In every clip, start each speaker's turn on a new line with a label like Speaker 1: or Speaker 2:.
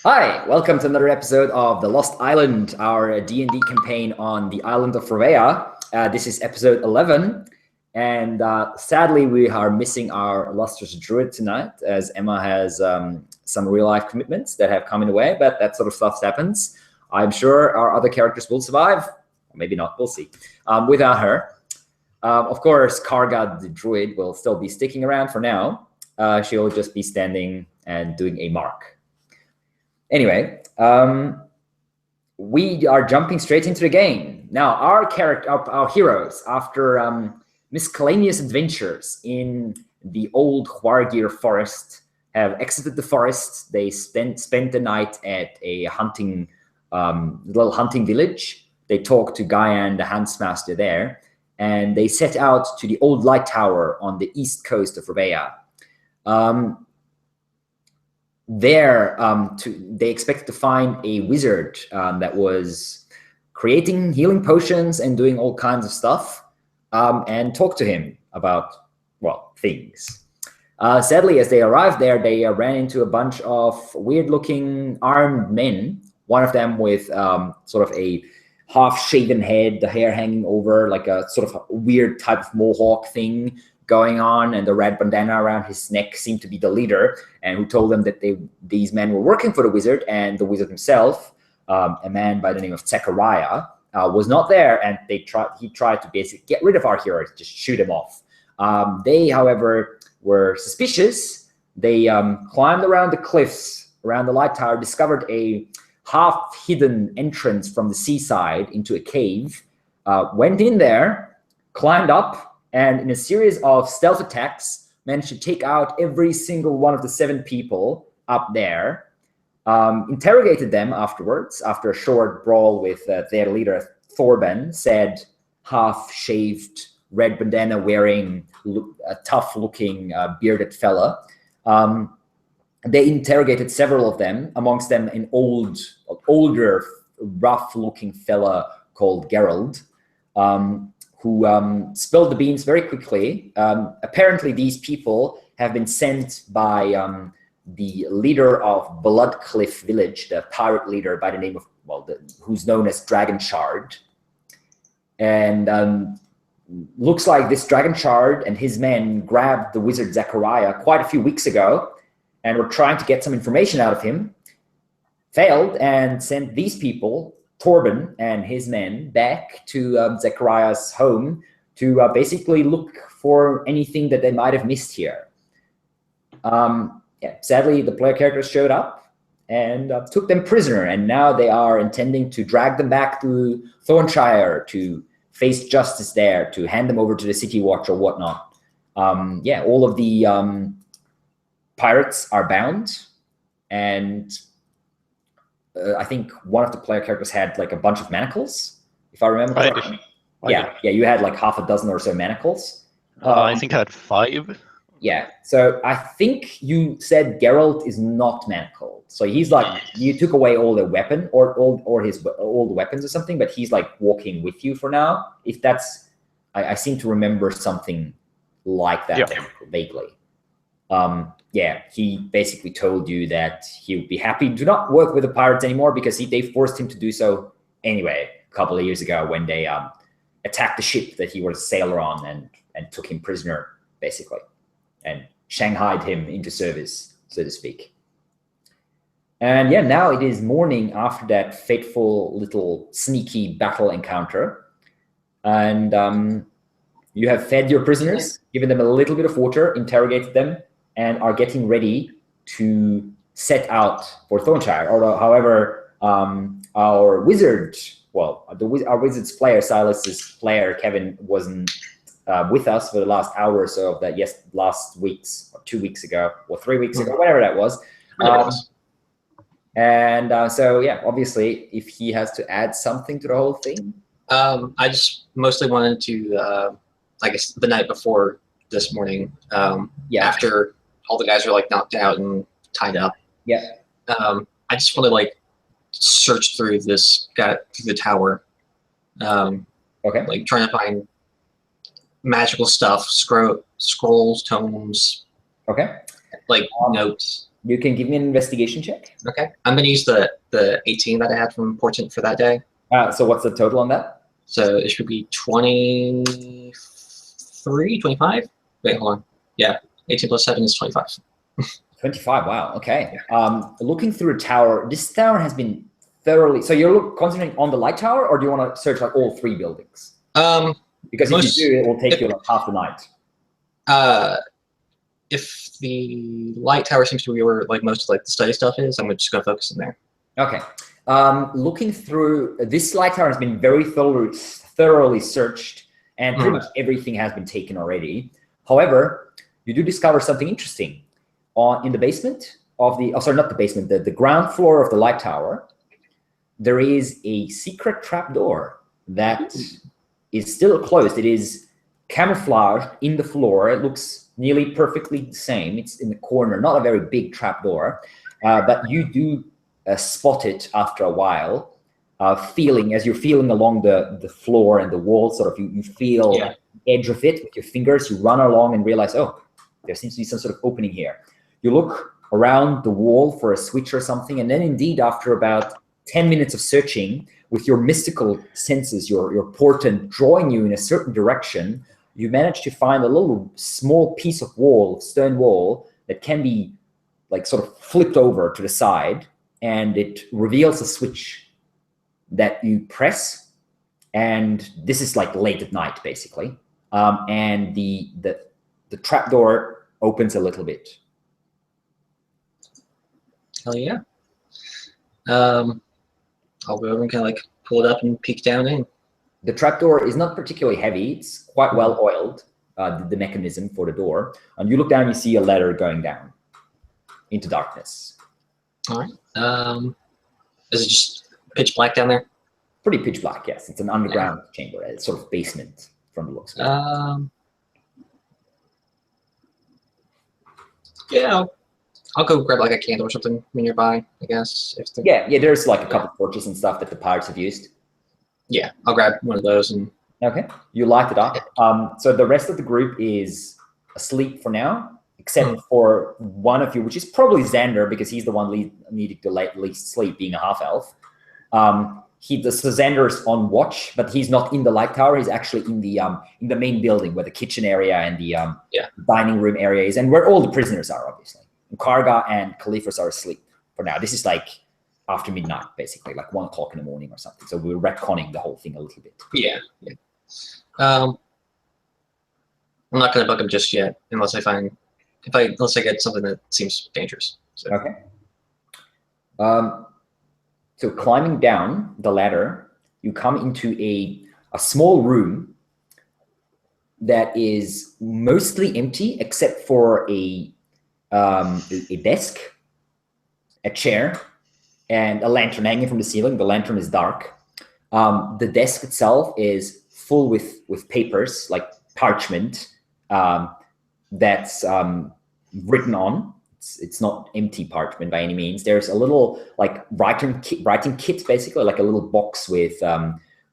Speaker 1: Hi, welcome to another episode of The Lost Island, our D&D campaign on the island of Roveia. This is episode 11, and sadly we are missing our illustrious druid tonight, as Emma has some real-life commitments that have come in the way, but that sort of stuff happens. I'm sure our other characters will survive, or maybe not, we'll see, without her. Of course, Karga the druid will still be sticking around for now. She'll just be standing and doing a mark. Anyway, we are jumping straight into the game. Now, our heroes, after miscellaneous adventures in the old Wargir forest, have exited the forest. They spent the night at a little hunting village. They talked to Gaian, the Huntsmaster there, and they set out to the old light tower on the east coast of Roveia. They expected to find a wizard that was creating healing potions and doing all kinds of stuff, and talk to him about, well, things. Sadly, as they arrived there, they ran into a bunch of weird-looking armed men, one of them with sort of a half-shaven head, the hair hanging over, like a sort of weird type of mohawk thing going on, and the red bandana around his neck seemed to be the leader, and who told them that these men were working for the wizard, and the wizard himself, a man by the name of Zechariah, was not there, and he tried to basically get rid of our heroes, just shoot him off. They, however, were suspicious. They climbed around the cliffs around the light tower, discovered a half-hidden entrance from the seaside into a cave, went in there, climbed up, and in a series of stealth attacks, managed to take out every single one of the 7 people up there, interrogated them afterwards, after a short brawl with their leader, Torben, said half-shaved, red bandana wearing, a tough-looking, bearded fella. They interrogated several of them, amongst them an older, rough-looking fella called Gerald, who spilled the beans very quickly. Apparently, these people have been sent by the leader of Bloodcliff Village, the pirate leader by the name of, who's known as Dragon Shard. And looks like this Dragon Shard and his men grabbed the wizard Zechariah quite a few weeks ago and were trying to get some information out of him, failed, and sent these people, Torben and his men, back to Zechariah's home to basically look for anything that they might have missed here. Sadly, the player characters showed up and took them prisoner, and now they are intending to drag them back to Thornshire to face justice there, to hand them over to the City Watch or whatnot. All of the pirates are bound, and I think one of the player characters had like a bunch of manacles, if I remember correctly. Yeah, you had like half a dozen or so manacles.
Speaker 2: I think I had 5.
Speaker 1: Yeah, so I think you said Geralt is not manacled. So he's like, you took away all the weapon or all the weapons or something, but he's like walking with you for now. If that's, I seem to remember something like that vaguely. He basically told you that he would be happy to not work with the pirates anymore because they forced him to do so anyway a couple of years ago when they attacked the ship that he was a sailor on and took him prisoner, basically, and shanghaied him into service, so to speak. And now it is morning after that fateful little sneaky battle encounter. And you have fed your prisoners, given them a little bit of water, interrogated them, and are getting ready to set out for Thornshire. However, our wizard, our wizard's player, Silas's player, Kevin, wasn't with us for the last hour or so of that, last week's, or 2 weeks ago, or 3 weeks ago, whatever that was. Obviously, if he has to add something to the whole thing.
Speaker 3: I just mostly wanted to, I guess, the night before this morning, after all the guys are like knocked out and tied up. I just want to like search through through the tower. Like trying to find magical stuff, scrolls, tomes.
Speaker 1: Okay.
Speaker 3: Like notes.
Speaker 1: You can give me an investigation check.
Speaker 3: Okay. I'm going to use the 18 that I had from Portent for that day.
Speaker 1: So what's the total on that?
Speaker 3: So it should be 23, 25? Wait, hold on. Yeah, 18 plus 7 is 25.
Speaker 1: 25, wow, okay. Looking through a tower, this tower has been thoroughly, so you're concentrating on the light tower, or do you want to search like all 3 buildings? Because if you do, it will take you like half the night.
Speaker 3: If the light tower seems to be where like most of like the study stuff is, I'm just going to focus in there.
Speaker 1: Okay. Looking through, this light tower has been very thoroughly searched, and pretty much everything has been taken already. However, you do discover something interesting. In the basement of the, oh, sorry, not the basement, the ground floor of the light tower, there is a secret trapdoor that is still closed. It is camouflaged in the floor. It looks nearly perfectly the same. It's in the corner, not a very big trapdoor, but you do spot it after a while, as you're feeling along the floor and the wall, sort of, you feel the edge of it with your fingers. You run along and realize, oh, there seems to be some sort of opening here. You look around the wall for a switch or something, and then indeed, after about 10 minutes of searching, with your mystical senses, your portent drawing you in a certain direction, you manage to find a little small piece of wall, stone wall, that can be like sort of flipped over to the side, and it reveals a switch that you press, and this is like late at night, basically, and the trapdoor opens a little bit.
Speaker 3: Hell yeah. I'll go over and kind of like pull it up and peek down in.
Speaker 1: The trapdoor is not particularly heavy. It's quite well oiled, the mechanism for the door. And you look down, you see a ladder going down into darkness.
Speaker 3: All right. Is it just pitch black down there?
Speaker 1: Pretty pitch black, yes. It's an underground chamber, a sort of basement from the looks of it.
Speaker 3: Yeah, I'll go grab like a candle or something nearby, I guess.
Speaker 1: Yeah, there's like a couple of torches and stuff that the pirates have used.
Speaker 3: Yeah, I'll grab one of those and.
Speaker 1: Okay, you light it up. So the rest of the group is asleep for now, except for one of you, which is probably Xander, because he's the one needing to least sleep, being a half elf. So Xander's on watch, but he's not in the light tower. He's actually in the main building where the kitchen area and the dining room area is, and where all the prisoners are, obviously. And Karga and Caliphus are asleep for now. This is like after midnight, basically, like 1 o'clock in the morning or something. So we're retconning the whole thing a little bit.
Speaker 3: Yeah. I'm not going to bug him just yet, unless I get something that seems dangerous. So.
Speaker 1: Okay. So climbing down the ladder, you come into a small room that is mostly empty, except for a desk, a chair, and a lantern hanging from the ceiling. The lantern is dark. The desk itself is full with papers, like parchment, that's written on. It's not empty parchment by any means. There's a little like writing kit, basically, like a little box with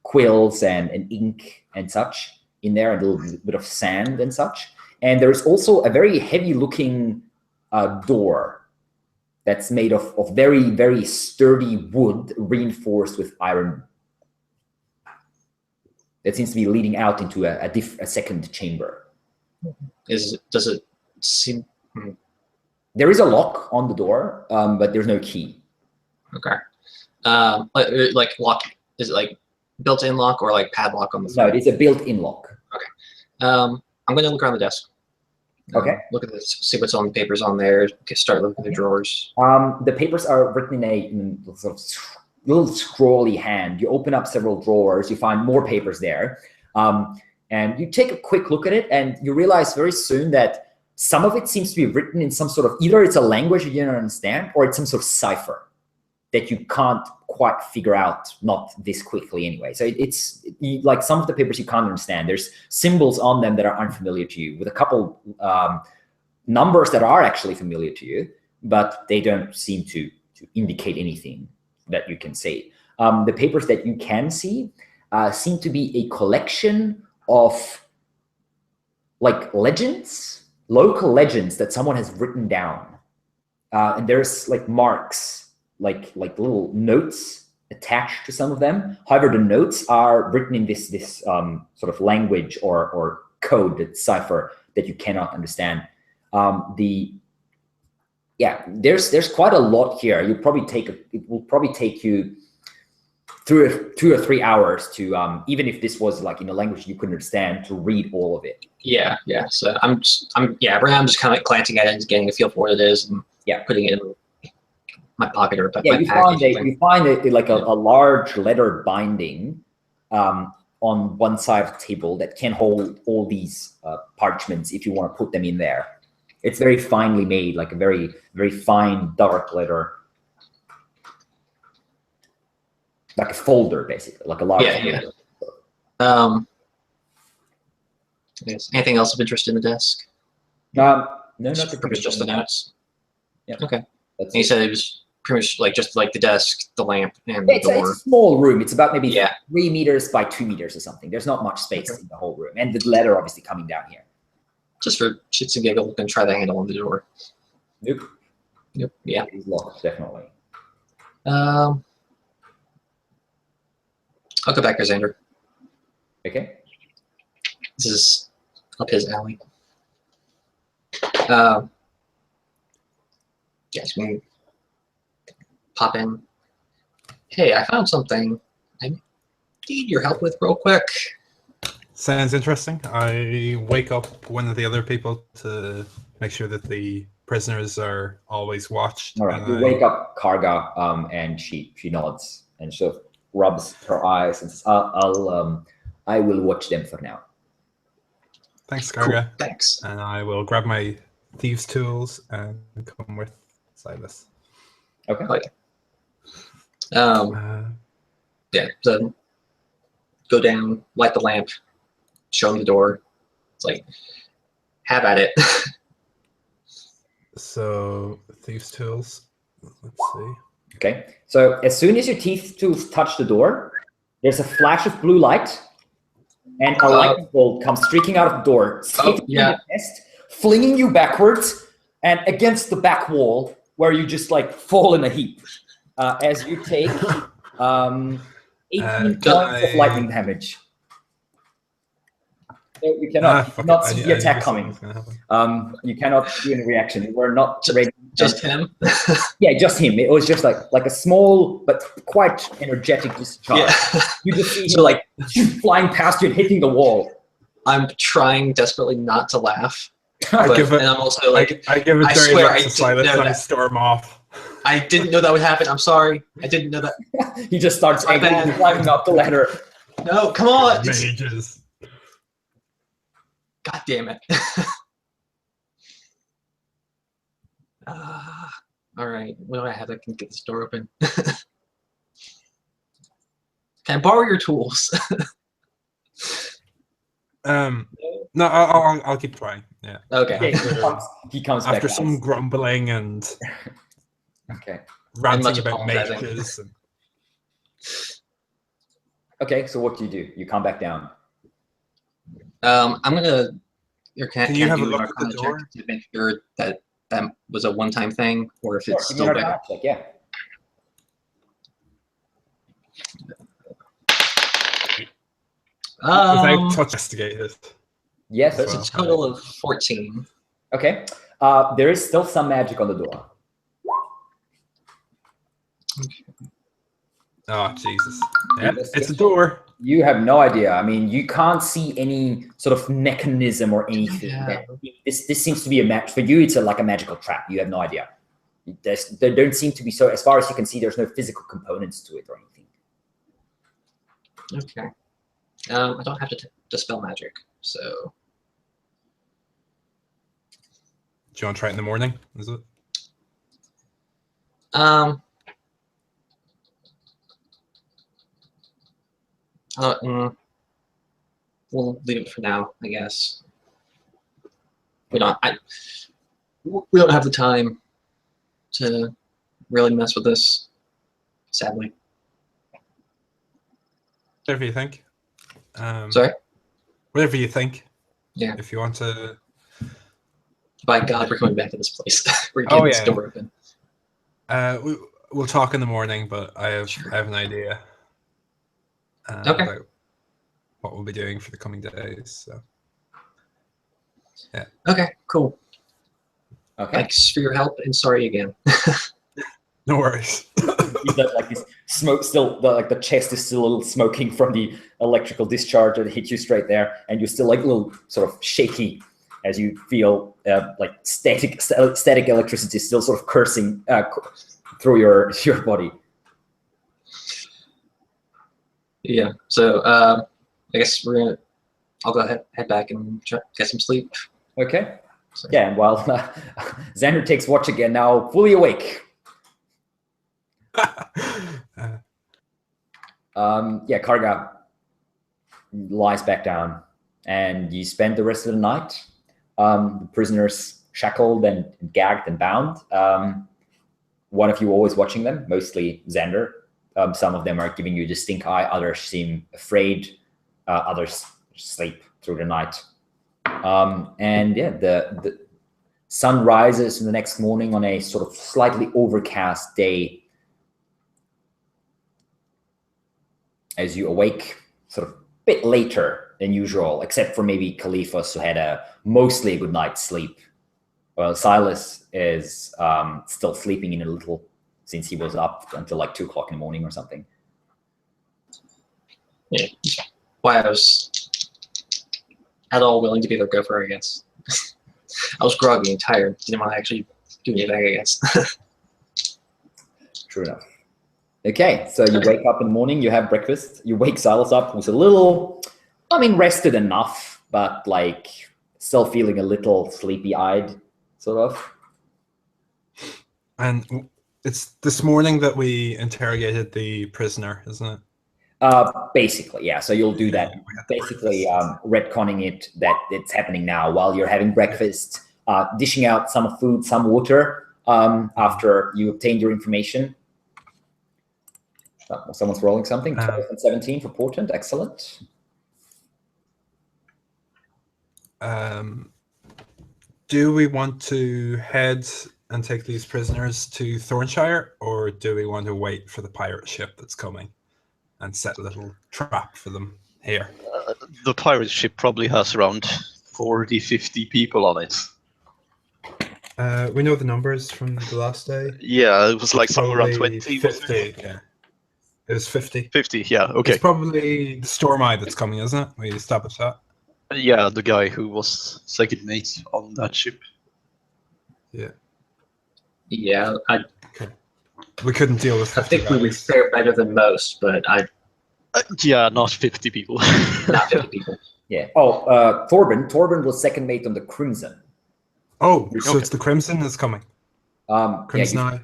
Speaker 1: quills and ink and such in there, and a little bit of sand and such. And there's also a very heavy-looking door that's made of very, very sturdy wood reinforced with iron. That seems to be leading out into a second chamber.
Speaker 3: Does it seem?
Speaker 1: There is a lock on the door, but there's no key.
Speaker 3: Okay. Like lock? Is it like built-in lock or like padlock on the front?
Speaker 1: No, it is a built-in lock.
Speaker 3: Okay. I'm going to look around the desk.
Speaker 1: Okay.
Speaker 3: Look at this, see what's on the papers on there. Start looking at the drawers.
Speaker 1: The papers are written in a sort of little scrolly hand. You open up several drawers, you find more papers there, and you take a quick look at it, and you realize very soon that some of it seems to be written in some sort of, either it's a language you don't understand, or it's some sort of cipher that you can't quite figure out, not this quickly anyway. So it's like some of the papers you can't understand. There's symbols on them that are unfamiliar to you, with a couple numbers that are actually familiar to you, but they don't seem to indicate anything that you can see. The papers that you can see seem to be a collection of like legends, local legends that someone has written down. and there's like marks, like little notes attached to some of them. However, the notes are written in this sort of language or code, that cipher that you cannot understand. There's quite a lot here. It will probably take you 2 or 3 hours to even if this was like in a language you couldn't understand, to read all of it.
Speaker 3: Yeah. So I'm right now I'm just kind of like glancing at it and getting a feel for what it is, and putting it in my pocket or my package.
Speaker 1: You find it like a large letter binding on one side of the table that can hold all these parchments if you want to put them in there. It's very finely made, like a very, very fine dark letter. Like a folder, basically, like a large folder.
Speaker 3: Yes. Anything else of interest in the desk?
Speaker 1: No, nothing.
Speaker 3: Pretty much just the notes.
Speaker 1: Yeah.
Speaker 3: Okay. And you said it was pretty much like just like the desk, the lamp, and the door.
Speaker 1: It's a small room. It's about maybe 3 meters by 2 meters or something. There's not much space in the whole room, and the letter obviously coming down here.
Speaker 3: Just for shits and giggles, and try the handle on the door.
Speaker 1: Nope.
Speaker 3: Yeah.
Speaker 1: It's locked, definitely.
Speaker 3: I'll go back there, Xander.
Speaker 1: Okay.
Speaker 3: This is up his alley. Yes, we pop in. Hey, I found something I need your help with real quick.
Speaker 4: Sounds interesting. I wake up one of the other people to make sure that the prisoners are always watched.
Speaker 1: All right. You wake up Karga, and she nods and she rubs her eyes and says, I will watch them for now.
Speaker 4: Thanks, Karga.
Speaker 3: Cool. Thanks.
Speaker 4: And I will grab my thieves' tools and come with Silas.
Speaker 1: Okay.
Speaker 3: So go down, light the lamp, show him the door. It's like, have at it.
Speaker 4: So, thieves' tools. Let's see.
Speaker 1: Okay. So as soon as your thieves' tools touch the door, there's a flash of blue light, and a lightning bolt comes streaking out of the door, hitting you in the chest, flinging you backwards and against the back wall, where you just like fall in a heap as you take 18 points of lightning damage. So you cannot see the attack coming. You cannot do any reaction. You were not ready.
Speaker 3: Just him?
Speaker 1: Yeah, just him. It was just like a small but quite energetic discharge.
Speaker 3: Yeah.
Speaker 1: You just see him like flying past you and hitting the wall.
Speaker 3: I'm trying desperately not to laugh. And I'm also like,
Speaker 4: I give it very much to Silas and I storm off.
Speaker 3: I didn't know that would happen. I'm sorry. I didn't know that.
Speaker 1: He just starts angrily climbing up the ladder.
Speaker 3: No, come on.
Speaker 4: Mages.
Speaker 3: God damn it. All right. What do I have that can get this door open? Can I borrow your tools?
Speaker 4: No, I'll keep trying. Yeah.
Speaker 3: Okay.
Speaker 1: Yeah, he comes back
Speaker 4: after some grumbling and ranting about mages.
Speaker 1: Okay, so what do? You come back down.
Speaker 3: I'm gonna.
Speaker 4: Can you have a look at the door
Speaker 3: to make sure that that was a one-time thing, or if it's still there?
Speaker 1: Check, yeah.
Speaker 4: Without touch investigated.
Speaker 1: Yes,
Speaker 3: it's a total of 14.
Speaker 1: Okay. There is still some magic on the door.
Speaker 4: Oh, Jesus. Yeah, it's a door.
Speaker 1: You have no idea. I mean, you can't see any sort of mechanism or anything.
Speaker 3: Yeah.
Speaker 1: This seems to be a match. For you, it's like a magical trap. You have no idea. There don't seem to be, so as far as you can see, there's no physical components to it or anything.
Speaker 3: Okay. I don't have to dispel magic, so.
Speaker 4: Do you want to try it in the morning? Is it?
Speaker 3: We'll leave it for now, I guess. We don't have the time to really mess with this, sadly.
Speaker 4: Whatever you think.
Speaker 3: Sorry?
Speaker 4: Whatever you think.
Speaker 3: Yeah.
Speaker 4: If you want to.
Speaker 3: By God, we're coming back to this place. We're getting this door open.
Speaker 4: We'll talk in the morning, but I have an idea about what we'll be doing for the coming days. So, yeah.
Speaker 3: Okay, cool.
Speaker 1: Okay.
Speaker 3: Thanks for your help, and sorry again.
Speaker 4: No worries.
Speaker 1: Like this smoke still, the chest is still a little smoking from the electrical discharge that hit you straight there, and you're still like a little sort of shaky as you feel like static electricity still sort of coursing through your body.
Speaker 3: Yeah. So I guess I'll go ahead, head back and try, get some sleep.
Speaker 1: Okay. So. Yeah, and while Xander takes watch again, now fully awake. Karga lies back down, and you spend the rest of the night. The prisoners shackled and gagged and bound. One of you always watching them, mostly Xander. Some of them are giving you the stink eye. Others seem afraid. Others sleep through the night. The sun rises the next morning on a sort of slightly overcast day. As you awake sort of a bit later than usual, except for maybe Caliphus, who had mostly a good night's sleep. Well, Silas is still sleeping in a little, since he was up until like 2 o'clock in the morning or something.
Speaker 3: Yeah. Why I was at all willing to be their gopher, I guess. I was groggy and tired. Didn't want to actually do anything, I guess.
Speaker 1: True enough. Okay, so you wake up in the morning, you have breakfast, you wake Silas up, who's a little, rested enough, but like still feeling a little sleepy-eyed, sort of.
Speaker 4: And it's this morning that we interrogated the prisoner, isn't it?
Speaker 1: Basically, yeah. So you'll do that. Basically, retconning it that it's happening now while you're having breakfast, dishing out some food, some water after you obtained your information. Someone's rolling something. 12 and 17 for portent. Excellent.
Speaker 4: Do we want to head and take these prisoners to Thornshire, or do we want to wait for the pirate ship that's coming and set a little trap for them here?
Speaker 2: The pirate ship probably has around 40, 50 people on it.
Speaker 4: We know the numbers from the last day.
Speaker 2: Yeah, it was like somewhere around 20.
Speaker 4: 50, yeah. It was 50.
Speaker 2: 50, yeah, okay.
Speaker 4: It's probably the Storm Eye that's coming, isn't it? We established that.
Speaker 2: Yeah, the guy who was second mate on that ship.
Speaker 4: Yeah.
Speaker 3: Yeah,
Speaker 4: okay. We couldn't deal with 50
Speaker 3: I think
Speaker 4: guys.
Speaker 3: we would fare better than most, but
Speaker 2: yeah, not 50 people.
Speaker 3: Not 50 people.
Speaker 1: Yeah. Oh, Torben was second mate on the Crimson.
Speaker 4: Oh, so it's the Crimson that's coming. Crimson Eye.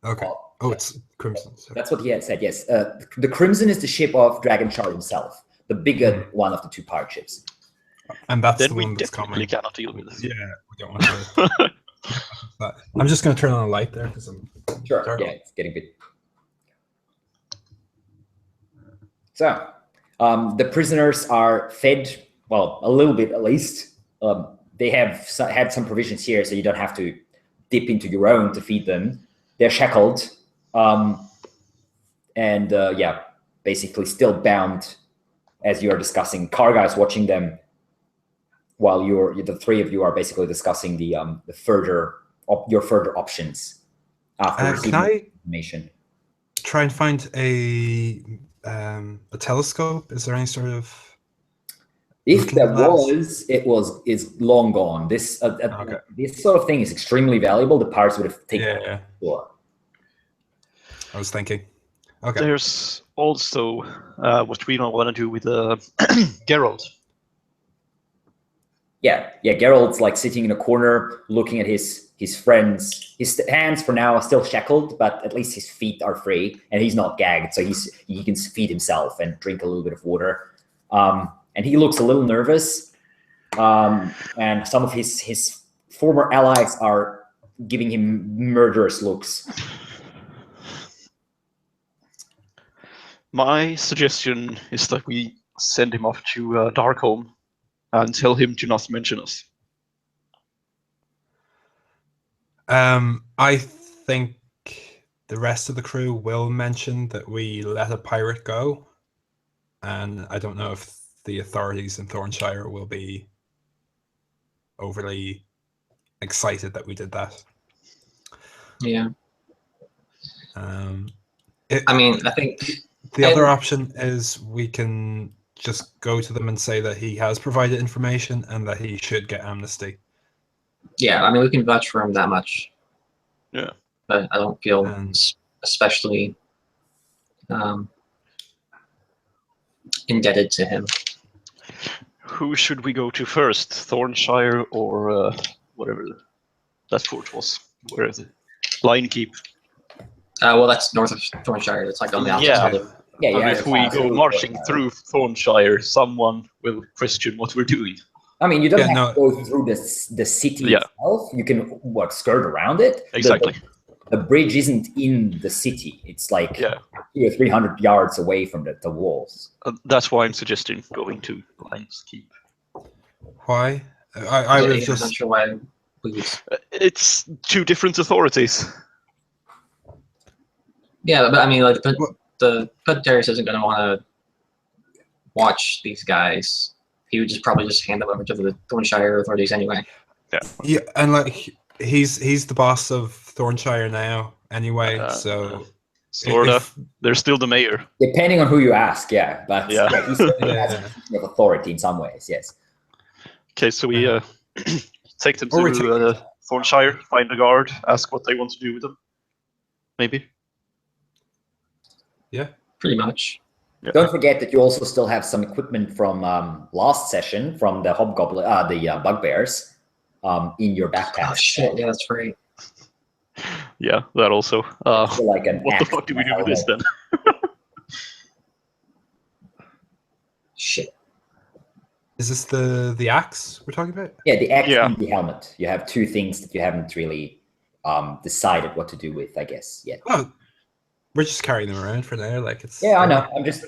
Speaker 4: Okay. Oh, it's Crimson. Sorry.
Speaker 1: That's what he had said, yes. The Crimson is the ship of Dragon Shard himself, the bigger one of the 2 pirate ships.
Speaker 4: And that's
Speaker 2: then
Speaker 4: the
Speaker 2: we
Speaker 4: one that's
Speaker 2: definitely
Speaker 4: coming.
Speaker 2: Cannot deal with this.
Speaker 4: Yeah, we don't want to. I'm just going to turn on a light there because I'm
Speaker 1: sure.
Speaker 4: dark.
Speaker 1: Yeah, it's getting a bit. So, the prisoners are fed, well, a little bit at least. They have had some provisions here, so you don't have to dip into your own to feed them. They're shackled, basically still bound as you are discussing. Karga is watching them while the 3 of you are basically discussing your further options after receiving information.
Speaker 4: Try and find a telescope? Is there any sort of?
Speaker 1: If there was, is long gone. This this sort of thing is extremely valuable. The pirates would have taken it. Sure.
Speaker 4: I was thinking. Okay.
Speaker 2: There's also what we don't want to do with Geralt.
Speaker 1: Yeah, Geralt's like sitting in a corner looking at his friends. His hands for now are still shackled, but at least his feet are free, and he's not gagged, so he can feed himself and drink a little bit of water. And he looks a little nervous, and some of his former allies are giving him murderous looks.
Speaker 2: My suggestion is that we send him off to Darkholme and tell him to not mention us.
Speaker 4: I think the rest of the crew will mention that we let a pirate go, and I don't know if the authorities in Thornshire will be overly excited that we did that.
Speaker 3: Yeah.
Speaker 4: I
Speaker 3: mean, I think
Speaker 4: the other option is we can just go to them and say that he has provided information and that he should get amnesty.
Speaker 3: Yeah, I mean, we can vouch for him that much.
Speaker 2: Yeah.
Speaker 3: But I don't feel especially indebted to him.
Speaker 2: Who should we go to first? Thornshire or whatever that fort was? Where is it? Line Keep.
Speaker 3: Well, that's north of Thornshire. It's like on the opposite side of.
Speaker 2: Yeah. If we go marching through Thornshire, someone will question what we're doing.
Speaker 1: I mean, you don't have to go through the city itself. You can skirt around it.
Speaker 2: Exactly.
Speaker 1: The bridge isn't in the city. It's like 200 or 300 yards away from the walls.
Speaker 2: That's why I'm suggesting going to Lions Keep.
Speaker 4: Why? I was just
Speaker 3: not sure why.
Speaker 2: It's two different authorities.
Speaker 3: Yeah, but I mean, like the Pudterius isn't going to want to watch these guys. He would probably just hand them over to the Thornshire authorities anyway.
Speaker 4: Yeah, and like he's the boss of Thornshire now anyway, so
Speaker 2: sort of. They're still the mayor.
Speaker 1: Depending on who you ask, but he's has a position of authority in some ways. Yes.
Speaker 2: Okay, so we take them to Thornshire, find a guard, ask what they want to do with them. Maybe.
Speaker 4: Yeah.
Speaker 3: Pretty much.
Speaker 1: Yeah. Don't forget that you also still have some equipment from last session from the hobgoblin, the bugbears, in your backpack.
Speaker 3: Oh shit! Yeah, that's right.
Speaker 2: Yeah, that also.
Speaker 1: Like
Speaker 2: what the fuck do we do with this then?
Speaker 3: Shit.
Speaker 4: Is this the axe we're talking about?
Speaker 1: Yeah, the axe and the helmet. You have two things that you haven't really decided what to do with, I guess, yet.
Speaker 4: Oh, we're just carrying them around for now. Like it's.
Speaker 1: Yeah, I know. I'm just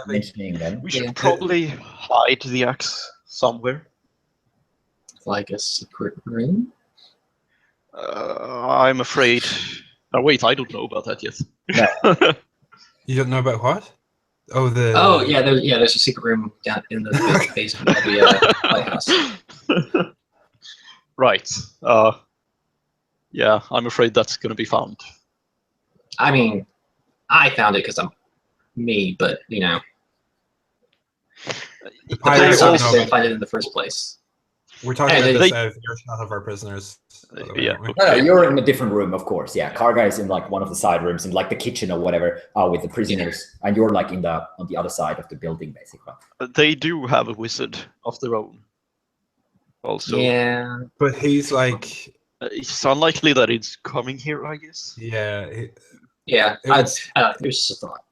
Speaker 1: mentioning them.
Speaker 2: We should probably hide the axe somewhere.
Speaker 3: Like a secret room.
Speaker 2: I'm afraid. Oh wait, I don't know about that yet.
Speaker 1: No.
Speaker 4: You don't know about what? Oh,
Speaker 3: there's a secret room down in the basement of the lighthouse.
Speaker 2: Right. Yeah, I'm afraid that's going to be found.
Speaker 3: I mean, I found it because I'm me, but you know, the pirates also didn't find it in the first place.
Speaker 4: We're talking about this out of earshot of our prisoners.
Speaker 2: Yeah.
Speaker 1: No, you're in a different room, of course. Yeah, Karga is in like one of the side rooms, in like the kitchen or whatever, with the prisoners, and you're like on the other side of the building, basically.
Speaker 2: They do have a wizard of their own. Also.
Speaker 3: Yeah.
Speaker 4: But he's like.
Speaker 2: It's unlikely that it's coming here, I guess.
Speaker 4: Yeah.
Speaker 3: Here's just a thought.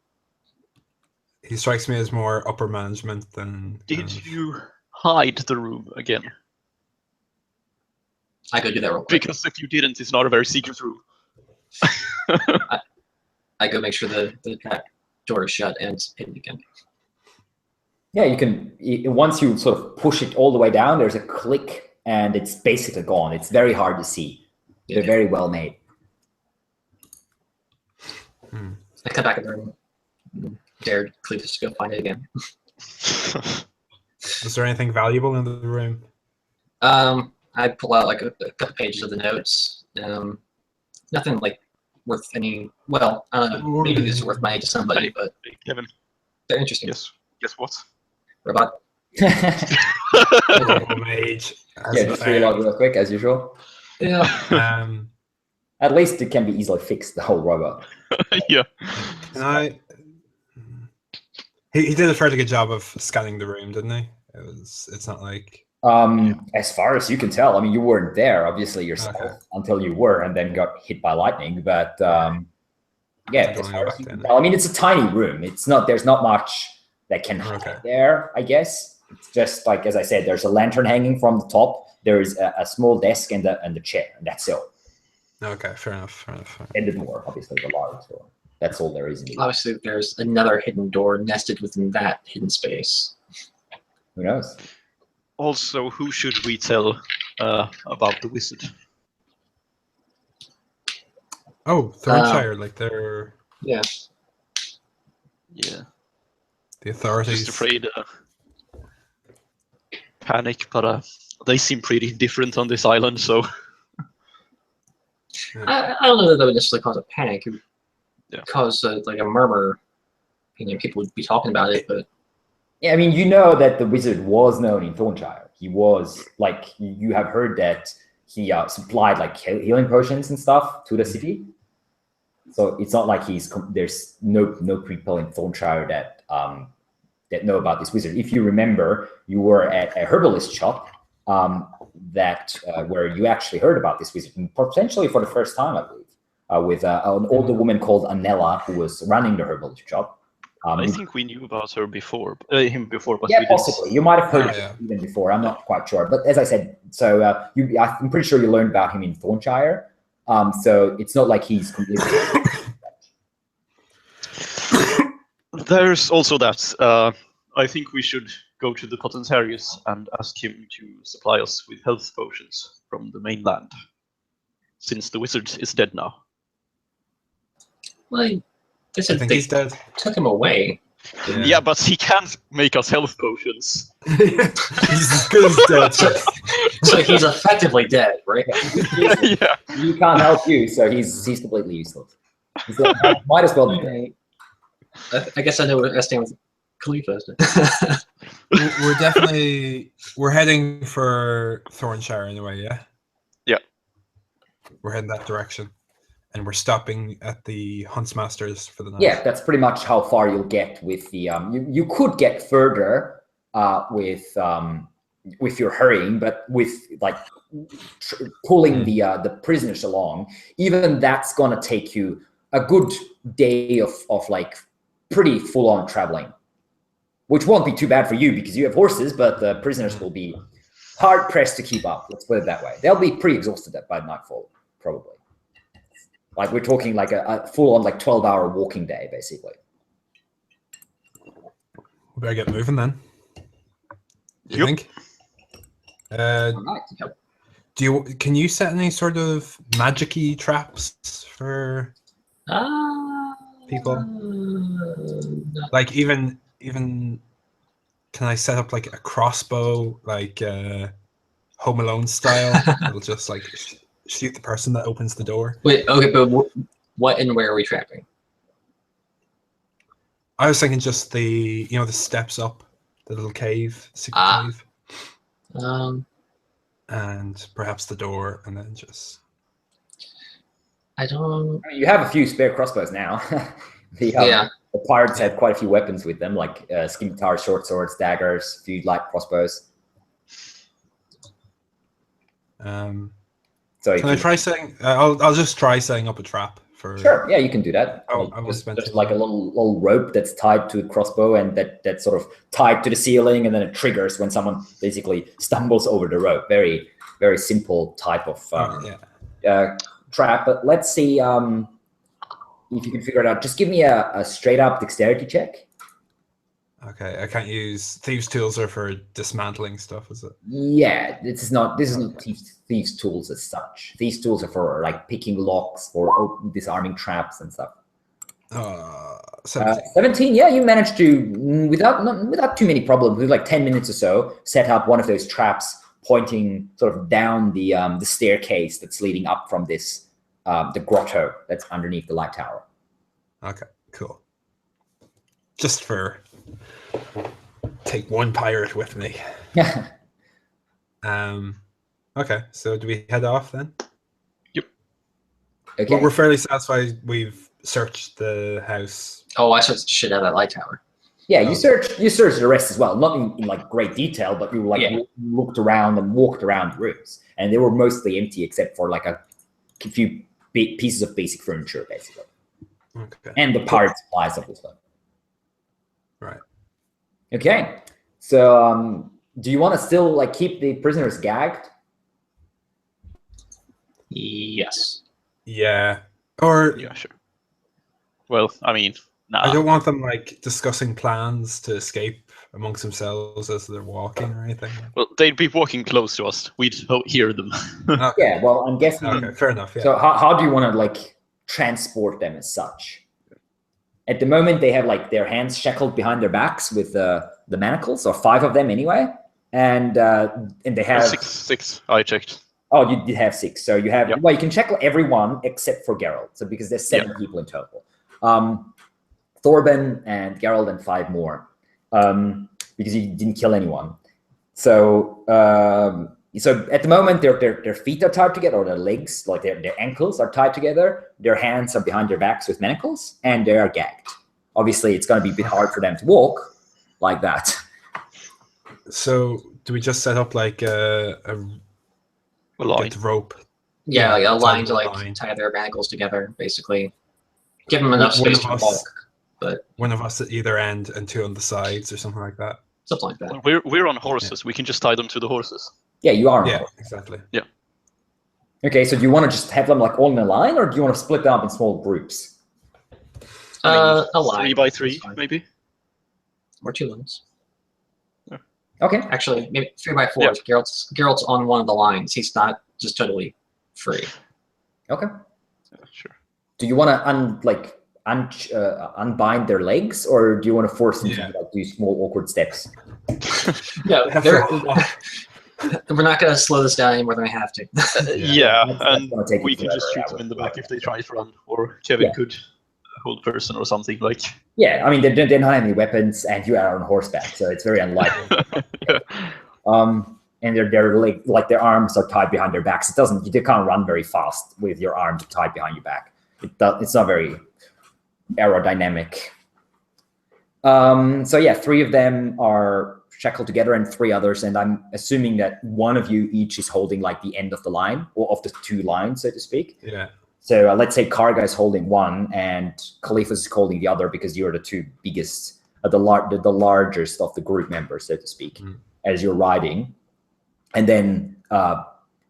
Speaker 4: He strikes me as more upper management than.
Speaker 2: Did you hide the room again?
Speaker 3: I could do that real quick.
Speaker 2: Because if you didn't, it's not a very secret room.
Speaker 3: I go make sure the door is shut and it's hidden again.
Speaker 1: Yeah, you can. Once you sort of push it all the way down, there's a click, and it's basically gone. It's very hard to see. They're very well made.
Speaker 3: I come back in the room. Dared Cletus to go find it again.
Speaker 4: Is there anything valuable in the room?
Speaker 3: I pull out like a couple pages of the notes. Nothing like worth any. Well, I don't know. Maybe these are worth money to somebody, but
Speaker 2: Kevin,
Speaker 3: they're interesting.
Speaker 2: Guess what?
Speaker 3: Robot.
Speaker 4: Mage.
Speaker 1: Yeah, just reload real quick as usual.
Speaker 3: Yeah.
Speaker 1: At least it can be easily fixed, the whole robot.
Speaker 2: Yeah.
Speaker 4: Can He did a fairly good job of scanning the room, didn't he? It's not like.
Speaker 1: As far as you can tell, I mean, you weren't there, obviously, yourself until you were, and then got hit by lightning. But as far as you can tell, I mean, it's a tiny room. It's not. There's not much that can hide there, I guess. It's just like, as I said, there's a lantern hanging from the top. There is a small desk and the chair, and that's all.
Speaker 4: Okay, fair enough.
Speaker 1: And the door, obviously, the large door. That's all there is.
Speaker 3: Obviously, there's another hidden door nested within that hidden space.
Speaker 1: Who knows?
Speaker 2: Also, who should we tell about the wizard?
Speaker 4: Oh, Thornshire, like they're
Speaker 3: Yeah.
Speaker 2: Yeah.
Speaker 4: the authorities.
Speaker 2: Just afraid panic, but they seem pretty different on this island, so.
Speaker 3: I don't know that that would necessarily cause a panic. It would
Speaker 2: Yeah.
Speaker 3: cause like a murmur. People would be talking about it, but
Speaker 1: Yeah, I mean, you know that the wizard was known in Thornshire. He was like, you have heard that he supplied like healing potions and stuff to the city. So it's not like there's no people in Thornshire that that know about this wizard. If you remember, you were at a herbalist shop where you actually heard about this wizard, and potentially for the first time, I believe, with an older woman called Anella who was running the herbalist shop.
Speaker 2: I think we knew about her before, him before, but
Speaker 1: yeah,
Speaker 2: we
Speaker 1: possibly.
Speaker 2: didn't.
Speaker 1: You might have heard it even before. I'm not quite sure, but as I said, so I'm pretty sure you learned about him in Thornshire. So it's not like he's completely.
Speaker 2: There's also that. I think we should go to the Potentarius and ask him to supply us with health potions from the mainland, since the wizard is dead now.
Speaker 3: well, they
Speaker 4: I
Speaker 3: said
Speaker 4: think
Speaker 3: they
Speaker 4: he's dead.
Speaker 3: took him away.
Speaker 2: Yeah, but he can't make us health potions.
Speaker 4: He's as good as dead.
Speaker 3: So he's effectively dead, right?
Speaker 2: Yeah.
Speaker 1: He can't help you, so he's completely useless. Might as well be dead.
Speaker 3: I guess I know where I stand with Khalifa.
Speaker 4: We're heading for Thornshire anyway, yeah?
Speaker 2: Yeah.
Speaker 4: We're heading that direction. And we're stopping at the Huntsmasters for the night.
Speaker 1: Yeah, that's pretty much how far you'll get with the. You could get further with your hurrying, but with like pulling the prisoners along, even that's gonna take you a good day of like pretty full on traveling, which won't be too bad for you because you have horses, but the prisoners will be hard pressed to keep up. Let's put it that way. They'll be pretty exhausted by nightfall, probably. Like we're talking like a full-on like 12-hour walking day, basically.
Speaker 4: We better get moving then. Do you think? Can you set any sort of magic-y traps for people? Like even can I set up like a crossbow, like Home Alone style? It'll just like shoot the person that opens the door.
Speaker 3: Wait, okay, but what and where are we trapping?
Speaker 4: I was thinking just the steps up, the little cave, secret cave. And perhaps the door, and then just.
Speaker 3: I don't.
Speaker 1: You have a few spare crossbows now. The pirates had quite a few weapons with them, like scimitar, short swords, daggers, a few light crossbows. So
Speaker 4: can I try setting? I'll just try setting up a trap for.
Speaker 1: Sure. Yeah, you can do that.
Speaker 4: Just
Speaker 1: like a little rope that's tied to a crossbow, and that's sort of tied to the ceiling, and then it triggers when someone basically stumbles over the rope. Very, very simple type of trap. But let's see if you can figure it out. Just give me a straight up dexterity check.
Speaker 4: Okay, I can't use thieves' tools are for dismantling stuff, is it?
Speaker 1: Yeah, this is not thieves' tools as such. Thieves' tools are for like picking locks or disarming traps and stuff.
Speaker 4: 17.
Speaker 1: 17, yeah, you managed to without too many problems, with like 10 minutes or so, set up one of those traps pointing sort of down the staircase that's leading up from this the grotto that's underneath the light tower.
Speaker 4: Okay, cool. Just for take one pirate with me.
Speaker 1: Yeah.
Speaker 4: Okay, so do we head off then?
Speaker 2: Yep.
Speaker 1: Okay.
Speaker 4: Well, we're fairly satisfied we've searched the house.
Speaker 3: Oh, I searched the shit out of that light tower.
Speaker 1: Yeah, you searched the rest as well. Not in like great detail, but you like looked around and walked around the rooms, and they were mostly empty except for like a few pieces of basic furniture, basically.
Speaker 4: Okay.
Speaker 1: And the pirate supplies of this one.
Speaker 4: Right.
Speaker 1: Okay. So, do you want to still like keep the prisoners gagged?
Speaker 3: Yes.
Speaker 4: Yeah. Or
Speaker 2: Yeah, sure. Well, I mean, nah.
Speaker 4: I don't want them like discussing plans to escape amongst themselves as they're walking or anything.
Speaker 2: Well, they'd be walking close to us. We'd hear them.
Speaker 4: Okay.
Speaker 1: Yeah. Well, I'm guessing.
Speaker 4: Okay, fair enough. Yeah.
Speaker 1: So, how do you want to like transport them as such. At the moment, they have like their hands shackled behind their backs with the manacles, or 5 of them anyway, and they have
Speaker 2: six. I checked.
Speaker 1: Oh, you did have 6. So you have well, you can shackle everyone except for Geralt. So because there's 7 people in total, Torben and Geralt and 5 more, because you didn't kill anyone. So so at the moment their feet are tied together, or their legs, like their ankles are tied together. Their hands are behind their backs with manacles, and they are gagged. Obviously, it's going to be a bit hard for them to walk like that.
Speaker 4: So do we just set up like a
Speaker 2: line.
Speaker 4: rope?
Speaker 3: Yeah, like a line to like tie their manacles together, basically. Give them enough space to walk. But
Speaker 4: one of us at either end and 2 on the sides, or something like that.
Speaker 3: Something like that.
Speaker 2: Well, we're on horses. Yeah. We can just tie them to the horses.
Speaker 1: Yeah, you are.
Speaker 4: Yeah, exactly.
Speaker 2: Yeah.
Speaker 1: Okay, so do you want to just have them like all in a line, or do you want to split them up in small groups?
Speaker 3: A line.
Speaker 2: 3 by 3, maybe.
Speaker 3: Or 2 lines.
Speaker 2: Yeah.
Speaker 1: Okay.
Speaker 3: Actually, maybe 3 by 4. Yeah. Geralt's on one of the lines. He's not just totally free.
Speaker 1: Okay.
Speaker 2: Yeah, sure.
Speaker 1: Do you want to unbind their legs, or do you want to force them to like, do small awkward steps?
Speaker 3: Yeah, we're not going to slow this down any more than we have to.
Speaker 2: And we can just shoot them in the back if they try to run, or Kevin could hold person or something like. Yeah,
Speaker 1: I mean they don't have any weapons, and you are on horseback, so it's very unlikely. And their arms are tied behind their backs. They can't run very fast with your arms tied behind your back. It's not very aerodynamic. So yeah, 3 of them are shackled together, and 3 others, and I'm assuming that one of you each is holding like the end of the line, or of the 2 lines, so to speak.
Speaker 4: Yeah.
Speaker 1: So let's say Karga's holding one, and Khalifas is holding the other, because you're the 2 biggest, the largest of the group members, so to speak, as you're riding. And then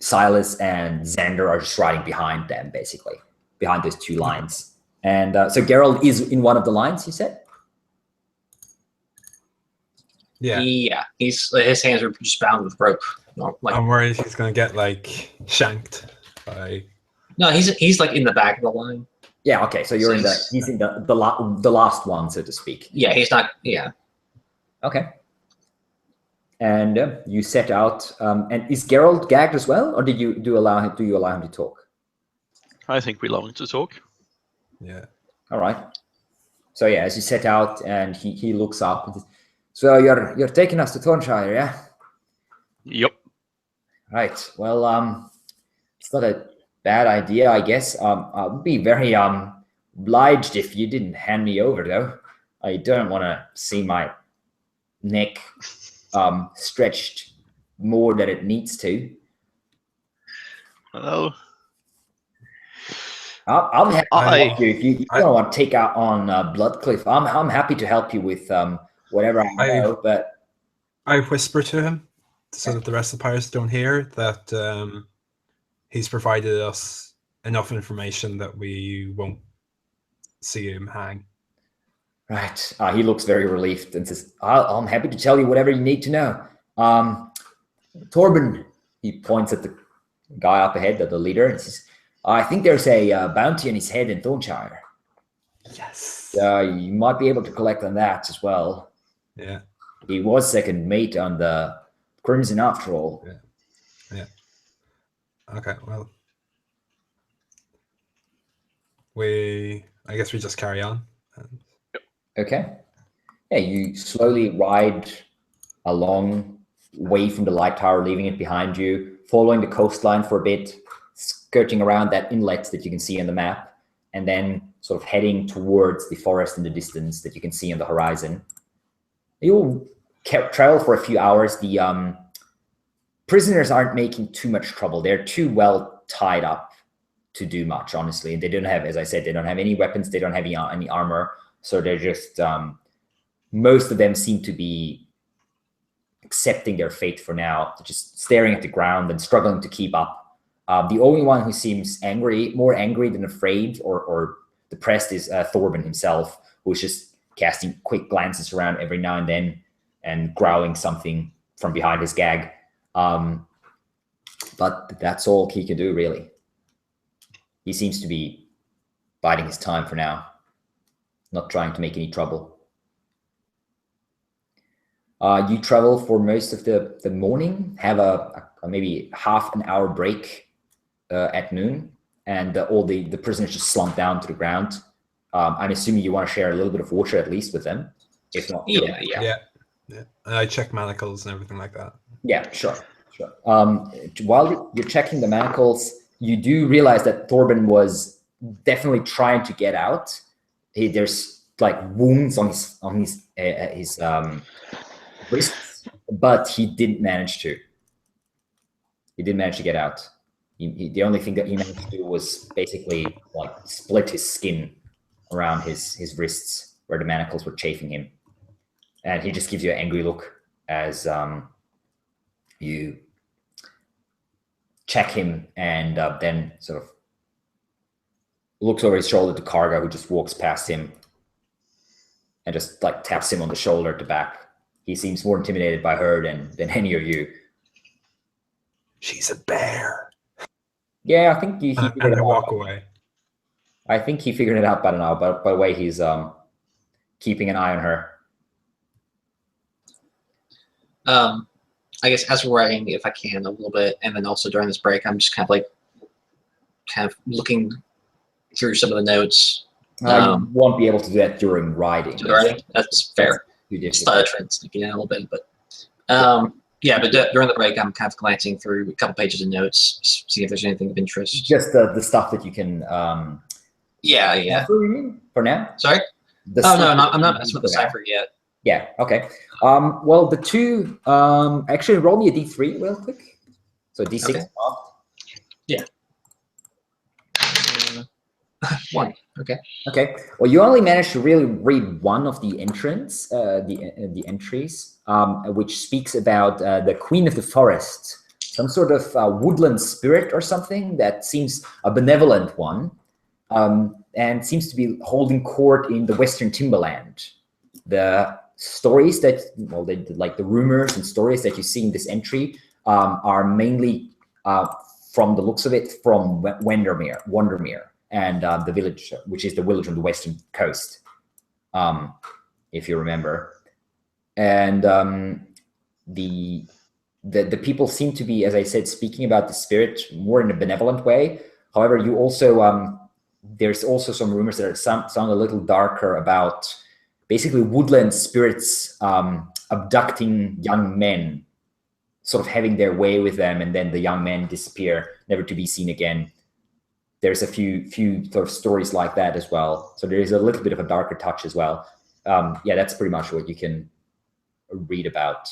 Speaker 1: Silas and Xander are just riding behind them, basically, behind those 2 lines. And so Geralt is in one of the lines, you said?
Speaker 3: Yeah. His hands are just bound with rope.
Speaker 4: I'm worried he's going to get like shanked by.
Speaker 3: No, he's like in the back of the line.
Speaker 1: Yeah. Okay. So you're he's in the last one, so to speak.
Speaker 3: Yeah. He's not. Yeah.
Speaker 1: Okay. And you set out. And is Geralt gagged as well, or do you allow him to talk?
Speaker 2: I think we allow him to talk.
Speaker 4: Yeah.
Speaker 1: All right. So yeah, as you set out, and he looks up. And says, so you're taking us to Thornshire, yeah?
Speaker 2: Yep.
Speaker 1: Right. Well, it's not a bad idea, I guess. I would be very obliged if you didn't hand me over, though. I don't want to see my neck stretched more than it needs to.
Speaker 2: Hello.
Speaker 1: I'm happy to help you. If you don't want to take out on Bloodcliff, I'm happy to help you with whatever I know. But
Speaker 4: I whisper to him so that the rest of the pirates don't hear that he's provided us enough information that we won't see him hang.
Speaker 1: Right. He looks very relieved and says, I'm happy to tell you whatever you need to know. Torben, he points at the guy up ahead, the leader, and says, I think there's a bounty on his head in Thornshire.
Speaker 4: Yes.
Speaker 1: You might be able to collect on that as well.
Speaker 4: Yeah.
Speaker 1: He was second mate on the Crimson after all.
Speaker 4: Yeah. Okay, well. I guess we just carry on.
Speaker 1: Okay. Yeah, you slowly ride along away from the light tower, leaving it behind you, following the coastline for a bit, skirting around that inlet that you can see on the map, and then sort of heading towards the forest in the distance that you can see on the horizon. You'll travel for a few hours. The prisoners aren't making too much trouble. They're too well tied up to do much, honestly. They don't have, as I said, they don't have any weapons. They don't have any armor. So they're just, most of them seem to be accepting their fate for now, just staring at the ground and struggling to keep up. The only one who seems more angry than afraid or depressed is Torben himself, who's just casting quick glances around every now and then and growling something from behind his gag. But that's all he can do, really. He seems to be biding his time for now, not trying to make any trouble. You travel for most of the morning, have a maybe half an hour break at noon, and all the prisoners just slump down to the ground. I'm assuming you want to share a little bit of water at least with them. If not,
Speaker 4: yeah. And I check manacles and everything like that.
Speaker 1: Yeah, sure. While you're checking the manacles, you do realize that Torben was definitely trying to get out. There's like wounds on his wrists, but he didn't manage to. He didn't manage to get out. The only thing that he managed to do was basically like split his skin around his wrists where the manacles were chafing him. And he just gives you an angry look as you check him, and then sort of looks over his shoulder to Karga, who just walks past him and just like taps him on the shoulder at the back. He seems more intimidated by her than any of you.
Speaker 4: She's a bear.
Speaker 1: Yeah, I think he figured
Speaker 4: and
Speaker 1: it
Speaker 4: I
Speaker 1: out.
Speaker 4: walk away.
Speaker 1: I think he figured it out by now, but by the way he's keeping an eye on her.
Speaker 3: I guess as we're writing, if I can, a little bit, and then also during this break, I'm just kind of looking through some of the notes.
Speaker 1: You won't be able to do that during writing.
Speaker 3: That's fair. Just thought I'd try and sneak it in a little bit, but yeah. But during the break, I'm kind of glancing through a couple pages of notes, see if there's anything of interest.
Speaker 1: Just the stuff that you can.
Speaker 3: Yeah.
Speaker 1: For now.
Speaker 3: Sorry. No, I'm not messing with the cipher yet.
Speaker 1: Yeah. Okay. Well, the two. Actually, roll me a d3 real quick. So d6.
Speaker 3: Okay. Yeah. 1. Okay.
Speaker 1: Okay. Well, you only managed to really read one of the entries, which speaks about the Queen of the Forest, some sort of woodland spirit or something that seems a benevolent one, and seems to be holding court in the Western Timberland. The stories that, well, like the rumors and stories that you see in this entry are mainly, from the looks of it, from Wandermere. And the village, which is the village on the western coast, if you remember. And the people seem to be, as I said, speaking about the spirit more in a benevolent way. However, you also there's also some rumors that sound a little darker about basically woodland spirits abducting young men, sort of having their way with them, and then the young men disappear, never to be seen again. There's a few sort of stories like that as well. So there is a little bit of a darker touch as well. Yeah, that's pretty much what you can read about.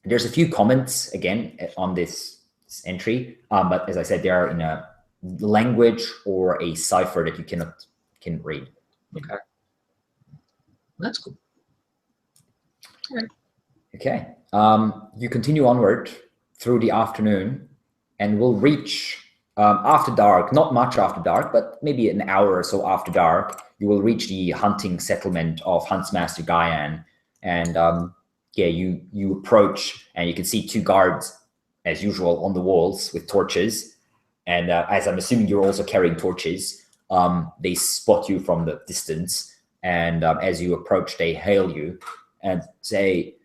Speaker 1: There's a few comments, again, on this entry. But as I said, they are in a language or a cipher that you can read.
Speaker 3: Okay. That's cool. All right.
Speaker 1: Okay. You continue onward through the afternoon and will reach... after dark, not much after dark, but maybe an hour or so after dark, you will reach the hunting settlement of Huntsmaster Guyan. And yeah, you approach, and you can see two guards, as usual, on the walls with torches. And as I'm assuming you're also carrying torches, they spot you from the distance. And as you approach, they hail you and say,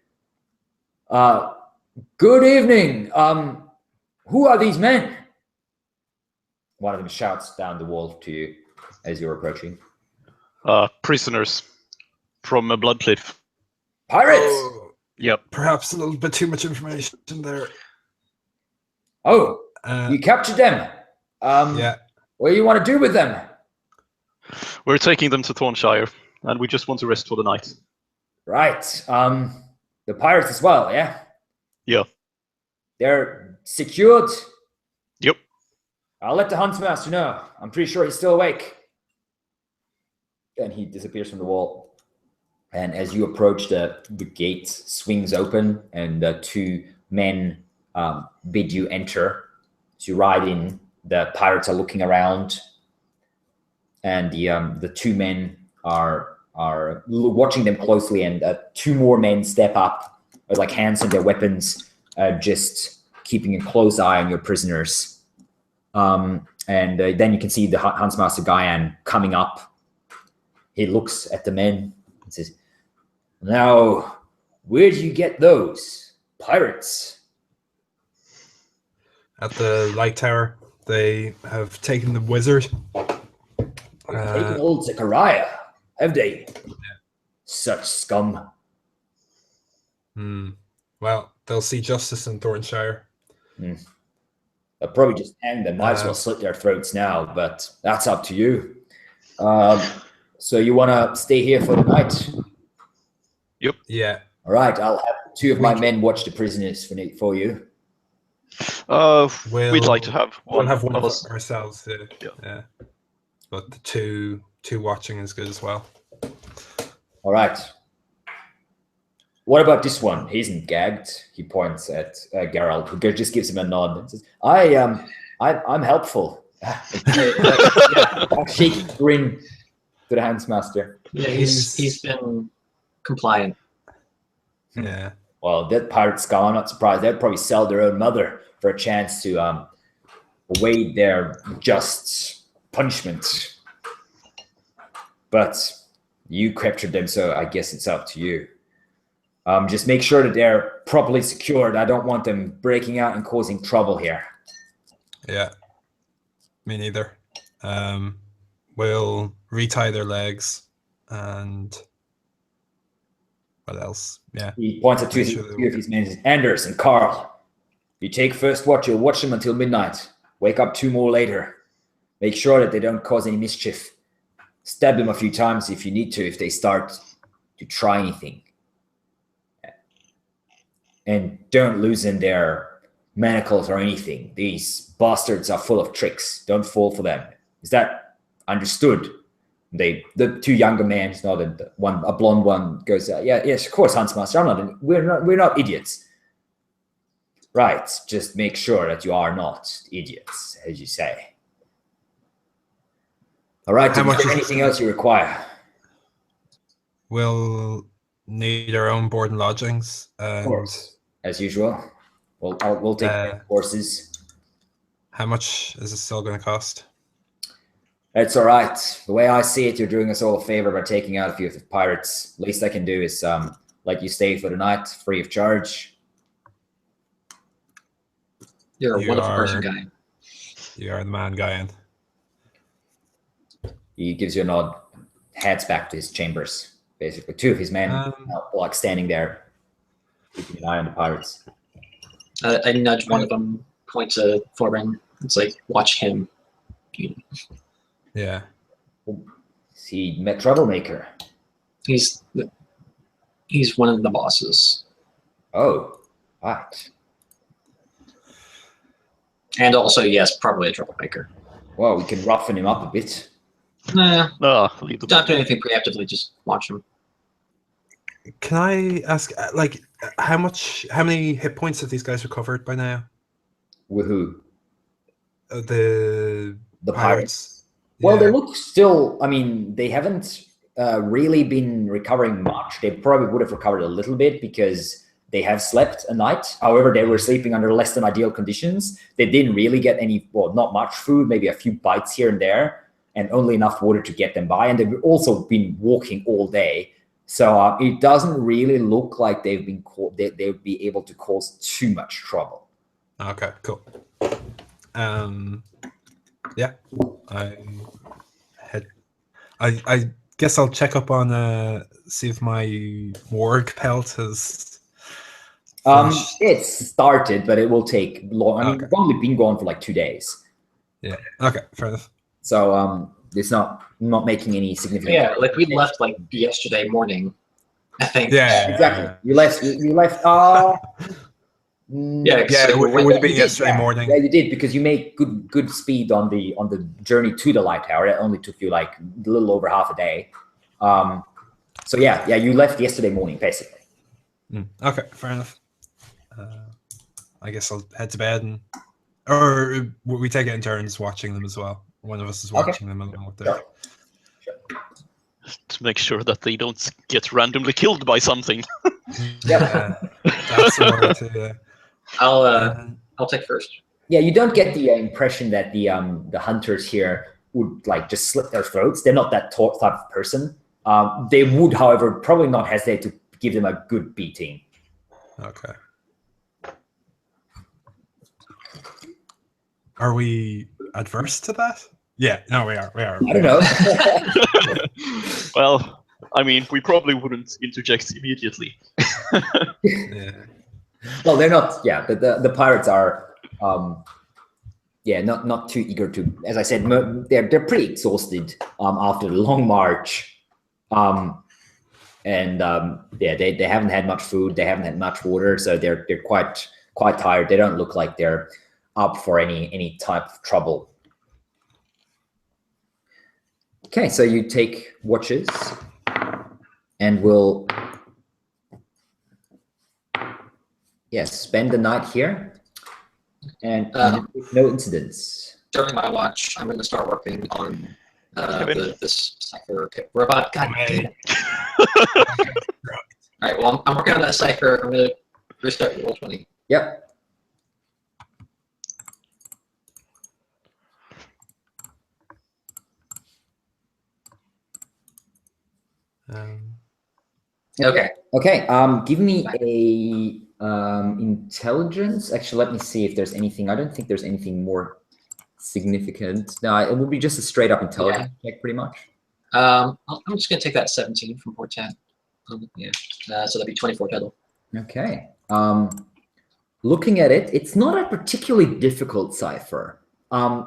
Speaker 1: "Good evening. Who are these men?" One of them shouts down the wall to you as you're approaching.
Speaker 2: Prisoners from a blood cliff.
Speaker 1: Pirates!
Speaker 4: Oh,
Speaker 2: yep.
Speaker 4: Perhaps a little bit too much information there.
Speaker 1: Oh, you captured them.
Speaker 4: Yeah.
Speaker 1: What do you want to do with them?
Speaker 2: We're taking them to Thornshire, and we just want to rest for the night.
Speaker 1: Right. The pirates as well, yeah?
Speaker 2: Yeah.
Speaker 1: They're secured?
Speaker 2: Yep.
Speaker 1: I'll let the Huntsmaster know. I'm pretty sure he's still awake. And he disappears from the wall. And as you approach, the gate swings open, and the two men bid you enter. As you ride in, the pirates are looking around, and the two men are watching them closely. And two more men step up with like hands on their weapons, just keeping a close eye on your prisoners. And then you can see the Huntsmaster Guyan coming up. He looks at the men and says, "Now, where do you get those? Pirates?"
Speaker 4: At the light tower, they have taken the wizard.
Speaker 1: They've taken old Zechariah, have they?
Speaker 4: Yeah.
Speaker 1: Such scum.
Speaker 4: Well, they'll see justice in Thornshire.
Speaker 1: They'll probably just hang them. Might as well slit their throats now, but that's up to you. So you want to stay here for the night?
Speaker 2: Yep.
Speaker 4: Yeah.
Speaker 1: All right, I'll have 2 of my men watch the prisoners for you.
Speaker 2: We'd like to have one.
Speaker 4: We'll have one
Speaker 2: of
Speaker 4: of
Speaker 2: us.
Speaker 4: ourselves. Yeah. But the two watching is good as well.
Speaker 1: All right. What about this one? He isn't gagged. He points at Geralt, who just gives him a nod and says, I'm helpful." A shaky grin to the Houndsmaster.
Speaker 3: Yeah, he's been compliant.
Speaker 4: Yeah.
Speaker 1: Well, that pirate skull, I'm not surprised. They'd probably sell their own mother for a chance to await their just punishment. But you captured them, so I guess it's up to you. Just make sure that they're properly secured. I don't want them breaking out and causing trouble here.
Speaker 4: Yeah. Me neither. We'll retie their legs and what else? Yeah.
Speaker 1: He points at two of his men. Anders and Carl, you take first watch. You'll watch them until midnight. Wake up 2 more later. Make sure that they don't cause any mischief. Stab them a few times if you need to, if they start to try anything. And don't loosen their manacles or anything. These bastards are full of tricks. Don't fall for them. Is that understood? The 2 younger men nodded. A blonde one goes, yes, of course, Huntsmaster. We're not idiots. Right. Just make sure that you are not idiots, as you say. All right. Is there anything else you require?
Speaker 4: We'll need our own board and lodgings.
Speaker 1: Of course, as usual. We'll take horses.
Speaker 4: How much is this all going to cost?
Speaker 1: It's all right. The way I see it, you're doing us all a favor by taking out a few of the pirates. Least I can do is let you stay for the night, free of charge.
Speaker 3: You're a wonderful person, Guy.
Speaker 4: You are the man, Guyan.
Speaker 1: He gives you a nod, heads back to his chambers. Basically, 2 of his men like standing there, keeping an eye on the pirates.
Speaker 3: I nudge one of them, point to Torben. It's like, watch him.
Speaker 4: Yeah.
Speaker 1: Is he a troublemaker?
Speaker 3: He's one of the bosses.
Speaker 1: Oh, right.
Speaker 3: And also, yes, probably a troublemaker.
Speaker 1: Well, we can roughen him up a bit.
Speaker 3: Nah,
Speaker 2: leave them.
Speaker 3: don't do anything preemptively. Just watch him.
Speaker 4: Can I ask, like, how many hit points have these guys recovered by now?
Speaker 1: With who?
Speaker 4: The
Speaker 1: pirates. Well, they look still. I mean, they haven't really been recovering much. They probably would have recovered a little bit because they have slept a night. However, they were sleeping under less than ideal conditions. They didn't really get any, well, not much food, maybe a few bites here and there, and only enough water to get them by. And they've also been walking all day. So it doesn't really look like they've been they would be able to cause too much trouble.
Speaker 4: Okay, cool. Yeah, I guess I'll check up on see if my warg pelt has.
Speaker 1: It's started, but it will take long. I mean, we've only been gone for like 2 days.
Speaker 4: Yeah. Okay. Fair enough.
Speaker 1: So it's not making any significant.
Speaker 3: Yeah, like we left like yesterday morning, I think.
Speaker 4: Yeah.
Speaker 1: Exactly. You left.
Speaker 3: Yeah,
Speaker 4: it would have been yesterday morning.
Speaker 1: Yeah, you did, because you made good speed on the journey to the light tower. It only took you like a little over half a day. So yeah, you left yesterday morning, basically.
Speaker 4: Okay, fair enough. I guess I'll head to bed, or we take it in turns watching them as well. One of us is watching them along with them.
Speaker 2: To make sure that they don't get randomly killed by something.
Speaker 4: Yeah, that's the one too.
Speaker 3: I'll take first.
Speaker 1: Yeah, you don't get the impression that the hunters here would like just slit their throats. They're not that type of person. They would, however, probably not hesitate to give them a good beating.
Speaker 4: Okay. Are we adverse to that? Yeah, no, we are.
Speaker 1: I don't know.
Speaker 2: Well, I mean, we probably wouldn't interject immediately.
Speaker 4: Yeah.
Speaker 1: Well, they're not. Yeah, but the pirates are. Not too eager to. As I said, they're pretty exhausted after the long march, they haven't had much food. They haven't had much water, so they're quite tired. They don't look like they're up for any type of trouble. Okay, so you take watches, and we'll spend the night here, and no incidents.
Speaker 3: During my watch, I'm going to start working on this cipher robot. God damn it. All right, well, I'm working on that cipher. I'm going to restart the Roll20.
Speaker 1: Yep.
Speaker 3: Okay.
Speaker 1: Give me a intelligence. Actually, let me see if there's anything. I don't think there's anything more significant. No, it will be just a straight up intelligence check, pretty much.
Speaker 3: I'm just gonna take that 17 from 410. So that'd be 24 total.
Speaker 1: Okay. Looking at it, it's not a particularly difficult cipher.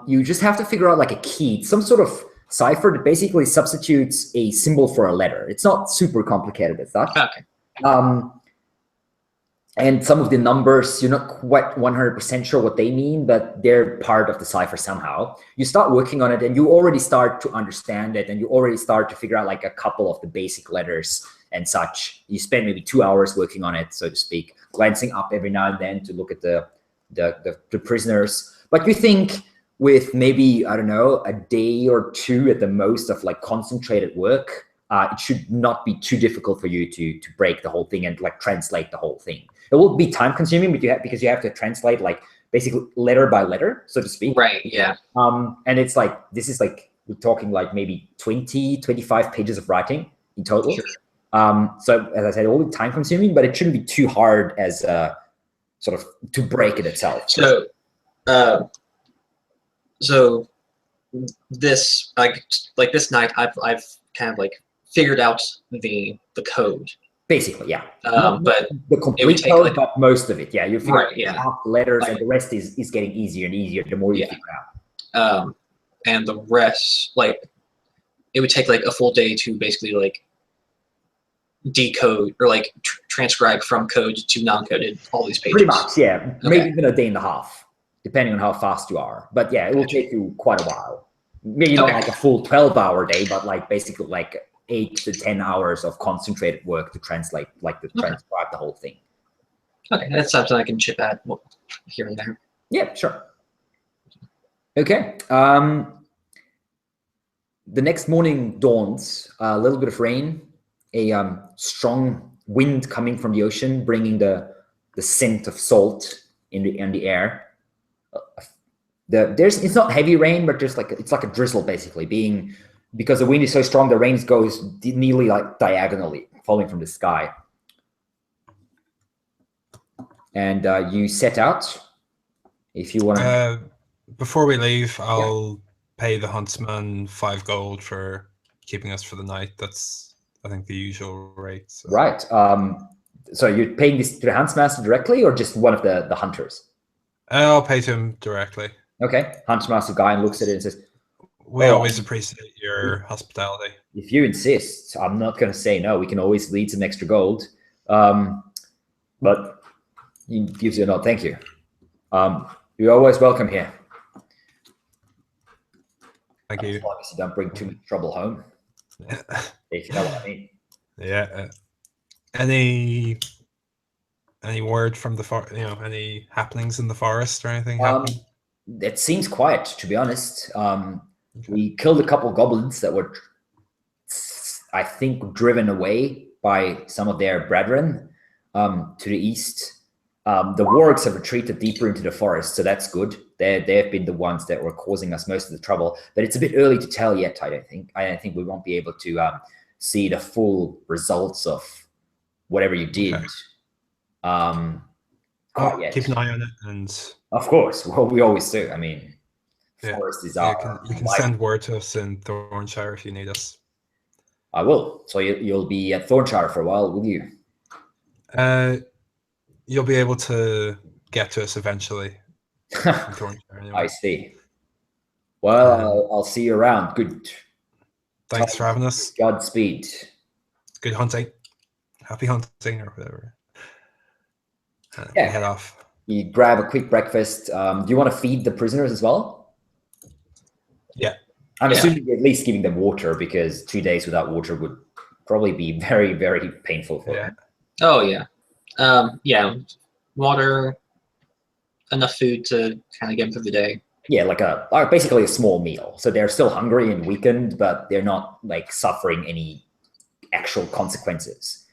Speaker 1: You just have to figure out like a key, some sort of cipher that basically substitutes a symbol for a letter. It's not super complicated as such.
Speaker 3: Okay.
Speaker 1: And some of the numbers, you're not quite 100% sure what they mean, but they're part of the cipher somehow. You start working on it, and you already start to understand it, and you already start to figure out like a couple of the basic letters and such. You spend maybe 2 hours working on it, so to speak, glancing up every now and then to look at the prisoners. But you think with maybe, I don't know, a day or two at the most of like concentrated work, it should not be too difficult for you to break the whole thing and like translate the whole thing. It will be time consuming, but because you have to translate like basically letter by letter, so to speak.
Speaker 3: Right, yeah.
Speaker 1: And it's like, this is like, we're talking like maybe 20, 25 pages of writing in total.
Speaker 3: Sure.
Speaker 1: So as I said, it will be time consuming, but it shouldn't be too hard as sort of to break it itself.
Speaker 3: So this like this night I've kind of like figured out the code.
Speaker 1: Basically, yeah.
Speaker 3: But
Speaker 1: the complete code, like, but most of it, yeah. You figure out the letters,
Speaker 3: right.
Speaker 1: And the rest is getting easier and easier the more you figure
Speaker 3: out. And the rest, like, it would take like a full day to basically like decode or like transcribe from code to non-coded all these pages.
Speaker 1: Pretty much, yeah. Okay. Maybe even a day and a half, depending on how fast you are. But yeah, it will take you quite a while. Maybe not like a full 12-hour day, but like basically like 8 to 10 hours of concentrated work to translate, like to transcribe the whole thing.
Speaker 3: Okay, that's something I can chip at here and there.
Speaker 1: Yeah, sure. Okay. The next morning dawns, a little bit of rain, a strong wind coming from the ocean, bringing the scent of salt in the air. It's not heavy rain, but just like it's like a drizzle basically, because the wind is so strong, the rain goes nearly like diagonally, falling from the sky. And you set out if you want to.
Speaker 4: Before we leave, I'll pay the huntsman 5 gold for keeping us for the night. That's, I think, the usual rate. So.
Speaker 1: Right. So you're paying this to the huntsmaster directly, or just one of the hunters?
Speaker 4: I'll pay to him directly.
Speaker 1: Okay. Huntsmaster guy looks at it and says,
Speaker 4: "We always appreciate your hospitality.
Speaker 1: If you insist, I'm not going to say no. We can always lead some extra gold." But he gives you a nod. Thank you. You're always welcome here.
Speaker 4: Thank you.
Speaker 1: As long as you don't bring too much trouble home. If you know what I mean.
Speaker 4: Yeah. Any word from the forest? Any happenings in the forest or anything?
Speaker 1: It seems quiet, to be honest. We killed a couple of goblins that were, I think, driven away by some of their brethren to the east. The wargs have retreated deeper into the forest, so that's good. They've been the ones that were causing us most of the trouble. But it's a bit early to tell yet. I don't think. I don't think we won't be able to see the full results of whatever you did.
Speaker 4: Okay. Keep an eye on it, and
Speaker 1: of course, well, we always do. I mean, forest is our.
Speaker 4: You can send word to us in Thornshire if you need us.
Speaker 1: I will. So you'll be at Thornshire for a while, will you?
Speaker 4: You'll be able to get to us eventually. Anyway.
Speaker 1: I see. Well, I'll see you around. Good.
Speaker 4: Thanks for having us.
Speaker 1: Godspeed.
Speaker 4: Good hunting. Happy hunting or whatever. Head off.
Speaker 1: You grab a quick breakfast. Do you want to feed the prisoners as well?
Speaker 4: Yeah.
Speaker 1: I'm assuming you're at least giving them water, because 2 days without water would probably be very, very painful for them.
Speaker 3: Oh, yeah. Water, enough food to kind of get them through the day.
Speaker 1: Yeah, like basically a small meal. So they're still hungry and weakened, but they're not like suffering any actual consequences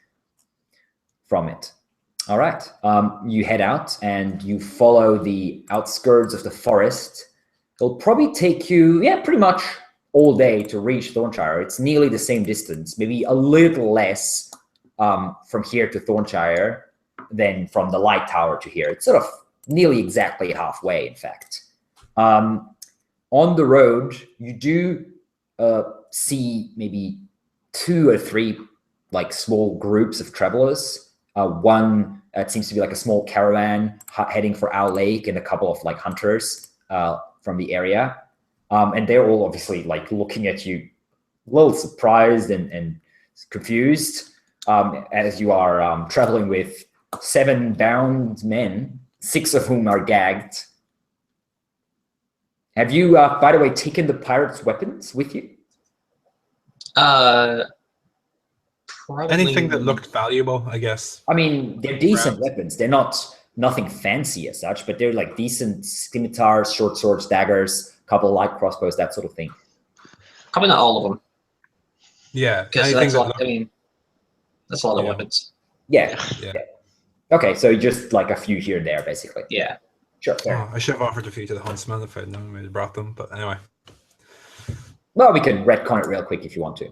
Speaker 1: from it. All right. You head out and you follow the outskirts of the forest. It'll probably take you, pretty much all day to reach Thornshire. It's nearly the same distance, maybe a little less from here to Thornshire than from the light tower to here. It's sort of nearly exactly halfway, in fact. On the road, you do see maybe 2 or 3 like small groups of travelers. One seems to be like a small caravan heading for Owl Lake, and a couple of like hunters from the area. And they're all obviously like looking at you a little surprised and confused as you are traveling with 7 bound men, 6 of whom are gagged. Have you, by the way, taken the pirates' weapons with you?
Speaker 3: Probably
Speaker 4: anything that looked valuable, I guess.
Speaker 1: I mean, they're decent weapons. They're nothing fancy as such, but they're like decent scimitars, short swords, daggers, a couple of light crossbows, that sort of thing.
Speaker 3: Probably not all of them.
Speaker 4: Yeah,
Speaker 3: because that's a lot. I mean, that's a lot of weapons.
Speaker 1: Yeah. Okay, so just like a few here and there, basically.
Speaker 3: Yeah.
Speaker 1: Sure.
Speaker 4: I should have offered a few to the huntsman if I'd known we'd brought them, but anyway.
Speaker 1: Well, we can retcon it real quick if you want to.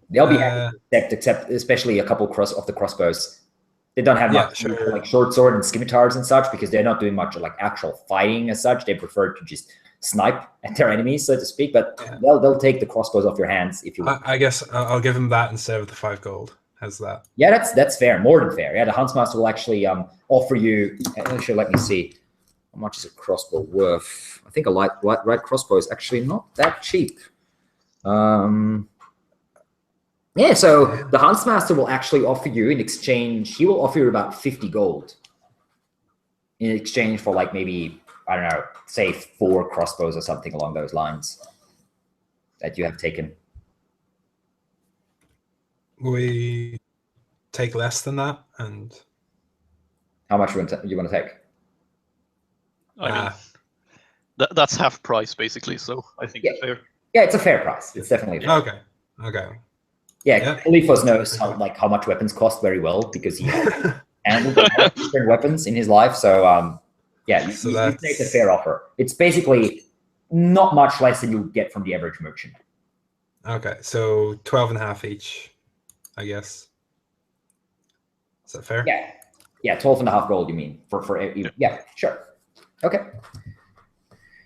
Speaker 1: They'll be happy to accept especially a couple of the crossbows. They don't have much like short sword and scimitars and such, because they're not doing much like actual fighting as such. They prefer to just snipe at their enemies, so to speak. But they'll take the crossbows off your hands if you want.
Speaker 4: I guess I'll give them that instead of the 5 gold. How's that?
Speaker 1: Yeah, that's fair. More than fair. Yeah, the Huntsmaster will actually offer you. Actually, let me see. How much is a crossbow worth? I think a light crossbow is actually not that cheap. Yeah, so the Huntsmaster will actually offer you in exchange. He will offer you about 50 gold in exchange for like maybe, I don't know, say 4 crossbows or something along those lines that you have taken.
Speaker 4: We take less than that, and
Speaker 1: how much you want to take?
Speaker 2: I mean, that's half price basically, so I think it's fair.
Speaker 1: Yeah, it's a fair price. It's definitely fair.
Speaker 4: Okay.
Speaker 1: Yeah, Kalifos knows how much weapons cost very well, because he handled different weapons in his life. So you take a fair offer. It's basically not much less than you get from the average merchant.
Speaker 4: Okay, so 12.5 each, I guess. Is that fair?
Speaker 1: Yeah, 12.5 gold. You mean for yeah, sure. Okay.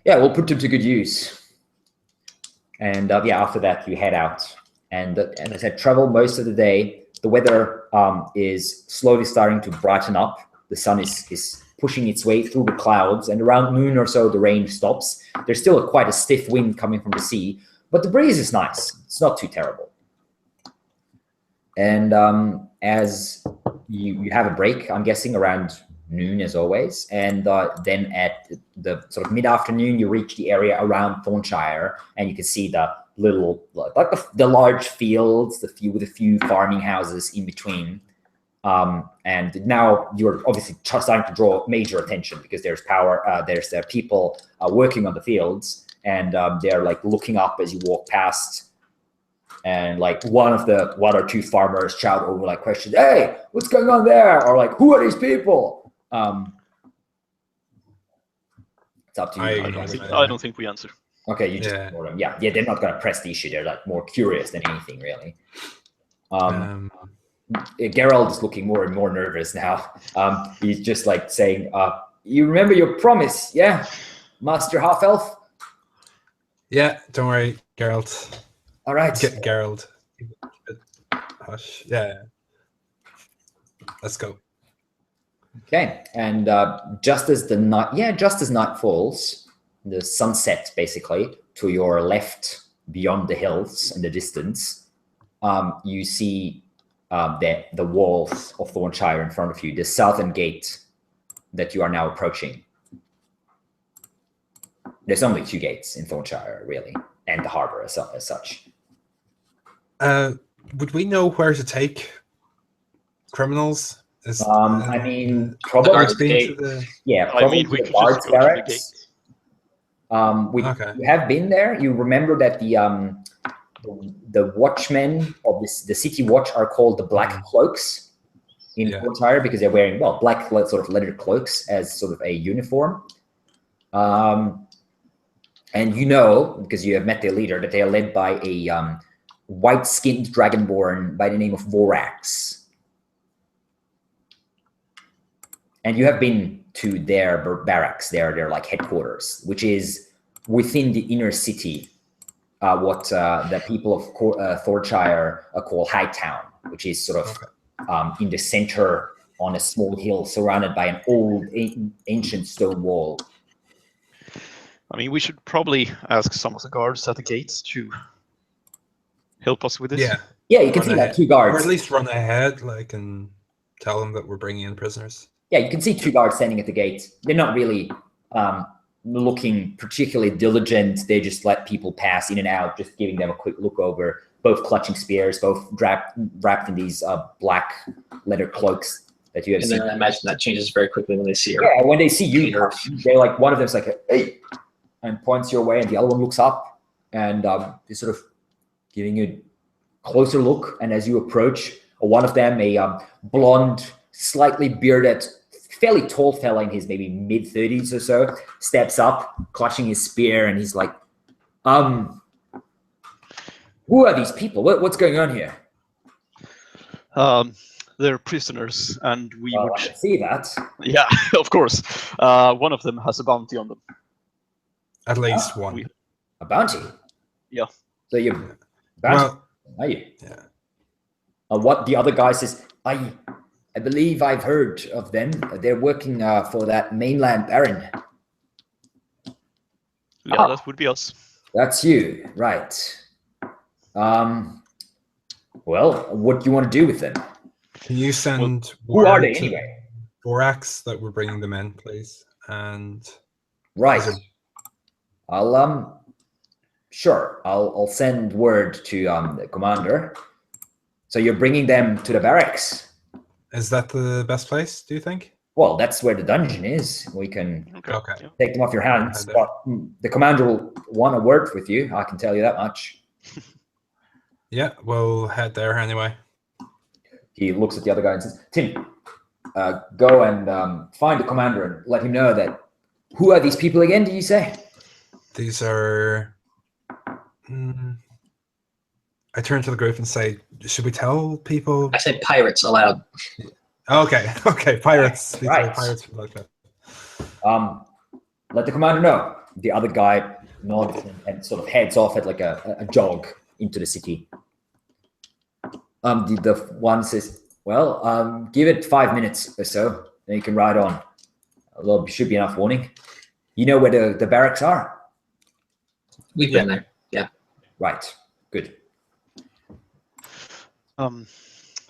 Speaker 1: Yeah, we'll put them to good use. And after that you head out. And as I said, travel most of the day. The weather is slowly starting to brighten up. The sun is pushing its way through the clouds, and around noon or so, the rain stops. There's still quite a stiff wind coming from the sea, but the breeze is nice. It's not too terrible. And as you have a break, I'm guessing around noon as always, and then at the sort of mid-afternoon, you reach the area around Thornshire, and you can see the little, like the large fields, with a few farming houses in between. And now you're obviously starting to draw major attention, because there's people working on the fields, and they're like looking up as you walk past. And like one or two farmers shout over like questions, "Hey, what's going on there?" Or like, "Who are these people?" It's up to you.
Speaker 2: I don't think we answer.
Speaker 1: Okay, you just ignore them. Yeah, they're not going to press the issue. They're like more curious than anything, really. Geralt is looking more and more nervous now. He's just like saying, you remember your promise, yeah, Master Half-Elf?
Speaker 4: Yeah, don't worry, Geralt.
Speaker 1: All right.
Speaker 4: Get Geralt. Hush. Yeah. Let's go.
Speaker 1: Okay, and just as night falls, the sunset basically to your left, beyond the hills in the distance, you see the walls of Thornshire in front of you, the southern gate that you are now approaching. There's only 2 gates in Thornshire, really, and the harbor as such.
Speaker 4: Would we know where to take criminals?
Speaker 1: I mean, probably
Speaker 3: guards gate.
Speaker 1: probably
Speaker 2: we
Speaker 1: the
Speaker 2: could
Speaker 1: guards
Speaker 2: just go to the
Speaker 1: barracks. You have been there. You remember that the watchmen of the city watch are called the Black Cloaks in Thornshire because they're wearing black sort of leather cloaks as sort of a uniform. And you know, because you have met their leader, that they are led by a white-skinned dragonborn by the name of Vorax. And you have been to their barracks, their like headquarters, which is within the inner city, what the people of Thornshire call High Town, which is sort of in the center on a small hill surrounded by an old ancient stone wall.
Speaker 2: I mean, we should probably ask some of the guards at the gates to help us with this.
Speaker 1: Yeah, you can see like 2 guards.
Speaker 4: Or at least run ahead, and tell them that we're bringing in prisoners.
Speaker 1: Yeah, you can see 2 guards standing at the gate. They're not really looking particularly diligent. They just let people pass in and out, just giving them a quick look over, both clutching spears, both wrapped in these black leather cloaks that you have seen.
Speaker 3: And then I imagine that changes very quickly when they see her.
Speaker 1: Yeah, when they see you, they're like, one of them's like, hey, and points your way, and the other one looks up, and they're sort of giving you a closer look. And as you approach, one of them, a blonde, slightly bearded, fairly tall fella in his maybe mid-30s or so, steps up, clutching his spear, and he's like, who are these people? What's going on here?
Speaker 2: They're prisoners, and we would...
Speaker 1: I see that.
Speaker 2: Yeah, of course. One of them has a bounty on them.
Speaker 4: At least one.
Speaker 1: A bounty?
Speaker 2: Yeah.
Speaker 1: So you're bounty? Are you?
Speaker 4: Yeah.
Speaker 1: What the other guy says, I believe I've heard of them. They're working for that mainland baron.
Speaker 2: Yeah, that would be us.
Speaker 1: That's you, right. Well, what do you want to do with them?
Speaker 4: Can you send
Speaker 1: who are they anyway?
Speaker 4: Vorax that we're bringing them in, please. And
Speaker 1: right. I'll send word to the commander. So you're bringing them to the barracks.
Speaker 4: Is that the best place, do you think?
Speaker 1: Well, that's where the dungeon is. We can take them off your hands. But the commander will want a word with you. I can tell you that much.
Speaker 4: Yeah, we'll head there anyway.
Speaker 1: He looks at the other guy and says, Tim, go and find the commander and let him know that... Who are these people again, do you say?
Speaker 4: These are... I turn to the group and say, should we tell people?
Speaker 3: I say pirates aloud.
Speaker 4: Okay, pirates. These
Speaker 1: right.
Speaker 4: are pirates like that.
Speaker 1: Let the commander know. The other guy nods and sort of heads off at like a jog into the city. The one says, well, give it 5 minutes or so, then you can ride on. Well, should be enough warning. You know where the barracks are?
Speaker 3: We've been there, yeah.
Speaker 1: Right, good.
Speaker 2: And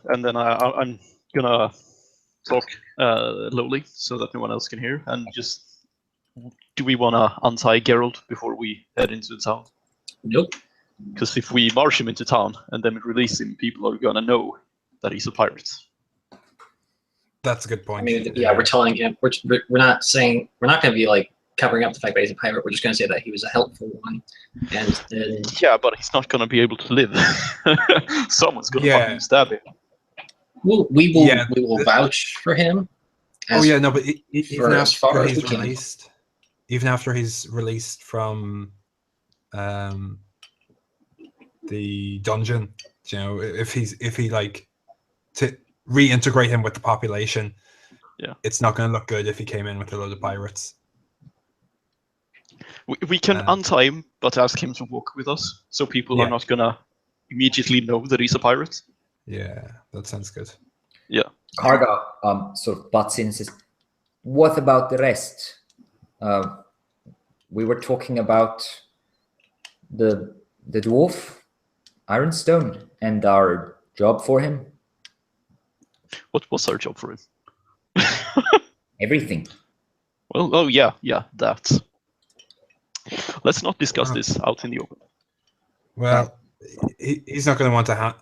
Speaker 2: then I'm gonna talk lowly so that no one else can hear. And just, do we want to untie Geralt before we head into the town?
Speaker 3: Nope.
Speaker 2: Because if we march him into town and then release him, people are gonna know that he's a pirate.
Speaker 4: That's a good point.
Speaker 3: I mean, yeah, we're telling him we're not saying we're not going to be like covering up the fact that he's a pirate. We're just going to say that he was a helpful one, and then
Speaker 2: yeah, but he's not going to be able to live. Someone's going to fucking stab him.
Speaker 3: We will vouch for him.
Speaker 4: But even after he's released, even after he's released from the dungeon, you know, if he like to reintegrate him with the population, it's not going to look good if he came in with a load of pirates.
Speaker 2: We can untie him, but ask him to walk with us, so people are not gonna immediately know that he's a pirate.
Speaker 4: Yeah, that sounds good.
Speaker 2: Yeah.
Speaker 1: Karga sort of butts in and says, "What about the rest? We were talking about the dwarf, Ironstone, and our job for him."
Speaker 2: What was our job for him?
Speaker 1: Everything.
Speaker 2: Well, oh yeah, that. Let's not discuss this out in the open.
Speaker 4: Well, he's not going to want to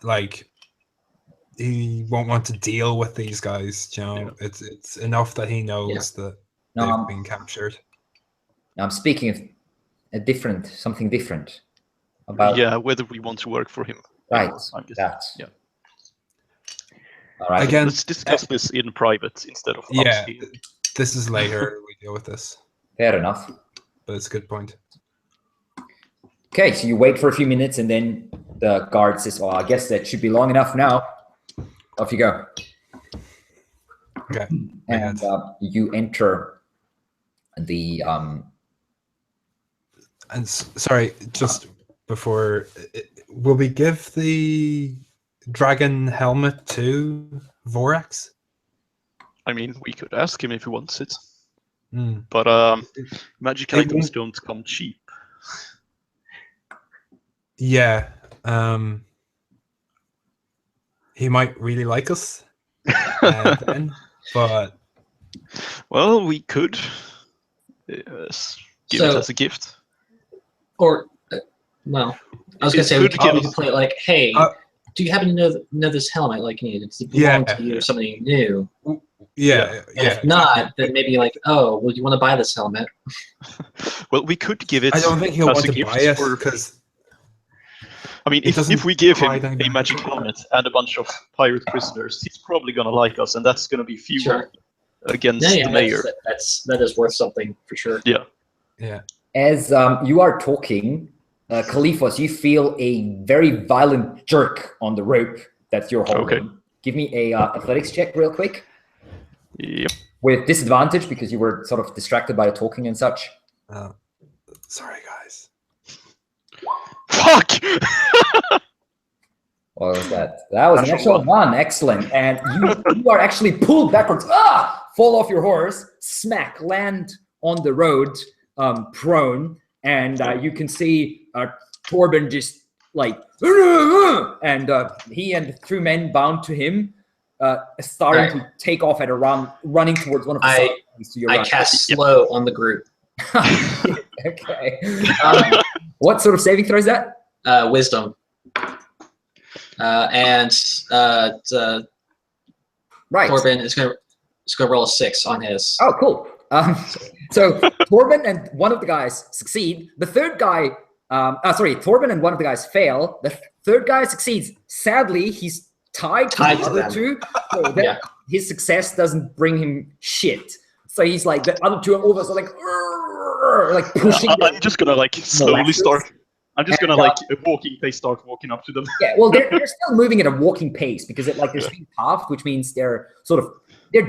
Speaker 4: he won't want to deal with these guys. You know, it's enough that he knows that they've been captured.
Speaker 1: I'm speaking of something different. About
Speaker 2: whether we want to work for him.
Speaker 1: Right.
Speaker 2: That. Yeah.
Speaker 1: All right.
Speaker 4: Again,
Speaker 2: let's discuss this in private instead of
Speaker 4: us here. This is later. We deal with this.
Speaker 1: Fair enough.
Speaker 4: But it's a good point.
Speaker 1: Okay, so you wait for a few minutes, and then the guard says, "Oh, I guess that should be long enough now." Off you go.
Speaker 4: Okay.
Speaker 1: And you enter the.
Speaker 4: And sorry, just before, will we give the dragon helmet to Vorax?
Speaker 2: I mean, we could ask him if he wants it.
Speaker 4: Mm.
Speaker 2: But magic items don't come cheap.
Speaker 4: Yeah. He might really like us then, but...
Speaker 2: Well, we could give it as a gift.
Speaker 3: Or, well, I was going to say, we could play it like, hey, do you happen to know this helmet? Like, does it belong to you or somebody new?
Speaker 4: Yeah.
Speaker 3: If not, then maybe like, oh, well, you want to buy this helmet?
Speaker 2: Well, we could give it.
Speaker 4: I don't think he'll want to buy it because.
Speaker 2: I mean, if we give him a magic helmet and a bunch of pirate prisoners, he's probably gonna like us, and that's gonna be fuel against the mayor.
Speaker 3: That is worth something for sure.
Speaker 2: Yeah.
Speaker 1: As you are talking, Khalifos, you feel a very violent jerk on the rope that you're holding. Okay. Give me a athletics check real quick.
Speaker 2: Yep.
Speaker 1: With disadvantage because you were sort of distracted by the talking and such.
Speaker 4: Sorry, guys.
Speaker 2: Fuck!
Speaker 1: What was that? That was an excellent one. Excellent. And you are actually pulled backwards. Fall off your horse, smack, land on the road, prone. And you can see Torben just like, and he and the 3 men bound to him starting to take off at a run, running towards one of the sides to your right.
Speaker 3: I cast slow on the group.
Speaker 1: Okay. What sort of saving throw is that?
Speaker 3: Wisdom. And Torben is going to roll a 6 on his.
Speaker 1: Oh, cool. So Torben and one of the guys succeed. The third guy, Torben and one of the guys fail. The third guy succeeds. Sadly, he's tied to the other two, so that his success doesn't bring him shit. So he's like, the other two are over, so like pushing.
Speaker 2: I'm just gonna like slowly start. I'm just gonna like a walking pace start walking up to them.
Speaker 1: Yeah, well, they're still moving at a walking pace because they're being halved, which means they're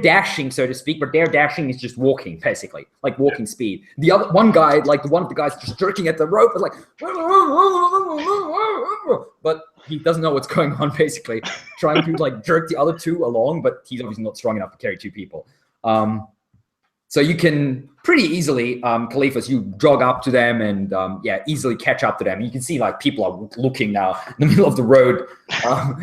Speaker 1: dashing, so to speak, but their dashing is just walking, basically, like walking speed. The other one guy, like one of the guys, just jerking at the rope, is like, but he doesn't know what's going on, basically, trying to like jerk the other two along, but he's obviously not strong enough to carry 2 people. So you can pretty easily, Khalifos, you jog up to them and easily catch up to them. You can see like people are looking now in the middle of the road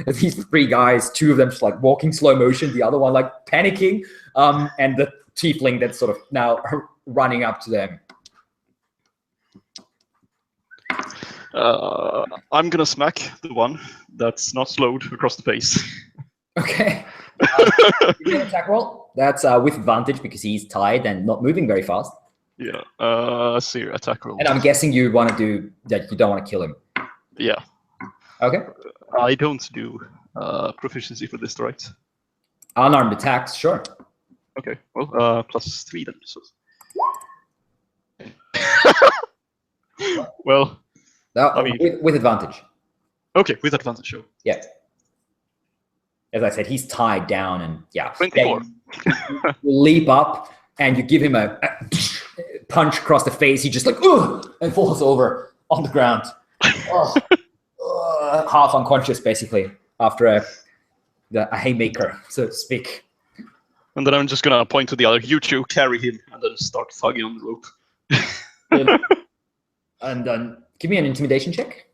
Speaker 1: at these 3 guys, 2 of them just like walking slow motion, the other one like panicking, and the tiefling that's sort of now running up to them.
Speaker 2: I'm gonna smack the one that's not slowed across the pace.
Speaker 1: Okay. Give me an attack roll. That's with advantage because he's tied and not moving very fast.
Speaker 2: Yeah. See attack roll.
Speaker 1: And I'm guessing you want to do that. You don't want to kill him.
Speaker 2: Yeah.
Speaker 1: Okay.
Speaker 2: I don't do proficiency for this, right?
Speaker 1: Unarmed attacks, sure.
Speaker 2: Okay. Well, +3 then. So. Well,
Speaker 1: I mean, with advantage.
Speaker 2: Okay, with advantage, sure.
Speaker 1: Yeah. As I said, he's tied down, and
Speaker 2: 24.
Speaker 1: You leap up and you give him a punch across the face. He just like and falls over on the ground, half unconscious basically after a haymaker, so to speak.
Speaker 2: And then I'm just gonna point to the other. You two carry him, and then start tugging on the rope.
Speaker 1: And give me an intimidation check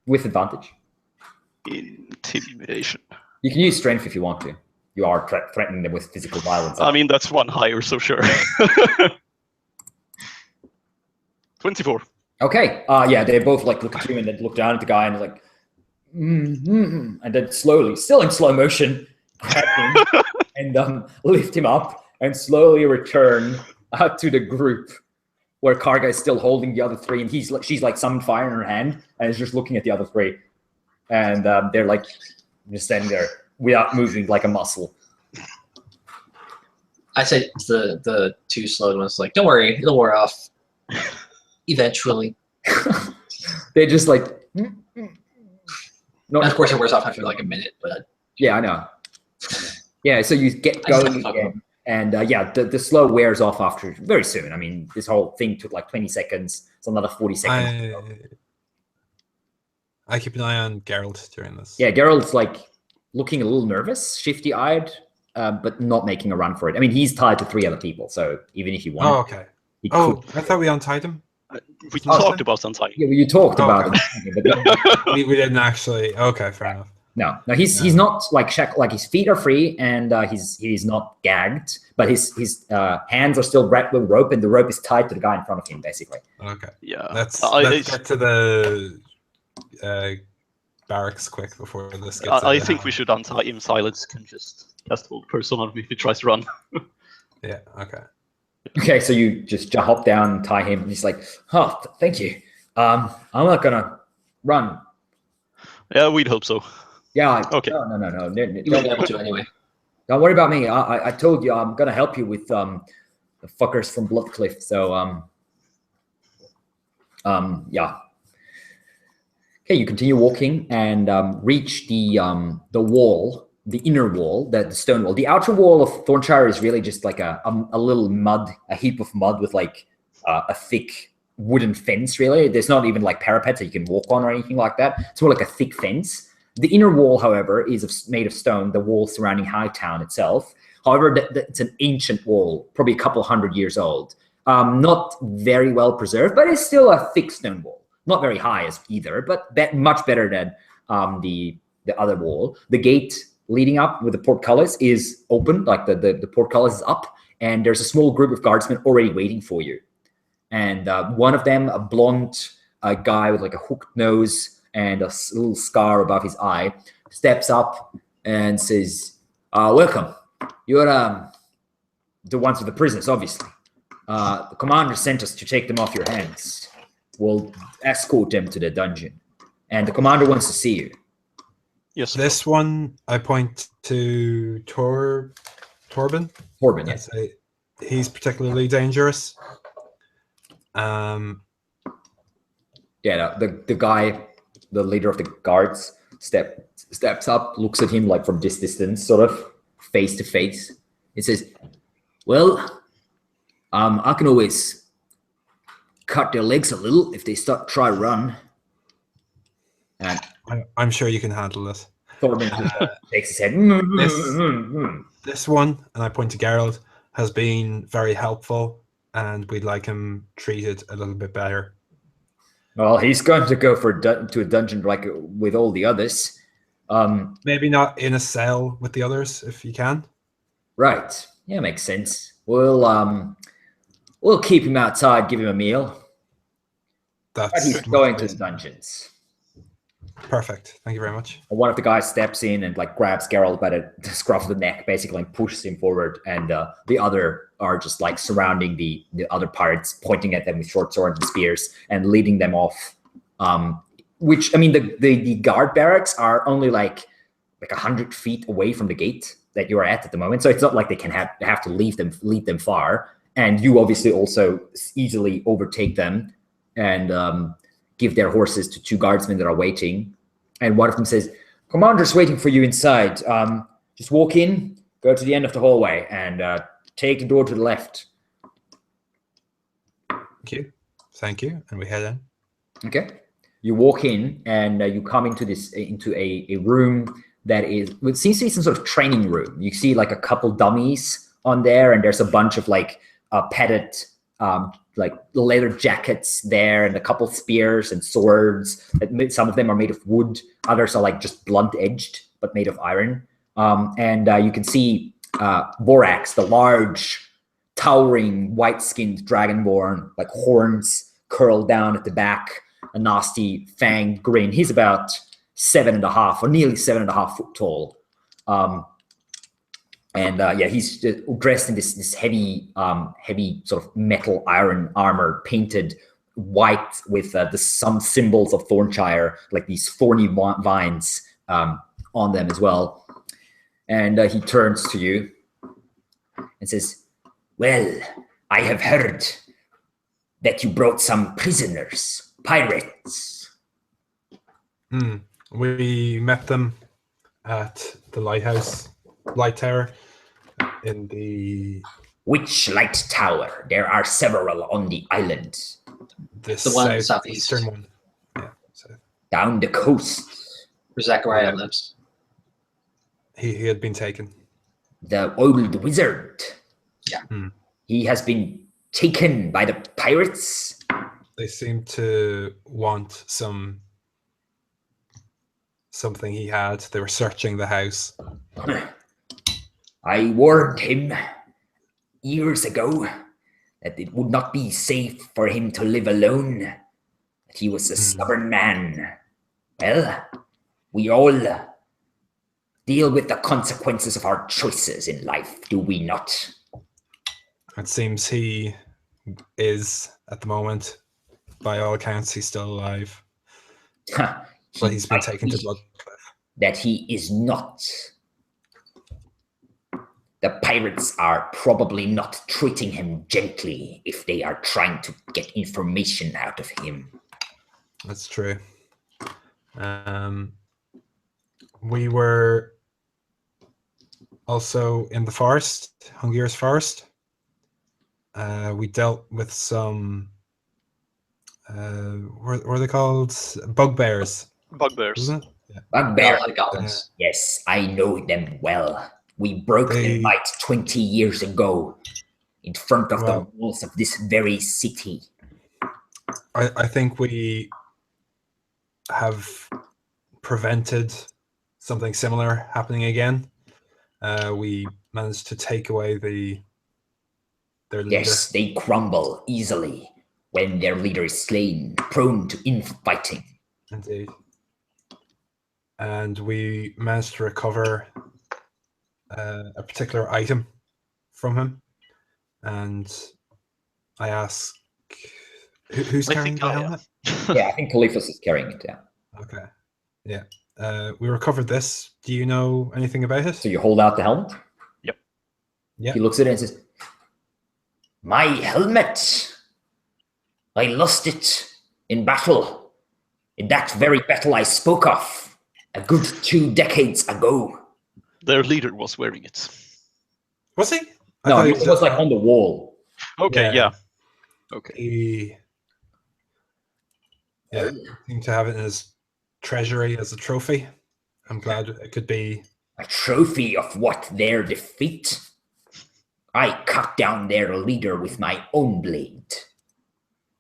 Speaker 1: with advantage.
Speaker 2: Intimidation.
Speaker 1: You can use strength if you want to. You are threatening them with physical violence.
Speaker 2: I mean, that's one higher, so sure. 24.
Speaker 1: Okay. Yeah, they both like look at you and then look down at the guy and like, and then slowly, still in slow motion, grab him and lift him up and slowly return to the group where Karga is still holding the other three, and she's like summoned fire in her hand and is just looking at the other three, and they're like just standing there without moving like a muscle.
Speaker 3: I say the two slowed ones like, don't worry, it'll wear off eventually.
Speaker 1: They're just like.
Speaker 3: And of course, it wears off after like a minute, but
Speaker 1: yeah, I know. Yeah, so you get going again, and the slow wears off after very soon. I mean, this whole thing took like 20 seconds. It's another 40 seconds.
Speaker 4: I keep an eye on Geralt during this.
Speaker 1: Yeah, Geralt's like looking a little nervous, shifty-eyed, but not making a run for it. I mean, he's tied to 3 other people, so even if he wanted,
Speaker 4: okay. I thought we untied him.
Speaker 2: We talked about untying.
Speaker 1: Yeah, well, you talked about it. But
Speaker 4: we didn't actually. Okay, fair enough.
Speaker 1: No, he's not like like his feet are free and he's not gagged, but his hands are still wrapped with rope, and the rope is tied to the guy in front of him, basically.
Speaker 4: Okay.
Speaker 2: Yeah.
Speaker 4: Let's get to the barracks quick before this gets.
Speaker 2: I think we should untie him. Silence can just cast hold person on him if he tries to run.
Speaker 4: Yeah. Okay.
Speaker 1: Okay, so you just hop down, tie him, and he's like, "Oh, thank you. I'm not gonna run."
Speaker 2: Yeah, we'd hope so.
Speaker 1: Yeah.
Speaker 2: Okay.
Speaker 1: No.
Speaker 3: you wouldn't be able to anyway.
Speaker 1: Don't worry about me. I told you I'm gonna help you with the fuckers from Bloodcliff. So yeah. Okay, you continue walking and reach the wall, the inner wall, the stone wall. The outer wall of Thornshire is really just like a little a heap of mud with like a thick wooden fence. Really, there's not even like parapets that you can walk on or anything like that. It's more like a thick fence. The inner wall, however, is made of stone, the wall surrounding Hightown itself. However, it's an ancient wall, probably a couple 100 years old. Not very well preserved, but it's still a thick stone wall. Not very high as either, but much better than the other wall. The gate leading up with the portcullis is open, like the portcullis is up, and there's a small group of guardsmen already waiting for you. And one of them, a blonde guy with like a hooked nose and a little scar above his eye, steps up and says, welcome. You're the ones with the prisoners, obviously. The commander sent us to take them off your hands. We'll escort them to the dungeon. And the commander wants to see you.
Speaker 2: Yes.
Speaker 4: This one, I point to Torben.
Speaker 1: Torben, yes.
Speaker 4: He's particularly dangerous.
Speaker 1: Yeah, the guy, the leader of the guards, steps up, looks at him like from this distance, sort of face to face. He says, well, I can always cut their legs a little if they try to run. And
Speaker 4: I'm sure you can handle this.
Speaker 1: Torben takes his head.
Speaker 4: This one, and I point to Geralt, has been very helpful, and we'd like him treated a little bit better.
Speaker 1: Well, he's going to go to a dungeon like with all the others.
Speaker 4: Maybe not in a cell with the others, if you can.
Speaker 1: Right. Yeah, makes sense. We'll keep him outside, give him a meal. But he's going to the dungeons.
Speaker 4: Perfect. Thank you very much.
Speaker 1: And one of the guys steps in and like grabs Geralt by the scruff of the neck, basically, and pushes him forward. And the other are just like surrounding the other pirates, pointing at them with short swords and spears and leading them off. Which, I mean, the guard barracks are only like 100 feet away from the gate that you're at the moment. So it's not like they can have to lead them far. And you obviously also easily overtake them and give their horses to 2 guardsmen that are waiting. And one of them says, "Commander's waiting for you inside. Just walk in, go to the end of the hallway, and take the door to the left."
Speaker 4: Thank you. And we head in.
Speaker 1: Okay. You walk in and you come into a room that it seems to be some sort of training room. You see like a couple dummies on there, and there's a bunch of like padded like leather jackets there, and a couple spears and swords. Some of them are made of wood, others are like just blunt edged but made of iron. And you can see Vorax, the large, towering, white-skinned dragonborn, like horns curled down at the back, a nasty fanged grin. He's about 7.5 or nearly 7.5 foot tall. He's dressed in this heavy sort of metal iron armor, painted white with some symbols of Thornshire, like these thorny vines on them as well. And he turns to you and says, "Well, I have heard that you brought some prisoners, pirates."
Speaker 4: We met them at the light tower in the...
Speaker 1: Which light tower? There are several on the island.
Speaker 3: The one southeast.
Speaker 4: One. Yeah,
Speaker 1: down the coast.
Speaker 3: Where Zachariah lives.
Speaker 4: He had been taken.
Speaker 1: The old wizard.
Speaker 3: Yeah.
Speaker 1: He has been taken by the pirates.
Speaker 4: They seem to want something he had. They were searching the house.
Speaker 1: I warned him years ago that it would not be safe for him to live alone, that he was a stubborn man. Well, we all deal with the consequences of our choices in life, do we not?
Speaker 4: It seems he is, at the moment, by all accounts, he's still alive. But he's been taken to Bloodcliff.
Speaker 1: That he is not. The pirates are probably not treating him gently if they are trying to get information out of him.
Speaker 4: That's true. We were also in the forest, Hungir's forest. We dealt with some, what are they called? Bugbears.
Speaker 2: Bugbears.
Speaker 4: Isn't it? Yeah.
Speaker 1: Bugbear.
Speaker 3: Goblins.
Speaker 1: Yes, I know them well. We broke their might 20 years ago in front of the walls of this very city.
Speaker 4: I think we have prevented something similar happening again. We managed to take away their leader.
Speaker 1: Yes, they crumble easily when their leader is slain, prone to infighting.
Speaker 4: Indeed. And we managed to recover a particular item from him. And I ask, who's carrying the helmet?
Speaker 1: Yeah, I think Caliphus is carrying it, yeah.
Speaker 4: Okay. Yeah. We recovered this. Do you know anything about it?
Speaker 1: So you hold out the helmet?
Speaker 2: Yep.
Speaker 4: Yeah.
Speaker 1: He looks at it and says, "My helmet! I lost it in battle. In that very battle I spoke of, a good 2 decades ago."
Speaker 2: Their leader was wearing it.
Speaker 4: Was he?
Speaker 1: No, it was like on the wall.
Speaker 2: Okay, yeah. Okay.
Speaker 4: He seemed to have it in his treasury as a trophy. I'm glad it could be
Speaker 1: a trophy of what? Their defeat? I cut down their leader with my own blade.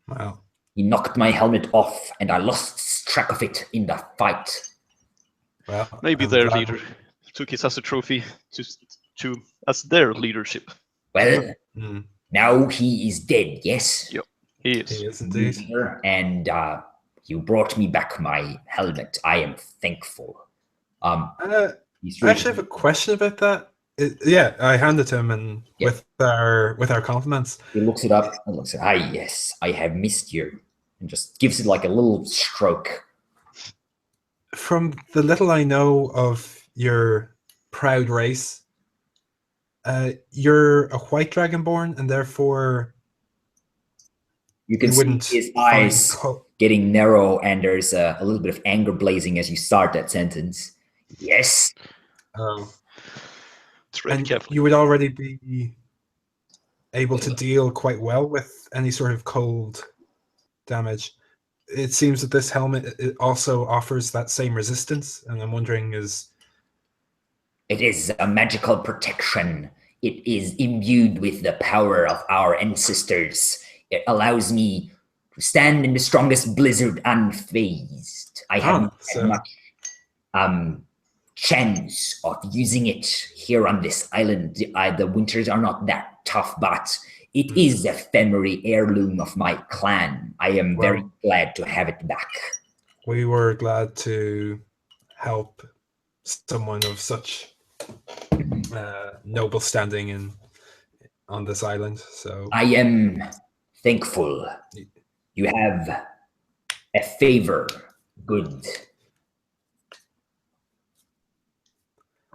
Speaker 4: Wow.
Speaker 1: He knocked my helmet off and I lost track of it in the fight.
Speaker 4: Well,
Speaker 2: maybe their leader took it as a trophy to as their leadership.
Speaker 1: Well, now he is dead, yes?
Speaker 2: Yep, he is.
Speaker 4: He is indeed.
Speaker 1: And you brought me back my helmet. I am thankful.
Speaker 4: I actually have a question about that. I hand it to him and with our compliments.
Speaker 1: He looks it up and looks at, yes, I have missed you. And just gives it like a little stroke.
Speaker 4: From the little I know of your proud race, You're a white dragonborn, and therefore
Speaker 1: you can see his eyes getting narrow, and there's a little bit of anger blazing as you start that sentence. Yes.
Speaker 4: And you would already be able to deal quite well with any sort of cold damage. It seems that this helmet also offers that same resistance, and I'm wondering
Speaker 1: It is a magical protection. It is imbued with the power of our ancestors. It allows me to stand in the strongest blizzard unfazed. I haven't had much chance of using it here on this island. The winters are not that tough, but it is a family heirloom of my clan. I am very glad to have it back.
Speaker 4: We were glad to help someone of such noble standing on this island. So
Speaker 1: I am thankful. You have a favor. Good.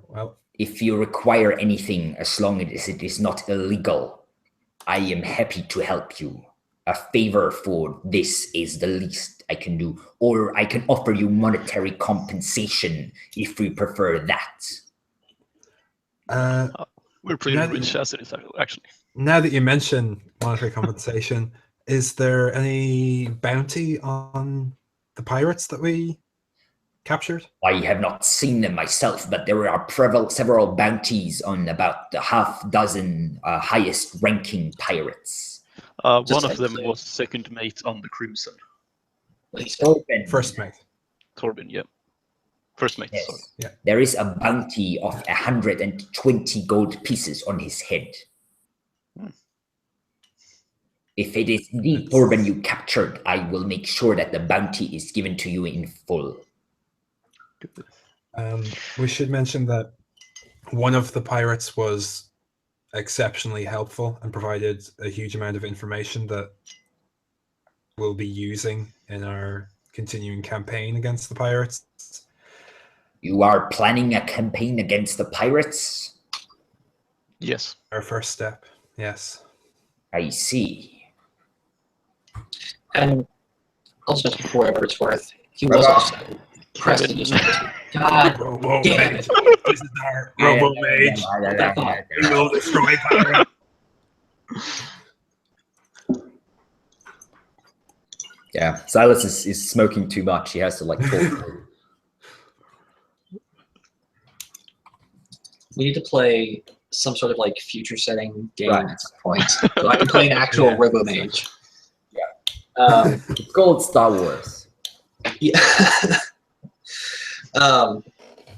Speaker 4: Well,
Speaker 1: if you require anything, as long as it is not illegal, I am happy to help you. A favor for this is the least I can do, or I can offer you monetary compensation if you prefer that.
Speaker 2: We're pretty rich as it is, actually.
Speaker 4: Now that you mention monetary compensation, is there any bounty on the pirates that we captured?
Speaker 1: I have not seen them myself, but there are several bounties on about the half-dozen highest-ranking pirates.
Speaker 2: One of them was second mate on the Crimson.
Speaker 1: Torben.
Speaker 4: First mate.
Speaker 2: Torben, yeah. First mate,
Speaker 1: yes.
Speaker 2: sorry.
Speaker 1: Yeah. There is a bounty of 120 gold pieces on his head. If it is the Torben you captured, I will make sure that the bounty is given to you in full.
Speaker 4: We should mention that one of the pirates was exceptionally helpful and provided a huge amount of information that we'll be using in our continuing campaign against the pirates.
Speaker 1: You are planning a campaign against the pirates?
Speaker 2: Yes.
Speaker 4: Our first step, yes.
Speaker 1: I see.
Speaker 3: And also, for whatever it's worth, he was also pressed into God
Speaker 4: Robo
Speaker 3: damn
Speaker 4: Mage.
Speaker 3: it.
Speaker 4: This is our Robo Mage. We will destroy pirates.
Speaker 1: Yeah, Silas is smoking too much. He has to like talk.
Speaker 3: We need to play some sort of like future setting game at some point. So I can play an actual Robo Mage.
Speaker 1: Yeah. It's called Star Wars.
Speaker 3: Yeah.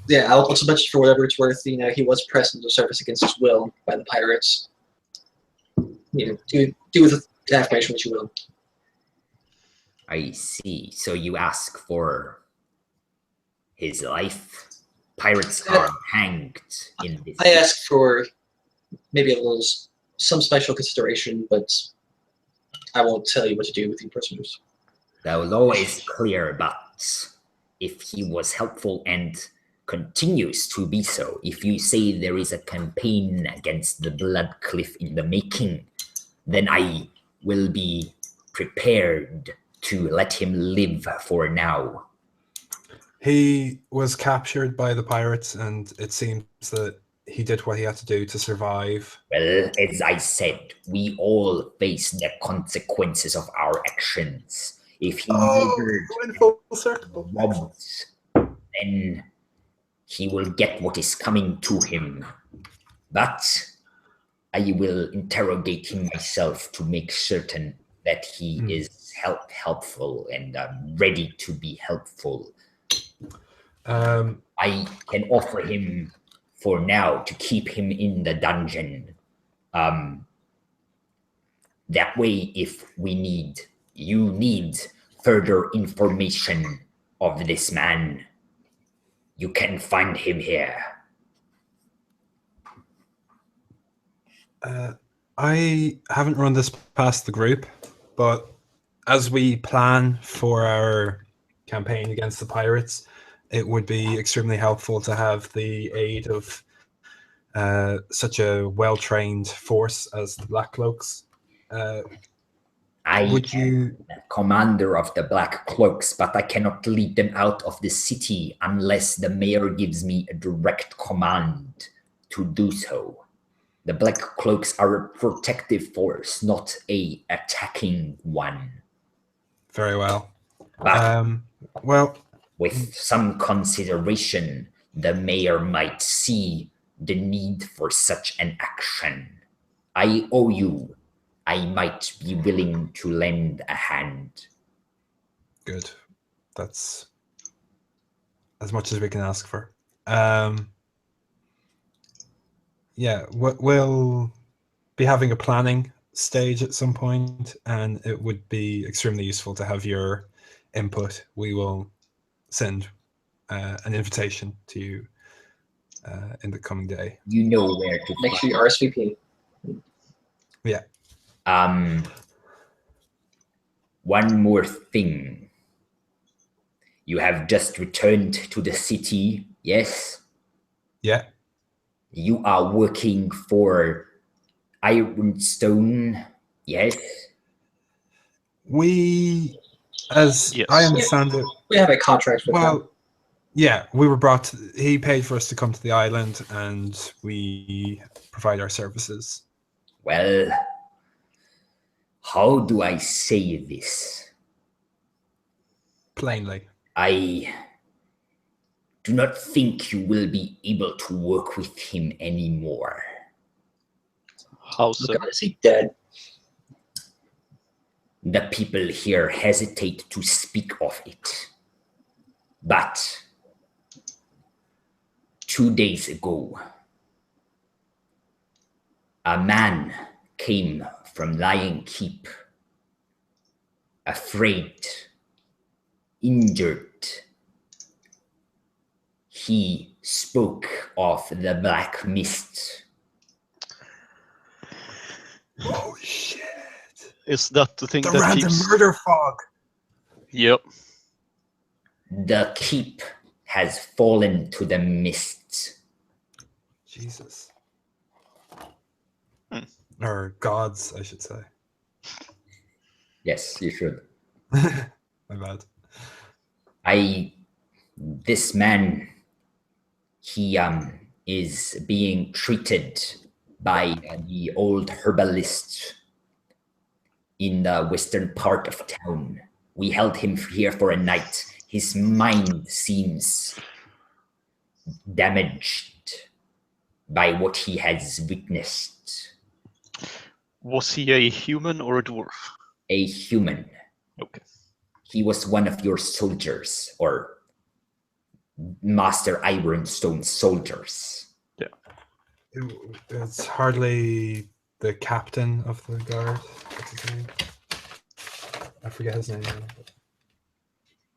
Speaker 3: Yeah, I'll also mention for whatever it's worth, you know, he was pressed into service against his will by the pirates. You know, do with the affirmation what you will.
Speaker 1: I see. So you ask for his life? Pirates are hanged in this.
Speaker 3: I ask for maybe some special consideration, but I won't tell you what to do with the prisoners.
Speaker 1: That was always clear, but if he was helpful and continues to be so, if you say there is a campaign against the Blood Cliff in the making, then I will be prepared to let him live for now.
Speaker 4: He was captured by the pirates, and it seems that he did what he had to do to survive.
Speaker 1: Well, as I said, we all face the consequences of our actions. If he robbed, then he will get what is coming to him. But I will interrogate him myself to make certain that he is helpful and ready to be helpful. I can offer him for now to keep him in the dungeon. That way, if you need further information of this man, you can find him here.
Speaker 4: I haven't run this past the group, but as we plan for our campaign against the pirates, it would be extremely helpful to have the aid of such a well-trained force as the Black Cloaks.
Speaker 1: I
Speaker 4: Would you?
Speaker 1: am commander of the Black Cloaks, but I cannot lead them out of the city unless the mayor gives me a direct command to do so. The Black Cloaks are a protective force, not a attacking one.
Speaker 4: Very well.
Speaker 1: But
Speaker 4: well,
Speaker 1: with some consideration, the mayor might see the need for such an action. I owe you. I might be willing to lend a hand.
Speaker 4: Good. That's as much as we can ask for. Yeah, we'll be having a planning stage at some point, and it would be extremely useful to have your input. We will send an invitation to you in the coming day.
Speaker 1: You know where to
Speaker 3: make sure you RSVP.
Speaker 4: Yeah.
Speaker 1: One more thing. You have just returned to the city, yes?
Speaker 4: Yeah.
Speaker 1: You are working for Ironstone, yes?
Speaker 4: We, as
Speaker 2: yes.
Speaker 4: I understand it,
Speaker 3: we have a contract with them.
Speaker 4: Yeah, we were brought to, he paid for us to come to the island, and we provide our services.
Speaker 1: Well, how do I say this?
Speaker 4: Plainly.
Speaker 1: I do not think you will be able to work with him anymore.
Speaker 2: How so?
Speaker 3: God, is he dead?
Speaker 1: The people here hesitate to speak of it. But 2 days ago, a man came from Lion Keep, afraid, injured. He spoke of the Black Mist.
Speaker 4: Oh shit!
Speaker 2: Is that the thing
Speaker 4: The
Speaker 2: that
Speaker 4: random
Speaker 2: keeps...
Speaker 4: murder fog!
Speaker 2: Yep.
Speaker 1: The keep has fallen to the mist.
Speaker 4: Jesus. Or gods, I should say.
Speaker 1: Yes, you should.
Speaker 4: My bad.
Speaker 1: This man, he is being treated by the old herbalist in the western part of town. We held him here for a night. His mind seems damaged by what he has witnessed.
Speaker 2: Was he a human or a dwarf?
Speaker 1: A human.
Speaker 2: Okay.
Speaker 1: He was one of your soldiers, or Master Ironstone soldiers.
Speaker 2: Yeah.
Speaker 4: It's hardly the captain of the guard. What's his name? I forget his name now.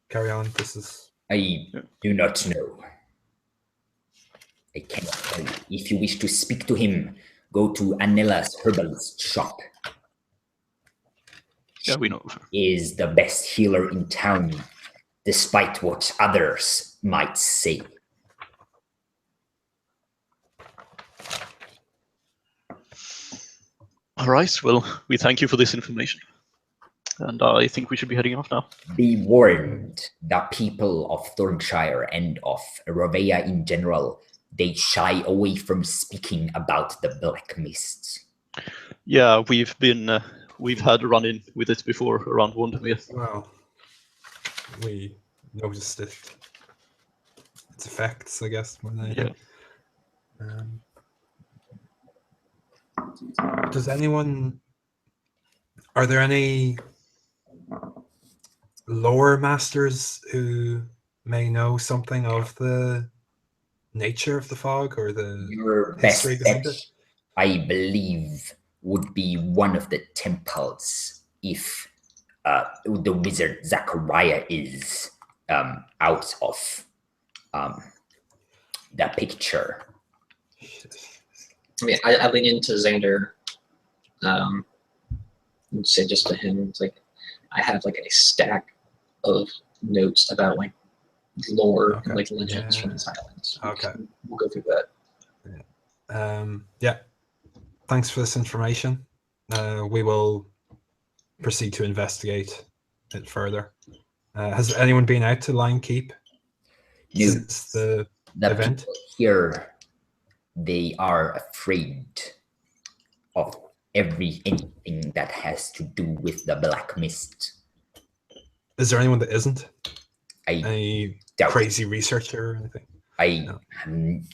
Speaker 4: Carry on. This is...
Speaker 1: I do not know. I cannot tell you. If you wish to speak to him, go to Anella's herbalist shop.
Speaker 2: Yeah, we know.
Speaker 1: She is the best healer in town, despite what others might say.
Speaker 2: All right, well, we thank you for this information. And I think we should be heading off now.
Speaker 1: Be warned, the people of Thornshire and of Roveia in general, they shy away from speaking about the Black Mist.
Speaker 2: Yeah, we've had a run-in with it before around Wondermere.
Speaker 4: Well, we noticed it. Its effects, I guess, more than anything.
Speaker 2: Yeah.
Speaker 4: Does anyone... Are there any lore masters who may know something of the nature of the fog or the
Speaker 1: Your best
Speaker 4: history
Speaker 1: bet,
Speaker 4: behind it?
Speaker 1: I believe, would be one of the temples if the wizard Zachariah is out of the picture.
Speaker 3: I mean, I lean into Xander and say just to him, it's like, I have like a stack of notes about like lore and like legends from these islands.
Speaker 4: Okay.
Speaker 3: We'll go through that.
Speaker 4: Yeah. Yeah. Thanks for this information. We will proceed to investigate it further. Has anyone been out to Lion Keep since the event?
Speaker 1: People here, they are afraid of anything that has to do with the Black Mist.
Speaker 4: Is there anyone that isn't?
Speaker 1: Any
Speaker 4: crazy researcher or anything?
Speaker 1: I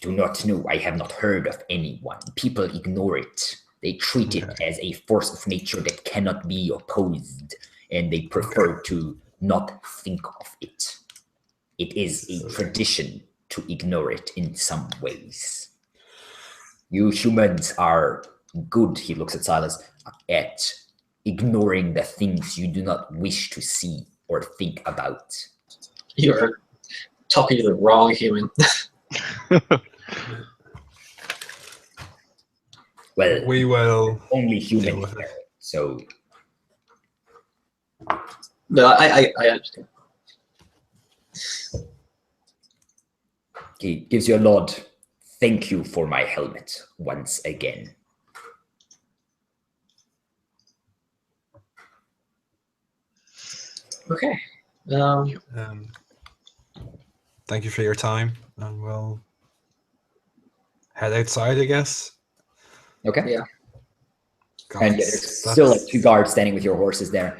Speaker 1: do not know. I have not heard of anyone. People ignore it. They treat it as a force of nature that cannot be opposed, and they prefer to not think of it. It is a tradition to ignore it in some ways. You humans are good, he looks at Silas, at ignoring the things you do not wish to see or think about.
Speaker 3: You are talking to the wrong human.
Speaker 1: Well,
Speaker 4: we will
Speaker 1: only human here, so.
Speaker 3: No, I understand.
Speaker 1: He gives you a nod. Thank you for my helmet once again.
Speaker 3: Okay.
Speaker 4: Thank you for your time, and we'll head outside, I guess.
Speaker 1: Okay.
Speaker 3: Yeah.
Speaker 1: And there's still like 2 guards standing with your horses there,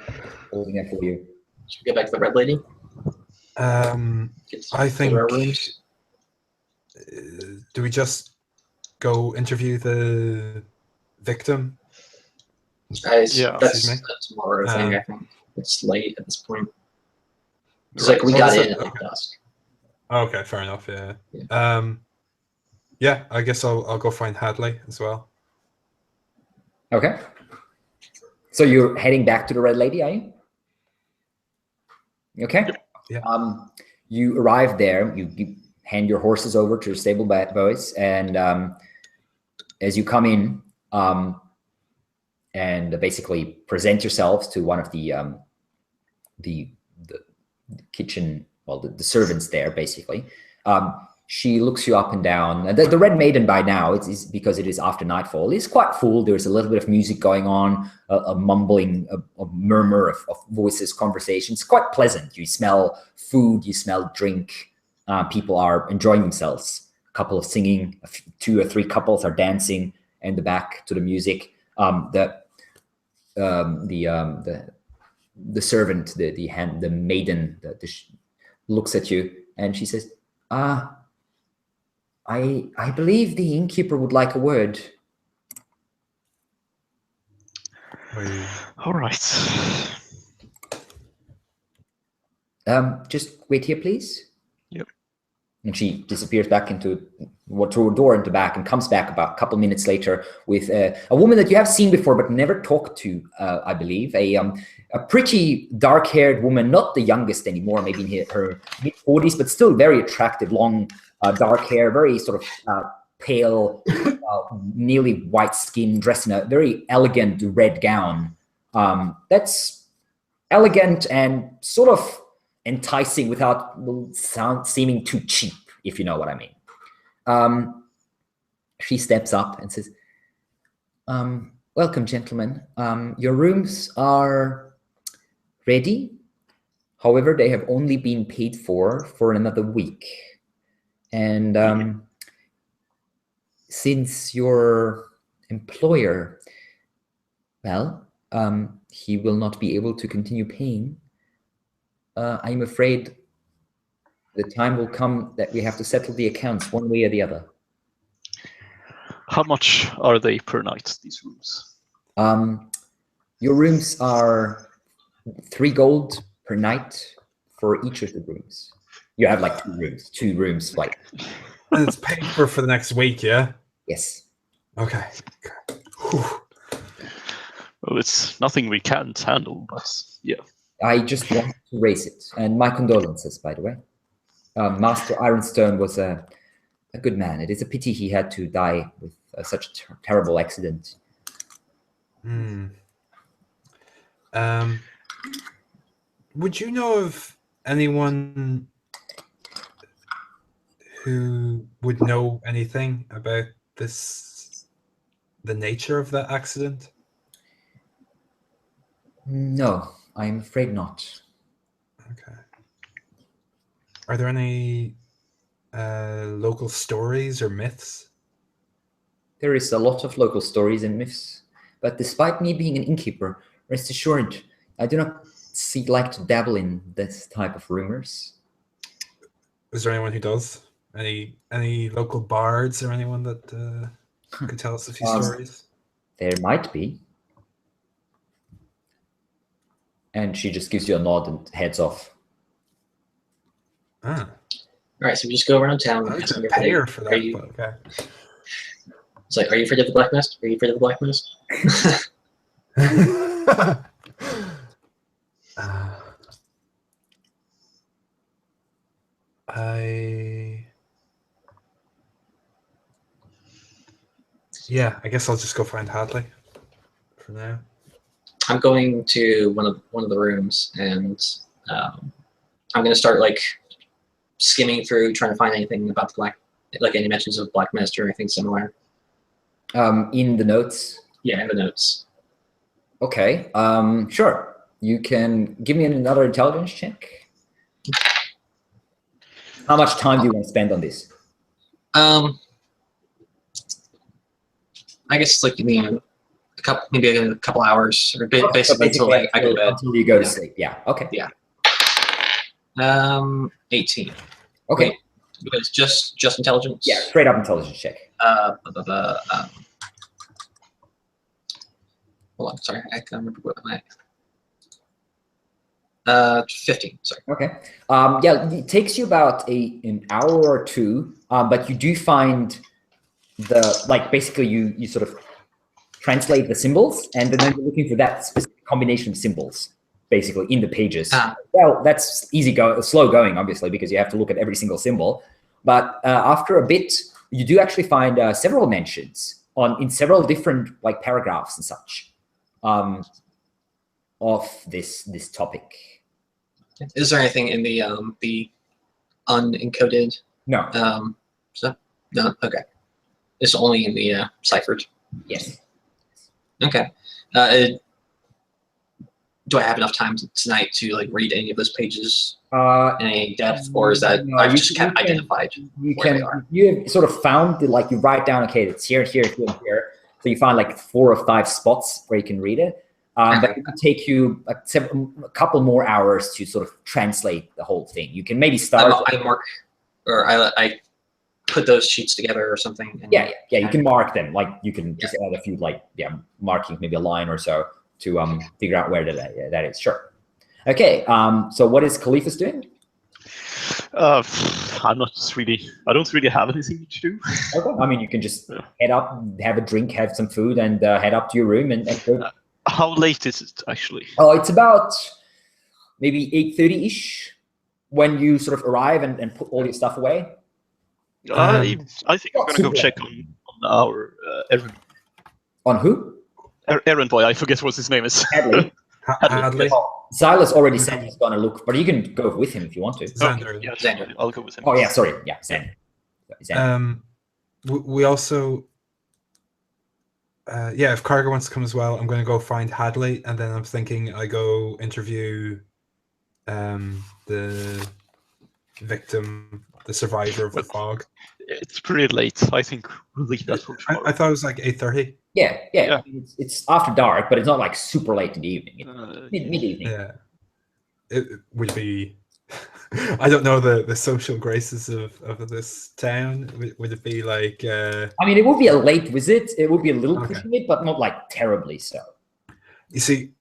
Speaker 1: holding it for you.
Speaker 3: Should we get back to the Red Lady?
Speaker 4: I think.
Speaker 3: Our rooms?
Speaker 4: Do we just go interview the victim?
Speaker 3: Yeah, that's a tomorrow thing. I think it's late at this point. It's like we got in at dusk.
Speaker 4: Okay, fair enough. Yeah. Yeah, I guess I'll go find Hadley as well.
Speaker 1: Okay. So you're heading back to the Red Lady, are you? Okay.
Speaker 4: Yeah.
Speaker 1: You arrive there. You hand your horses over to the stable boys, and as you come in, and basically present yourselves to one of the kitchen, well, the servants there, basically. She looks you up and down. The Red Maiden by now, it's because it is after nightfall, is quite full. There's a little bit of music going on, a mumbling, a murmur of voices, conversations. Quite pleasant. You smell food, you smell drink. People are enjoying themselves. A couple of singing, 2 or 3 couples are dancing in the back to the music. The servant, the maiden, looks at you and she says, I believe the innkeeper would like a word.
Speaker 2: All right.
Speaker 1: Just wait here, please.
Speaker 2: Yep.
Speaker 1: And she disappears back through a door into back and comes back about a couple minutes later with a woman that you have seen before but never talked to, I believe. A pretty dark-haired woman, not the youngest anymore, maybe in her mid-40s, but still very attractive, long dark hair, very sort of pale, nearly white skin, dressed in a very elegant red gown. That's elegant and sort of enticing without seeming too cheap, if you know what I mean. She steps up and says, welcome, gentlemen. Your rooms are ready. However, they have only been paid for another week. And since your employer, well, he will not be able to continue paying, I'm afraid the time will come that we have to settle the accounts one way or the other.
Speaker 2: How much are they per night, these rooms?
Speaker 1: Your rooms are 3 gold per night for each of the rooms. You have like 2 rooms, like.
Speaker 4: And it's paid for the next week, yeah?
Speaker 1: Yes.
Speaker 4: Okay.
Speaker 2: Well, it's nothing we can't handle, but yeah.
Speaker 1: I just want to raise it. And my condolences, by the way. Master Ironstone was a good man. It is a pity he had to die with such a terrible accident.
Speaker 4: Would you know of anyone who would know anything about the nature of that accident?
Speaker 1: No, I'm afraid not.
Speaker 4: Okay. Are there any local stories or myths?
Speaker 1: There is a lot of local stories and myths, but despite me being an innkeeper, rest assured, I do not like to dabble in this type of rumors.
Speaker 4: Is there anyone who does? Any local bards or anyone that could tell us a few stories?
Speaker 1: There might be. And she just gives you a nod and heads off.
Speaker 3: All right, so we just go around town.
Speaker 4: I like to pay her for that, but okay.
Speaker 3: It's like, are you afraid of the Black Mist? Are you afraid of the Black Mist?
Speaker 4: Yeah, I guess I'll just go find Hadley for now.
Speaker 3: I'm going to one of the rooms, and I'm going to start like skimming through, trying to find anything about the any mentions of Black Mist or anything similar.
Speaker 1: In the notes?
Speaker 3: Yeah, in the notes.
Speaker 1: Okay, sure. You can give me another intelligence check. How much time do you want to spend on this?
Speaker 3: I guess like maybe a couple hours, or basically until I go to bed.
Speaker 1: Until you go to sleep. Yeah. Okay.
Speaker 3: Yeah. 18.
Speaker 1: Okay.
Speaker 3: Wait, it's just intelligence.
Speaker 1: Yeah, straight up intelligence check.
Speaker 3: Hold on, sorry, I can't remember what I'm 15. Sorry.
Speaker 1: Okay. Yeah, it takes you about an hour or two, but you do find basically you sort of translate the symbols, and then you're looking for that specific combination of symbols, basically in the pages. Well, that's slow going, obviously, because you have to look at every single symbol. But after a bit, you do actually find several mentions in several different paragraphs and such of this topic.
Speaker 3: Is there anything in the unencoded?
Speaker 1: No.
Speaker 3: No. Okay. It's only in the ciphered.
Speaker 1: Yes.
Speaker 3: Okay. Do I have enough time tonight to read any of those pages in any depth, or is that I've just identified where they are?
Speaker 1: You have sort of found you write down, okay, it's here, here, here, here. So you find 4 or 5 spots where you can read it. But it will take you a couple more hours to sort of translate the whole thing. You can maybe start.
Speaker 3: I put those sheets together or something. And
Speaker 1: yeah. You can mark them. You can just add a few marking, maybe a line or so to figure out where that is. Sure. Okay. So what is Khalifa's doing?
Speaker 2: I don't really have anything to do.
Speaker 1: Okay. I mean, you can just head up, have a drink, have some food, and head up to your room and go.
Speaker 2: How late is it, actually?
Speaker 1: Oh, it's about maybe 8:30-ish when you sort of arrive and put all your stuff away.
Speaker 2: I think I'm going to go check on our errand.
Speaker 1: On who?
Speaker 2: Errand boy, I forget what his name is.
Speaker 1: Hadley.
Speaker 4: Hadley.
Speaker 1: Silas already said he's going to look, but you can go with him if you want to.
Speaker 4: Xander.
Speaker 2: Okay. Yeah, Xander. I'll go with him.
Speaker 1: Oh, yeah, sorry. Yeah, Xander.
Speaker 4: We also... if Cargo wants to come as well, I'm going to go find Hadley, and then I'm thinking I go interview the victim, the survivor of the fog.
Speaker 2: It's pretty late. I think we'll leave that for tomorrow.
Speaker 4: I thought it was 8:30.
Speaker 1: Yeah. It's after dark, but it's not super late in the evening. Mid-evening.
Speaker 4: Yeah. It would be... I don't know the social graces of this town. Would it be I
Speaker 1: mean, it would be a late visit. It would be a little pushing it, but not terribly so.
Speaker 4: You see,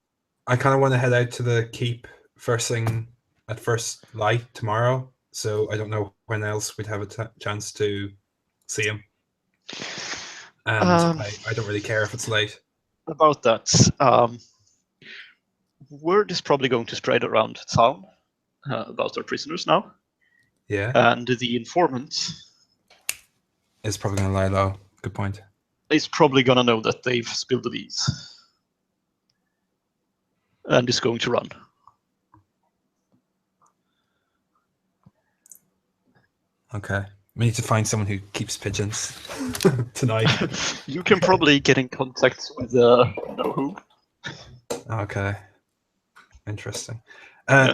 Speaker 4: I kind of want to head out to the keep first thing at first light tomorrow. So I don't know when else we'd have a chance to see him. And I don't really care if it's late.
Speaker 2: About that, word is probably going to spread around town about our prisoners now.
Speaker 4: Yeah.
Speaker 2: And the informant
Speaker 4: is probably going to lie low. Good point.
Speaker 2: Is probably going to know that they've spilled the beans. And is going to run.
Speaker 4: Okay. We need to find someone who keeps pigeons tonight.
Speaker 2: You can probably get in contact with know who.
Speaker 4: Okay. Interesting.
Speaker 2: Yeah.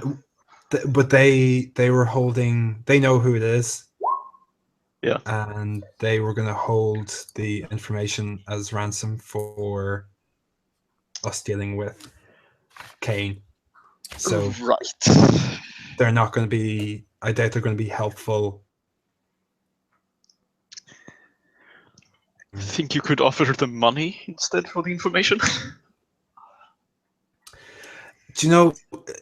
Speaker 4: But they were holding. They know who it is.
Speaker 2: Yeah.
Speaker 4: And they were going to hold the information as ransom for us dealing with Kane. So
Speaker 2: right.
Speaker 4: they're not going to be. I doubt they're going to be helpful.
Speaker 2: Think you could offer them money instead for the information?
Speaker 4: Do you know?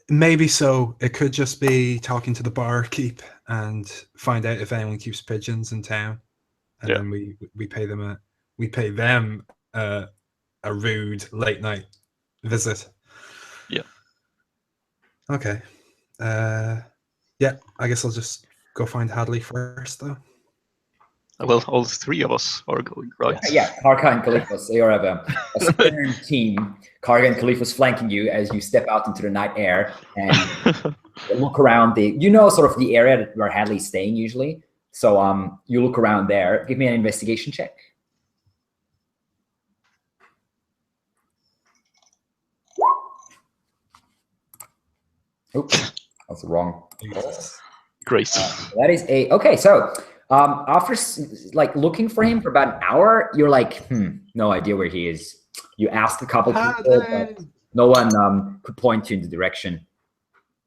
Speaker 4: Maybe so. It could just be talking to the barkeep and find out if anyone keeps pigeons in town, and then we pay them a rude late night visit.
Speaker 2: Yeah.
Speaker 4: Okay. Yeah. I guess I'll just go find Hadley first, though.
Speaker 2: Well, all three of us are going, right?
Speaker 1: Yeah, Karka and Kalifos, you have a stern team. Karka and Kalifos flanking you as you step out into the night air and look around sort of the area where Hadley's staying usually. So you look around there. Give me an investigation check. Oops, that's the wrong.
Speaker 2: Great.
Speaker 1: That is okay. So after looking for him for about an hour, you're like, no idea where he is. You asked a couple people, but no one could point you in the direction.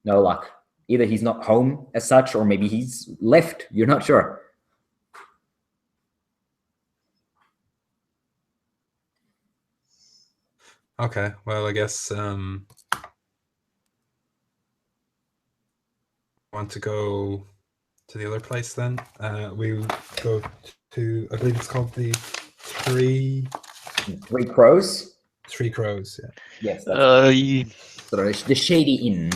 Speaker 1: No luck. Either he's not home as such, or maybe he's left. You're not sure.
Speaker 4: Okay. Well, I guess want to go to the other place then. We go to, I believe it's called the Three
Speaker 1: Crows.
Speaker 4: Three Crows, yeah.
Speaker 1: Yes. That's the Shady Inn.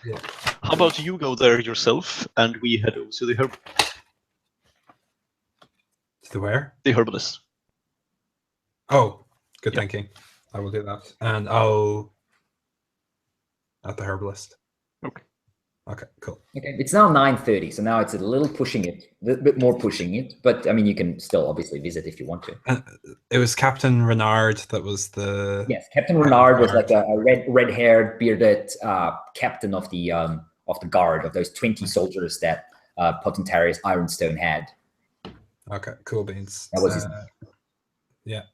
Speaker 4: Yeah.
Speaker 2: How about you go there yourself and we head over to the
Speaker 4: To the where?
Speaker 2: The herbalist.
Speaker 4: Oh, good thinking. I will do that. And I'll at the herbalist.
Speaker 2: Okay.
Speaker 4: Okay, cool.
Speaker 1: Okay, it's now 9:30, so now it's a little bit more pushing it. But I mean, you can still obviously visit if you want to.
Speaker 4: It was Captain Renard that was the.
Speaker 1: Yes, Captain Renard was like a red-haired, bearded captain of the guard of those 20 soldiers that Potentarius Ironstone had.
Speaker 4: Okay, cool beans.
Speaker 1: That was his name.
Speaker 4: Yeah.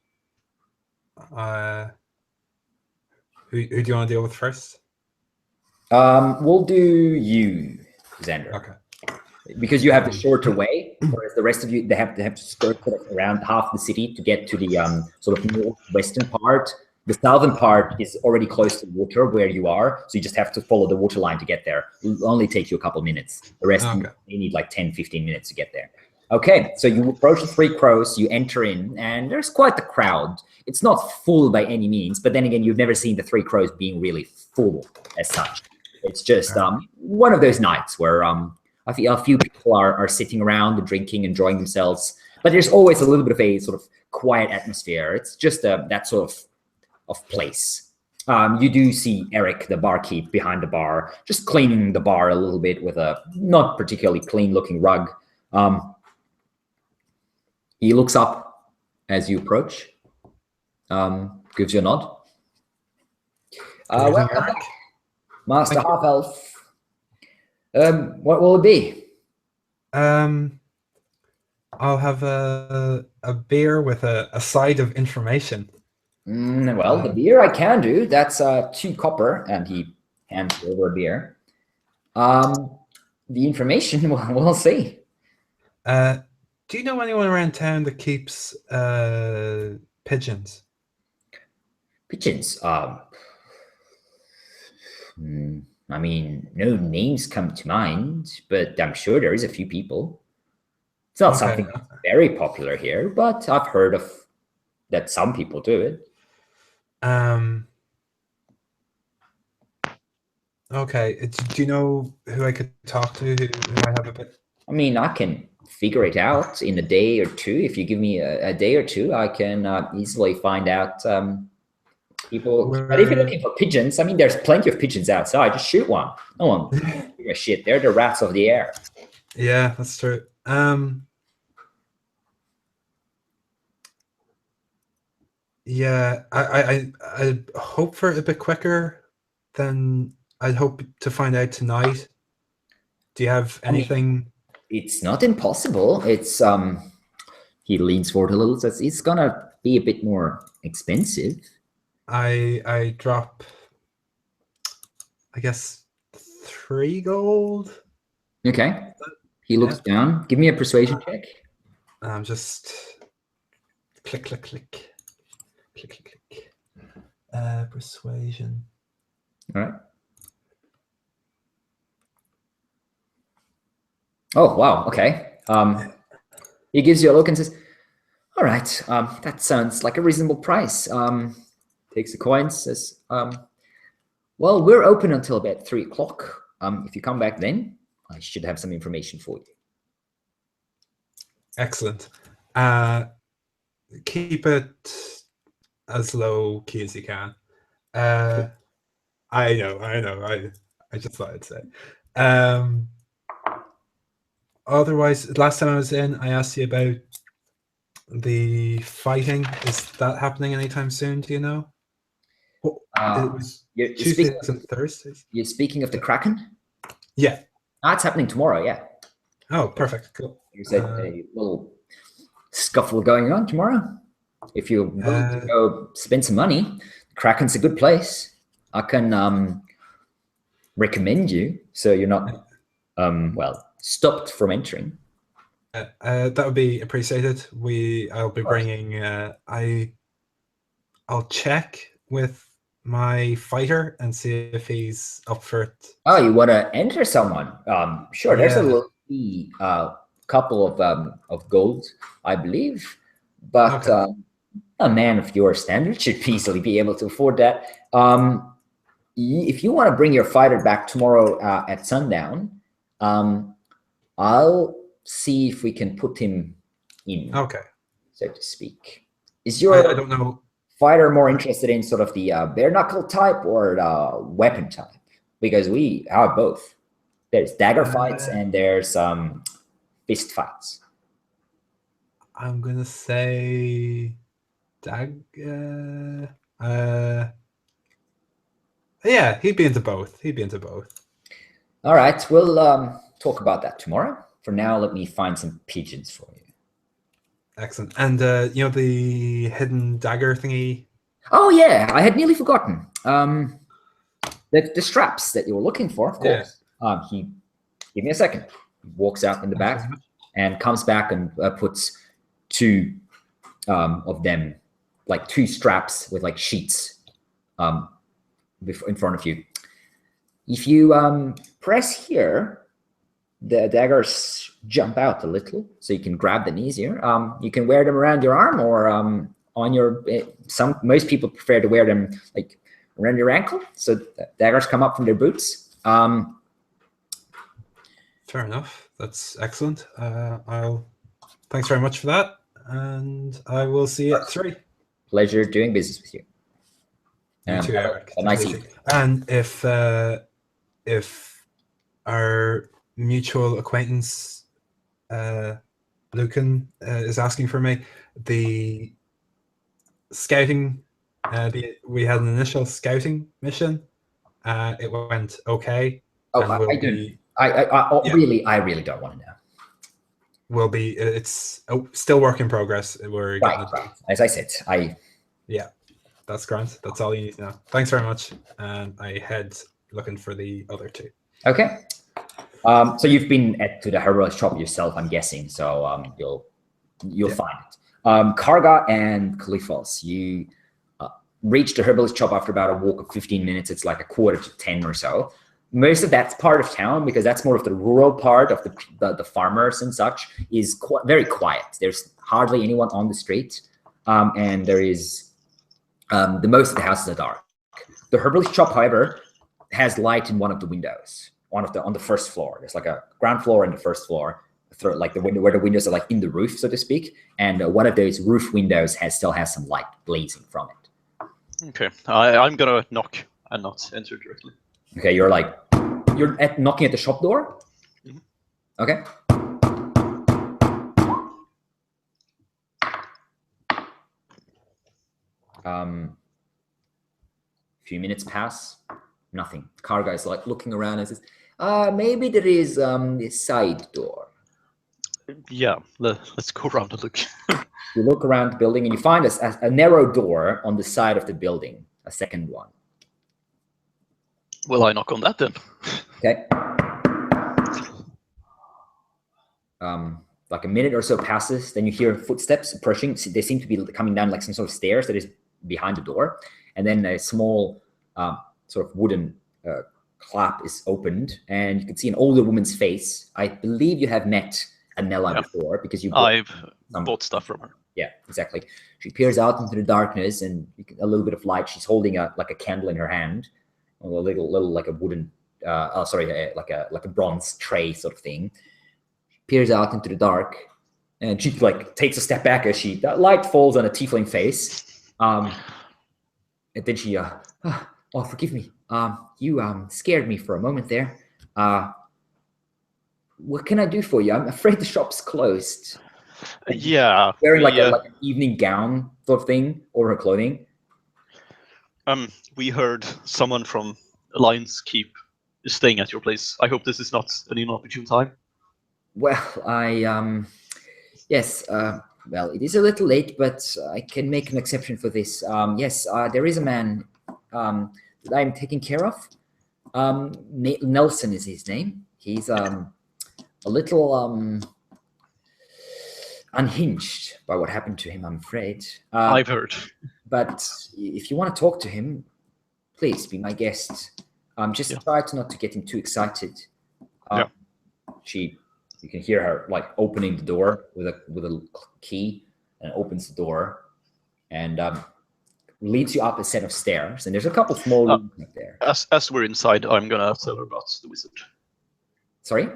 Speaker 4: Who do you want to deal with first?
Speaker 1: We'll do you, Xander.
Speaker 4: Okay.
Speaker 1: Because you have the shorter way, whereas the rest of you, they have to skirt around half the city to get to the sort of northwestern part. The southern part is already close to water where you are, so you just have to follow the water line to get there. It'll only take you a couple minutes. The rest, you need like 10, 15 minutes to get there. Okay, so you approach the Three Crows, you enter in, and there's quite the crowd. It's not full by any means, but then again, you've never seen the Three Crows being really full as such. It's just one of those nights where a few people are sitting around and drinking, enjoying themselves, but there's always a little bit of a sort of quiet atmosphere. It's just that sort of place. You do see Eric, the barkeep, behind the bar, just cleaning the bar a little bit with a not particularly clean-looking rug. He looks up as you approach, gives you a nod. Welcome back, Master Half-Elf. What will it be?
Speaker 4: I'll have a beer with a side of information.
Speaker 1: Well, the beer I can do. That's 2 copper, and he hands you over a beer. The information, we'll see.
Speaker 4: Do you know anyone around town that keeps pigeons?
Speaker 1: Pigeons? I mean, no names come to mind, but I'm sure there is a few people. It's not something that's very popular here, but I've heard of that some people do it.
Speaker 4: Okay. Do you know who I could talk to? Who I have a bit?
Speaker 1: I mean, I can figure it out in a day or two. If you give me a day or two, I can easily find out people. But if you're looking for pigeons, I mean, there's plenty of pigeons outside. Just shoot one. No one give a shit. They're the rats of the air.
Speaker 4: Yeah, that's true. Yeah, I hope for it a bit quicker than I'd hope to find out tonight. Do you have anything?
Speaker 1: It's not impossible. It's he leans forward a little, says it's gonna be a bit more expensive.
Speaker 4: I drop, I guess, 3 gold.
Speaker 1: Okay. He looks down. Give me a persuasion check.
Speaker 4: I'm just click, click, click, click, click, click. Persuasion.
Speaker 1: All right. Oh wow. Okay. He gives you a look and says, "All right. That sounds like a reasonable price." Takes the coins. Says, "Well, we're open until about 3 o'clock. If you come back then, I should have some information for you."
Speaker 4: Excellent. Keep it as low key as you can. I know. I just thought I'd say. Otherwise, last time I was in, I asked you about the fighting. Is that happening anytime soon? Do you know? It was Tuesdays and Thursdays.
Speaker 1: You're speaking of the Kraken?
Speaker 4: Yeah.
Speaker 1: That's happening tomorrow, yeah.
Speaker 4: Oh, perfect. Cool.
Speaker 1: There's a little scuffle going on tomorrow. If you're willing to go spend some money, Kraken's a good place. I can recommend you so you're not, stopped from entering.
Speaker 4: That would be appreciated. I'll be bringing. I'll check with my fighter and see if he's up for it.
Speaker 1: Oh, you want to enter someone? Sure. There's a little fee, couple of gold, I believe, but a man of your standard should easily be able to afford that. If you want to bring your fighter back tomorrow at sundown, I'll see if we can put him in.
Speaker 4: Okay.
Speaker 1: So to speak. Is your
Speaker 4: I don't know.
Speaker 1: Fighter more interested in sort of the bare knuckle type or the weapon type? Because we have both. There's dagger fights and there's fist fights.
Speaker 4: I'm gonna say dagger. Yeah, he'd be into both.
Speaker 1: All right, we'll talk about that tomorrow. For now, let me find some pigeons for you.
Speaker 4: Excellent. And the hidden dagger thingy?
Speaker 1: Oh yeah, I had nearly forgotten. The straps that you were looking for, of course. He give me a second. He walks out in the back and comes back and puts 2 of them, like 2 straps with like sheets in front of you. If you press here, the daggers jump out a little, so you can grab them easier. You can wear them around your arm or on your. Most people prefer to wear them like around your ankle, so the daggers come up from their boots.
Speaker 4: Fair enough. That's excellent. Thanks very much for that, and I will see you at 3.
Speaker 1: Pleasure doing business with you.
Speaker 4: You too, Eric.
Speaker 1: A nice evening.
Speaker 4: And if our mutual acquaintance Lucan is asking for me, the scouting, we had an initial scouting mission. It went okay.
Speaker 1: Oh, I really don't want to know.
Speaker 4: Will be. It's still work in progress. We're
Speaker 1: right. As I said,
Speaker 4: yeah, that's grand. That's all you need to know. Thanks very much. And I head looking for the other 2.
Speaker 1: Okay. So you've been to the herbalist shop yourself, I'm guessing. So you'll find it. Karga and Khalifos, you reach the herbalist shop after about a walk of 15 minutes. It's like 9:45 or so. Most of that's part of town, because that's more of the rural part of the farmers and such, is very quiet. There's hardly anyone on the street, and there is the most of the houses are dark. The herbalist shop, however, has light in one of the windows. On the first floor. There's like a ground floor and the first floor, like the window where the windows are like in the roof, so to speak. And one of those roof windows still has some light blazing from it.
Speaker 2: Okay, I'm gonna knock and not enter directly.
Speaker 1: Okay, you're knocking at the shop door.
Speaker 2: Mm-hmm.
Speaker 1: Okay. Few minutes pass, nothing. Car guy's like looking around and says, maybe there is a side door.
Speaker 2: Yeah, let's go around and look.
Speaker 1: You look around the building and you find a narrow door on the side of the building, a second one.
Speaker 2: Well, I knock on that then.
Speaker 1: Okay. Like a minute or so passes, then you hear footsteps approaching. They seem to be coming down like some sort of stairs that is behind the door. And then a small sort of wooden clap is opened, and you can see an older woman's face. I believe you have met Anella before, because
Speaker 2: I've bought stuff from her.
Speaker 1: Yeah, exactly. She peers out into the darkness, and a little bit of light. She's holding like a candle in her hand, a little like a wooden, like a bronze tray sort of thing. She peers out into the dark, and she like takes a step back as that light falls on a tiefling face. And then she, oh, forgive me. You scared me for a moment there. What can I do for you? I'm afraid the shop's closed.
Speaker 2: Yeah.
Speaker 1: Wearing like an evening gown sort of thing over her clothing.
Speaker 2: We heard someone from Alliance Keep is staying at your place. I hope this is not an inopportune time.
Speaker 1: Well, yes, well, it is a little late, but I can make an exception for this. Yes, there is a man that I'm taking care of. Nelson is his name. He's a little unhinged by what happened to him, I'm afraid.
Speaker 2: I've heard.
Speaker 1: But if you want to talk to him, please be my guest. Just try not to get him too excited. You can hear her like opening the door with a key, and opens the door, and leads you up a set of stairs. And there's a couple small rooms up there.
Speaker 2: As we're inside, I'm gonna tell her about the wizard.
Speaker 1: Sorry?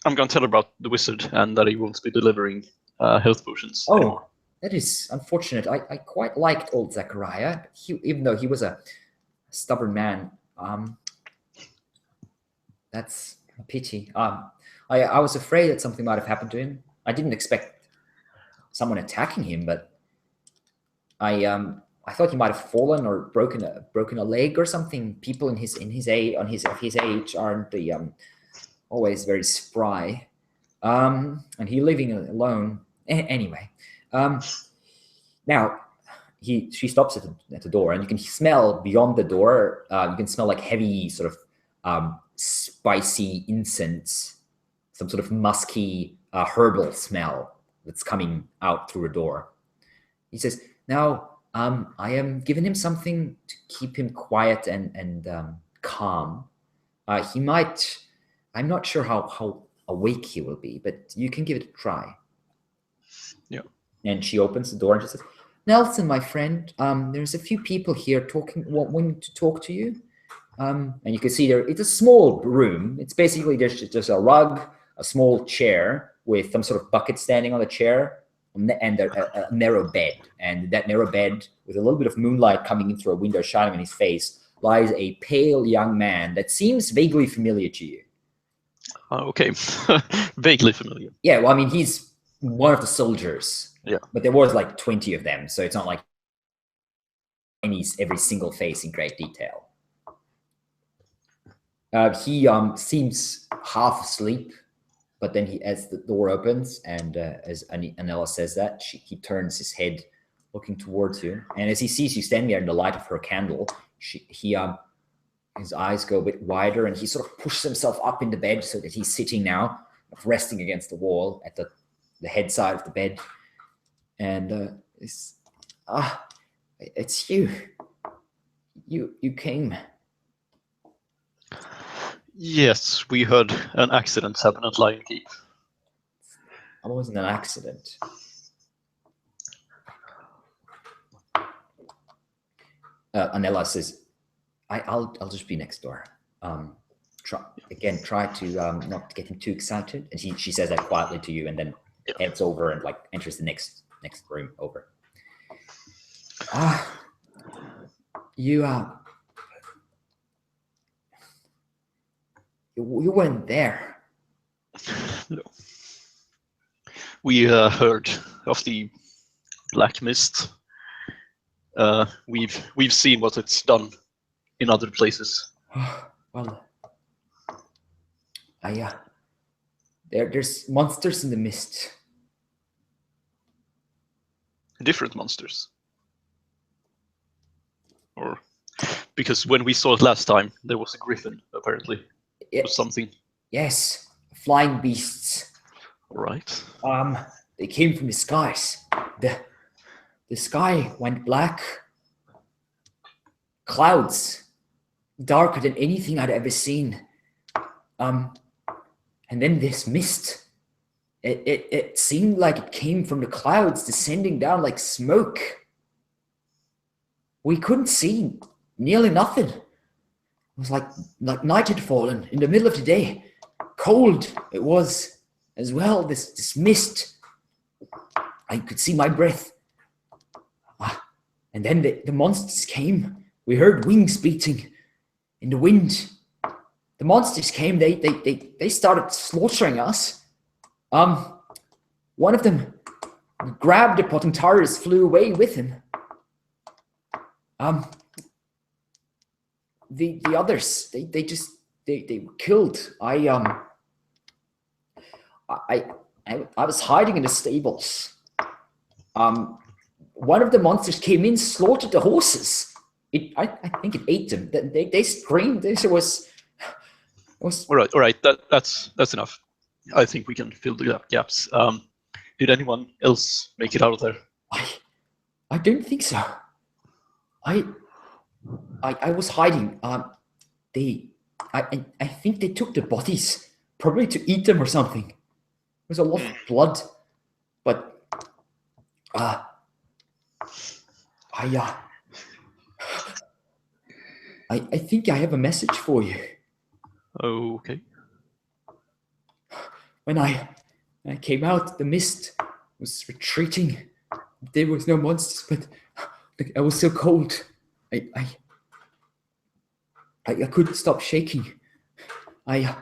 Speaker 2: I'm gonna tell her about the wizard and that he won't be delivering health potions anymore.
Speaker 1: That is unfortunate. I quite liked old Zachariah, even though he was a stubborn man. That's a pity. I was afraid that something might have happened to him. I didn't expect someone attacking him, but I thought he might have fallen or broken a leg or something. People of his age aren't always very spry, and he living alone. Anyway, now she stops at the door, and you can smell beyond the door. You can smell like heavy sort of spicy incense, some sort of musky herbal smell that's coming out through a door. He says, "Now, I am giving him something to keep him quiet and calm. He might. I'm not sure how awake he will be, but you can give it a try."
Speaker 2: Yeah.
Speaker 1: And she opens the door and she says, "Nelson, my friend, there's a few people here wanting to talk to you." And you can see there, it's a small room. It's basically just a rug, a small chair with some sort of bucket standing on the chair, and a narrow bed. And that narrow bed, with a little bit of moonlight coming in through a window shining in his face, lies a pale young man that seems vaguely familiar to you.
Speaker 2: Okay. Vaguely familiar.
Speaker 1: Yeah, well, I mean, he's one of the soldiers.
Speaker 2: Yeah.
Speaker 1: But there was like 20 of them, so it's not like every single face in great detail. He seems half asleep, but then as the door opens, and as Anella says that, he turns his head, looking towards you, and as he sees you standing there in the light of her candle, his eyes go a bit wider, and he sort of pushes himself up in the bed so that he's sitting now, resting against the wall at the head side of the bed, and it's you. You came.
Speaker 2: Yes, we heard an accident happen at Lion Keep.
Speaker 1: It wasn't an accident. Anella says, I'll just be next door. Try to not get him too excited. And she says that quietly to you, and then heads over and like enters the next room over. You weren't there.
Speaker 2: No. We heard of the black mist We've seen what it's done in other places.
Speaker 1: Well, there's monsters in the mist.
Speaker 2: Different monsters. Or because when we saw it last time, there was a griffin, apparently. Or something.
Speaker 1: Yes, flying beasts.
Speaker 2: All right.
Speaker 1: They came from the skies. The sky went black. Clouds, darker than anything I'd ever seen. And then this mist. It seemed like it came from the clouds, descending down like smoke. We couldn't see nearly nothing. It was like night had fallen in the middle of the day. Cold it was as well, this mist. I could see my breath. And then the monsters came. We heard wings beating in the wind. The monsters came, they started slaughtering us. One of them grabbed the Potentarius, flew away with him. The others, they were killed. I was hiding in the stables. One of the monsters came in, slaughtered the horses. I think it ate them. They screamed. This was
Speaker 2: all right. That's enough. I think we can fill the gaps. Did anyone else make it out of there?
Speaker 1: I don't think so. I was hiding. I think they took the bodies, probably to eat them or something. There was a lot of blood, but I think I have a message for you.
Speaker 2: Okay.
Speaker 1: When I came out, the mist was retreating. There was no monsters, but I was so cold. I couldn't stop shaking. And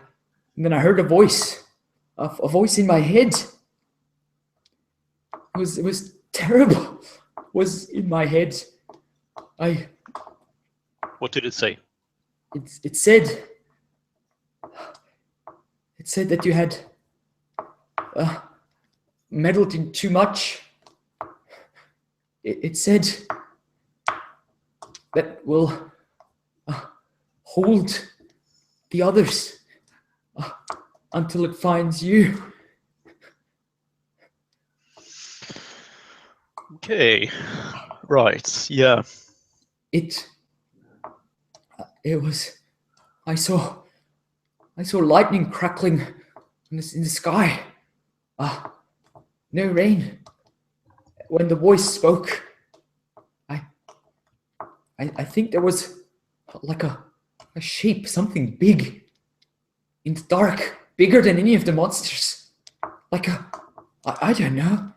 Speaker 1: then I heard a voice in my head. It was terrible. It was in my head.
Speaker 2: What did it say?
Speaker 1: It said that you had meddled in too much. It said that we'll hold the others until it finds you.
Speaker 2: Okay, right, yeah.
Speaker 1: It was. I saw lightning crackling in the sky. No rain. When the voice spoke, I think there was like a shape, something big in the dark, bigger than any of the monsters. Like I don't know.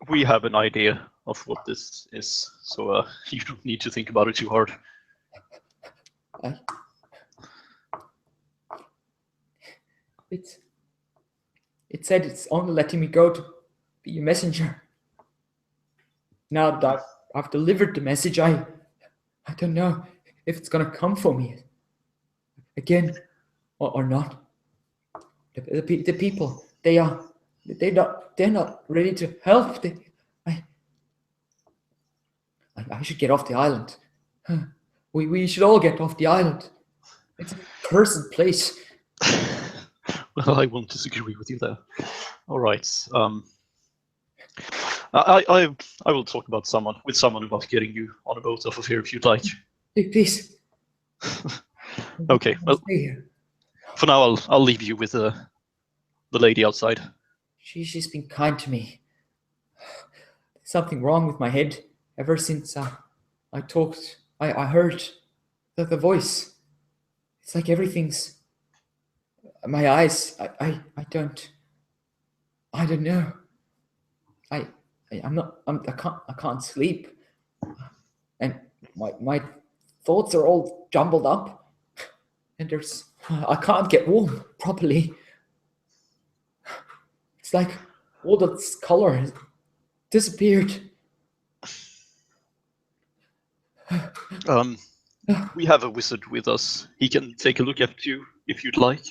Speaker 2: We have an idea of what this is, so you don't need to think about it too hard.
Speaker 1: It said it's only letting me go to be a messenger. Now that I've delivered the message, I don't know if it's gonna come for me again or not. The people, they're not ready to help. I should get off the island. We should all get off the island. It's a cursed place.
Speaker 2: Well, I won't disagree with you there. All right. I will talk about someone about getting you on a boat off of here if you'd like.
Speaker 1: Please.
Speaker 2: Okay. Well, for now, I'll leave you with the lady outside.
Speaker 1: She's been kind to me. There's something wrong with my head ever since I talked. I heard the voice. It's like everything's. My eyes. I don't know. I can't sleep, and my thoughts are all jumbled up, and I can't get warm properly. It's like all this color has disappeared.
Speaker 2: We have a wizard with us. He can take a look at you if you'd like.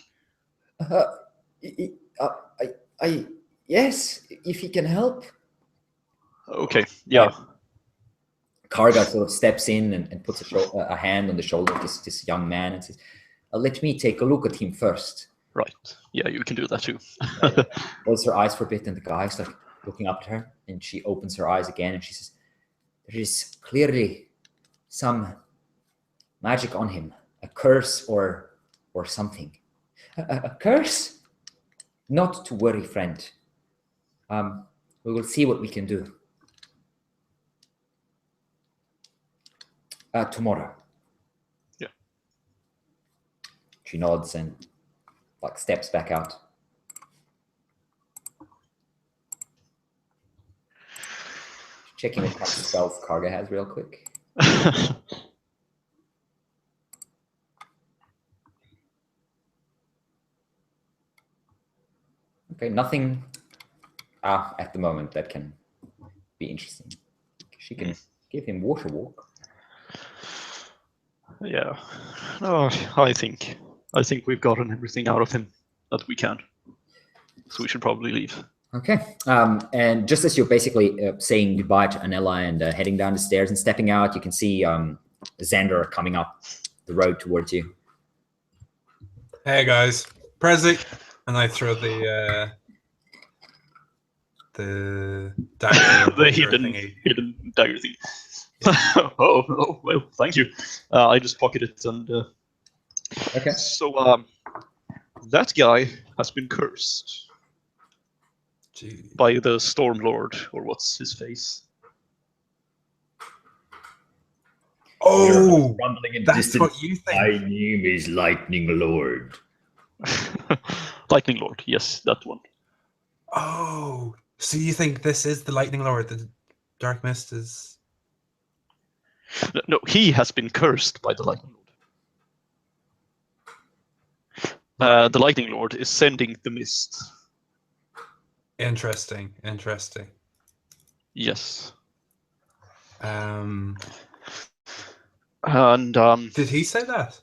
Speaker 1: Yes, if he can help.
Speaker 2: Okay, yeah.
Speaker 1: Karga sort of steps in and puts a hand on the shoulder of this young man and says, let me take a look at him first.
Speaker 2: Right. Yeah, you can do that too.
Speaker 1: Closes her eyes for a bit, and the guy's like looking up at her, and she opens her eyes again, and she says, there is clearly some magic on him, a curse or something. A curse? Not to worry, friend. We will see what we can do. Tomorrow.
Speaker 2: Yeah.
Speaker 1: She nods and like steps back out. Checking what kind of spells Karga has real quick. Okay, nothing at the moment that can be interesting. She can give him water walk.
Speaker 2: Yeah. No, I think we've gotten everything out of him that we can. So we should probably leave.
Speaker 1: Okay. And just as you're basically saying goodbye to Anella and heading down the stairs and stepping out, you can see Xander coming up the road towards you.
Speaker 4: Hey guys, Prezi, and I throw the dagger.
Speaker 2: The hidden dagger thing. Oh, well, thank you. I just pocket it and.
Speaker 1: Okay.
Speaker 2: So that guy has been cursed.
Speaker 4: Jeez.
Speaker 2: By the Storm Lord, or what's his face?
Speaker 4: Oh,
Speaker 1: rumbling in
Speaker 4: that's
Speaker 1: distance.
Speaker 4: what you think.
Speaker 1: My name is Lightning Lord.
Speaker 2: Lightning Lord, yes, that one.
Speaker 4: Oh, so you think this is the Lightning Lord? The Dark Mist is...
Speaker 2: No, he has been cursed by the Lightning Lord. The Lightning Lord is sending the mist.
Speaker 4: Interesting.
Speaker 2: Yes.
Speaker 4: And did he say that?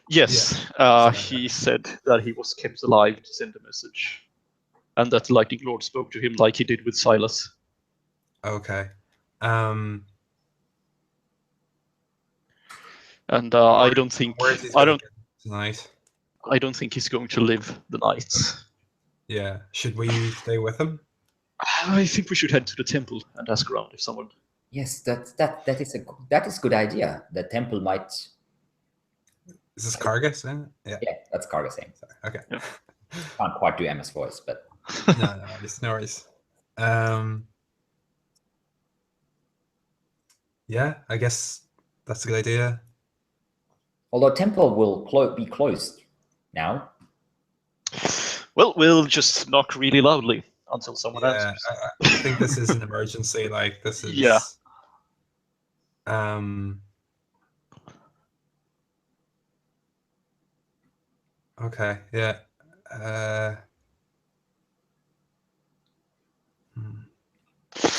Speaker 2: Yes.
Speaker 4: Yeah.
Speaker 2: He said that he was kept alive to send a message, and that the Lightning Lord spoke to him like he did with Silas.
Speaker 4: Okay.
Speaker 2: And I don't think
Speaker 4: tonight.
Speaker 2: I don't think he's going to live the night.
Speaker 4: Yeah. Should we stay with him?
Speaker 2: I think we should head to the temple and ask around if someone.
Speaker 1: Yes, that is a good idea. The temple might.
Speaker 4: Is this Karga saying it?
Speaker 1: Yeah, that's Karga saying.
Speaker 4: Sorry. Okay.
Speaker 2: Yeah.
Speaker 1: Can't quite do Emma's voice, but
Speaker 4: no, it's no worries. Yeah, I guess that's a good idea.
Speaker 1: Although temple will be closed now.
Speaker 2: Well, we'll just knock really loudly until someone answers.
Speaker 4: I think this is an emergency. Like this is.
Speaker 2: Yeah.
Speaker 4: Okay. Yeah.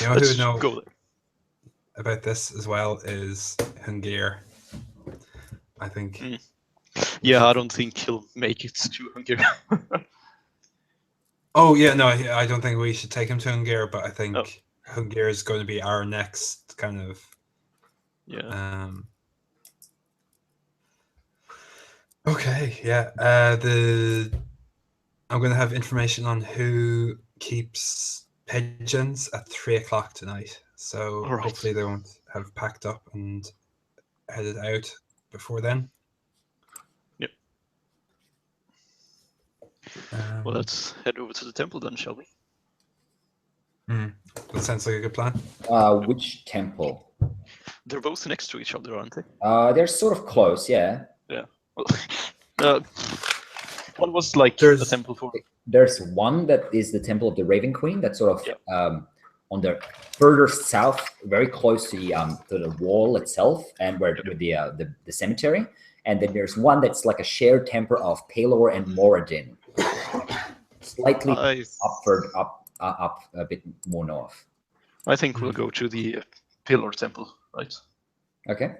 Speaker 4: You know who know about this as well is Hungir. I think.
Speaker 2: Yeah, I don't think he'll make it to Hungir.
Speaker 4: Oh yeah, no, I don't think we should take him to Hungir, but I think Hungir is going to be our next kind of.
Speaker 2: Yeah.
Speaker 4: Okay. Yeah. I'm going to have information on who keeps pigeons at 3:00 tonight. So hopefully they won't have packed up and headed out before then.
Speaker 2: Yep. Well, let's head over to the temple then, shall we?
Speaker 4: That sounds like a good plan.
Speaker 1: Which temple?
Speaker 2: They're both next to each other, aren't they?
Speaker 1: They're sort of close, yeah.
Speaker 2: Yeah. Well, one was like the temple for.
Speaker 1: There's one that is the temple of the Raven Queen. That's sort of on the further south, very close to the wall itself, and where the cemetery. And then there's one that's like a shared temple of Pelor and Moradin, slightly up a bit more north.
Speaker 2: I think we'll go to the Pillar Temple, right?
Speaker 1: Okay.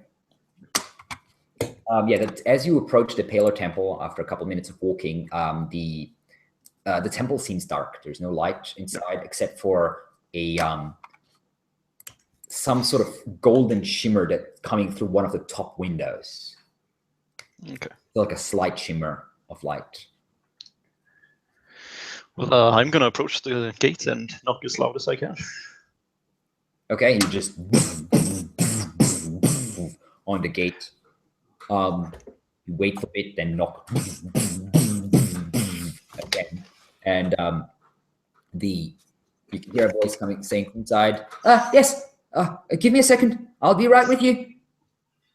Speaker 1: As you approach the Paler Temple, after a couple minutes of walking, the temple seems dark. There's no light inside except for a some sort of golden shimmer that's coming through one of the top windows.
Speaker 2: Okay.
Speaker 1: So like a slight shimmer of light.
Speaker 2: Well, I'm gonna approach the gate and knock as loud as I can.
Speaker 1: Okay, you just on the gate. You wait for a bit, then knock again, and you can hear a voice saying from inside, yes, give me a second, I'll be right with you.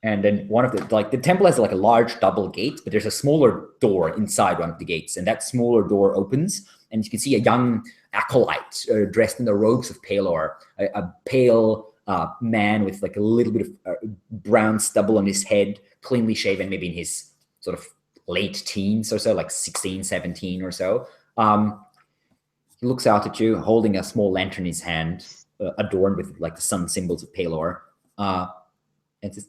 Speaker 1: And then one of the temple has like a large double gate, but there's a smaller door inside one of the gates, and that smaller door opens, and you can see a young acolyte dressed in the robes of Palor, a pale man with like a little bit of brown stubble on his head, cleanly shaven, maybe in his sort of late teens or so, like 16, 17 or so. He looks out at you, holding a small lantern in his hand, adorned with like the sun symbols of Palor, and says,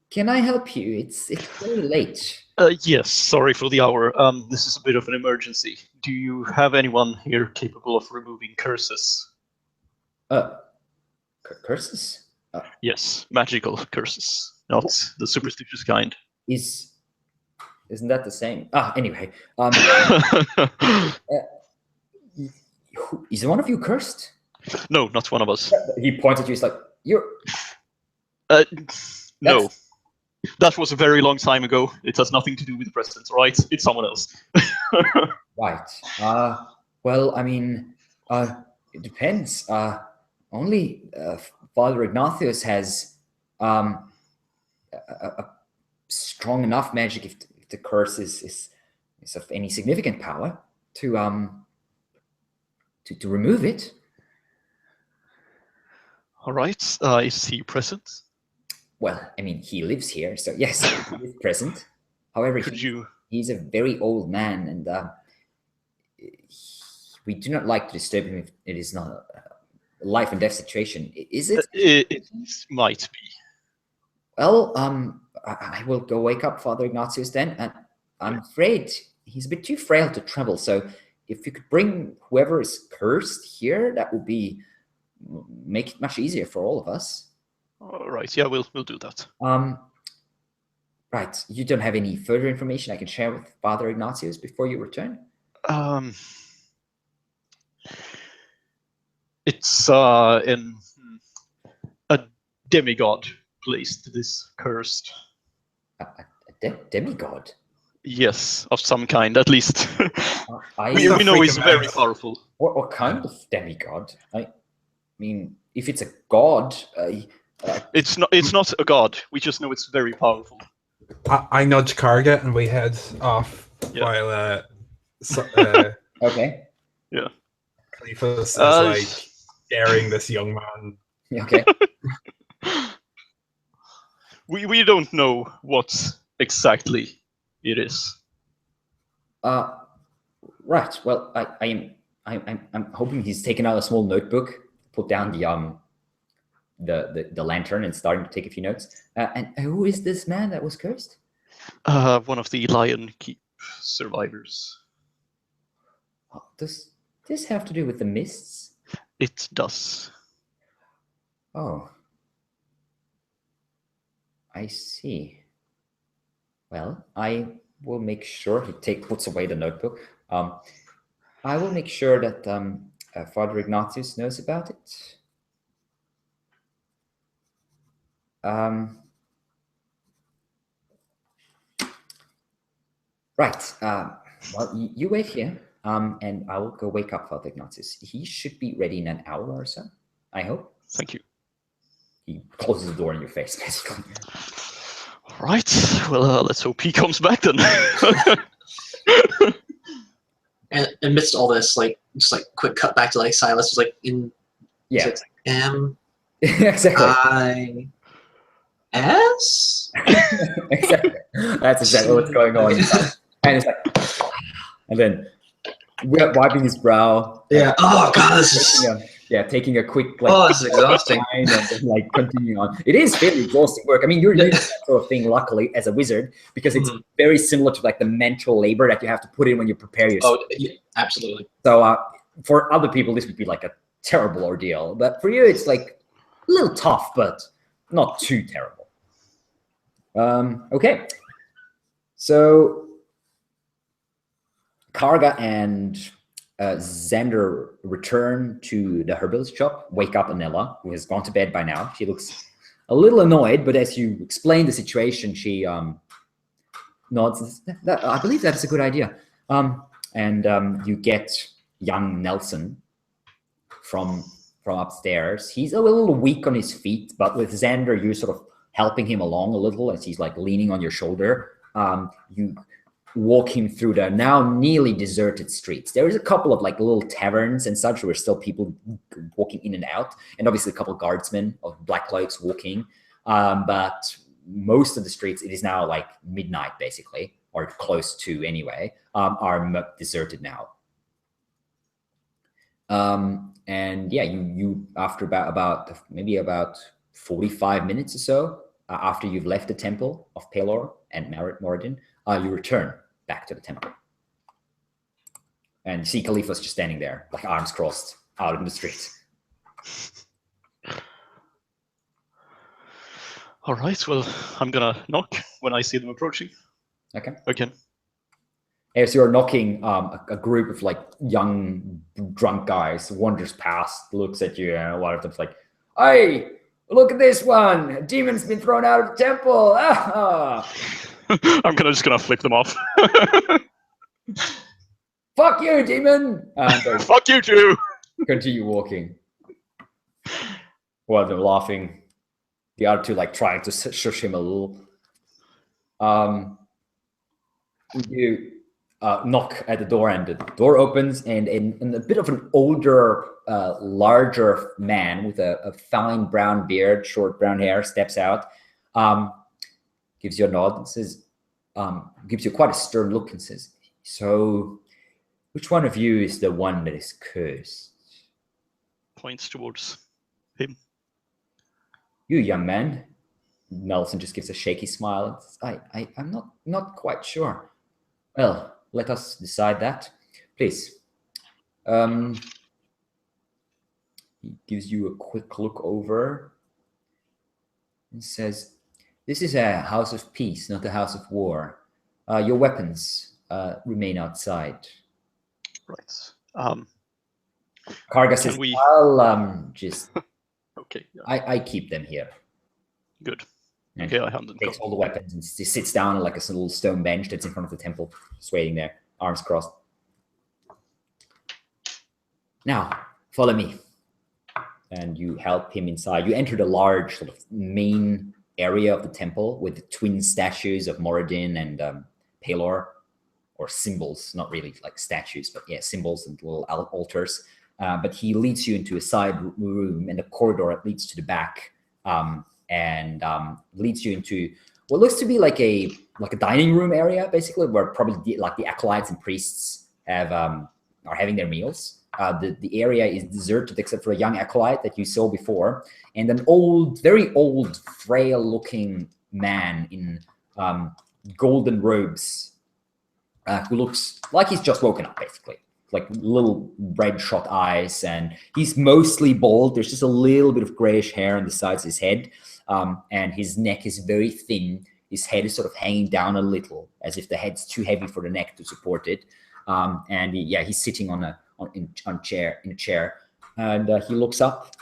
Speaker 1: can I help you? It's very late.
Speaker 2: Yes, sorry for the hour. This is a bit of an emergency. Do you have anyone here capable of removing curses?
Speaker 1: Curses?
Speaker 2: Yes, magical curses, not the superstitious kind.
Speaker 1: Isn't that the same? Anyway, is one of you cursed?
Speaker 2: No, not one of us.
Speaker 1: He pointed at you. He's like, you're.
Speaker 2: No, that was a very long time ago. It has nothing to do with the present, right? It's someone else.
Speaker 1: Right. Well, I mean, it depends. Only Father Ignatius has a strong enough magic, if the curse is of any significant power, to remove it.
Speaker 2: All right. Is he present?
Speaker 1: Well, I mean, he lives here, so yes, he is present. However, he's a very old man, and we do not like to disturb him if it is not a life and death situation. Is it?
Speaker 2: It might be.
Speaker 1: Well, I will go wake up Father Ignatius then, and I'm afraid he's a bit too frail to travel. So, if you could bring whoever is cursed here, that would make it much easier for all of us.
Speaker 2: All right. Yeah, we'll do that.
Speaker 1: Right. You don't have any further information I can share with Father Ignatius before you return?
Speaker 2: It's in a demigod placed this cursed.
Speaker 1: A demigod?
Speaker 2: Yes, of some kind, at least. We know he's very powerful.
Speaker 1: What kind of demigod? I mean, if it's a god,
Speaker 2: it's not a god. We just know it's very powerful.
Speaker 4: I nudge Karga and we head off while
Speaker 1: okay.
Speaker 2: Yeah.
Speaker 4: Cleophas is like scaring this young man.
Speaker 1: Okay.
Speaker 2: We don't know what exactly it is.
Speaker 1: Right. Well, I'm hoping he's taken out a small notebook, put down the lantern, and starting to take a few notes. And who is this man that was cursed?
Speaker 2: One of the Lion Keep survivors.
Speaker 1: Does this have to do with the mists?
Speaker 2: It does.
Speaker 1: Oh. I see. Well, I will make sure he puts away the notebook. I will make sure that Father Ignatius knows about it. Right. Well, you wait here, and I will go wake up Father Ignatius. He should be ready in an hour or so, I hope.
Speaker 2: Thank you.
Speaker 1: He closes the door in your face, basically.
Speaker 2: All right. Well, let's hope he comes back then.
Speaker 3: And amidst all this, just quick cut back to Silas was in.
Speaker 1: Yeah.
Speaker 3: Exactly.
Speaker 1: Exactly. That's exactly what's going on. And it's like, and then wiping his brow.
Speaker 3: Yeah. Oh God, this is.
Speaker 1: Yeah, taking a quick like.
Speaker 3: Oh, this is exhausting.
Speaker 1: And then, like continuing on. It is very exhausting work. I mean, you're using that sort of thing, luckily, as a wizard, because it's very similar to like the mental labor that you have to put in when you prepare your.
Speaker 3: Oh, yeah, absolutely.
Speaker 1: So for other people, this would be like a terrible ordeal, but for you, it's like a little tough, but not too terrible. Okay, so Karga and Xander return to the herbalist shop, wake up Anella, who has gone to bed by now. She looks a little annoyed, but as you explain the situation, she nods. I believe that is a good idea. And you get young Nelson from upstairs. He's a little weak on his feet, but with Xander, you're sort of helping him along a little as he's like leaning on your shoulder. You walk him through the now nearly deserted streets. There is a couple of like little taverns and such where still people walking in and out, and obviously a couple of guardsmen of black cloaks walking. But most of the streets, it is now like midnight basically, or close to anyway, are deserted now. And yeah, you after about maybe about 45 minutes or so after you've left the temple of Pelor and Moradin, you return back to the temple. And you see Khalifa's just standing there, like arms crossed, out in the street.
Speaker 2: All right, well, I'm gonna knock when I see them approaching.
Speaker 1: Okay.
Speaker 2: Again.
Speaker 1: As you're knocking, a group of like young drunk guys wanders past, looks at you, and a lot of them's like, "Hey, look at this one! A demon's been thrown out of the temple!"
Speaker 2: I'm just gonna flip them off.
Speaker 1: Fuck you, demon! And
Speaker 2: fuck you too!
Speaker 1: Continue walking. One of them laughing, the other two like trying to shush him a little. You knock at the door, and the door opens, and a bit of an older, larger man with a fine brown beard, short brown hair steps out. Gives you a nod and says, gives you quite a stern look and says, "So, which one of you is the one that is cursed?"
Speaker 2: Points towards him.
Speaker 1: "You, young man." Nelson just gives a shaky smile and says, I'm not quite sure. "Well, let us decide that. Please." He gives you a quick look over and says, "This is a house of peace, not a house of war. Your weapons remain outside."
Speaker 2: Right.
Speaker 1: Karga says, "I'll just..."
Speaker 2: Okay. Yeah.
Speaker 1: I keep them here.
Speaker 2: Good.
Speaker 1: And
Speaker 2: okay, I hand them.
Speaker 1: Takes all the weapons and sits down on like a little stone bench that's in front of the temple, just waiting there, arms crossed. "Now, follow me." And you help him inside. You enter the large sort of main area of the temple with the twin statues of Moradin and Pelor, or symbols, not really like statues, but yeah, symbols and little altars. But he leads you into a side room and a corridor that leads to the back, and leads you into what looks to be like a dining room area, basically, where probably the acolytes and priests are having their meals. The area is deserted except for a young acolyte that you saw before, and an very old, frail-looking man in golden robes, who looks like he's just woken up, basically. Like little red-shot eyes, and he's mostly bald. There's just a little bit of grayish hair on the sides of his head, and his neck is very thin. His head is sort of hanging down a little, as if the head's too heavy for the neck to support it. And he's sitting in a chair, and he looks up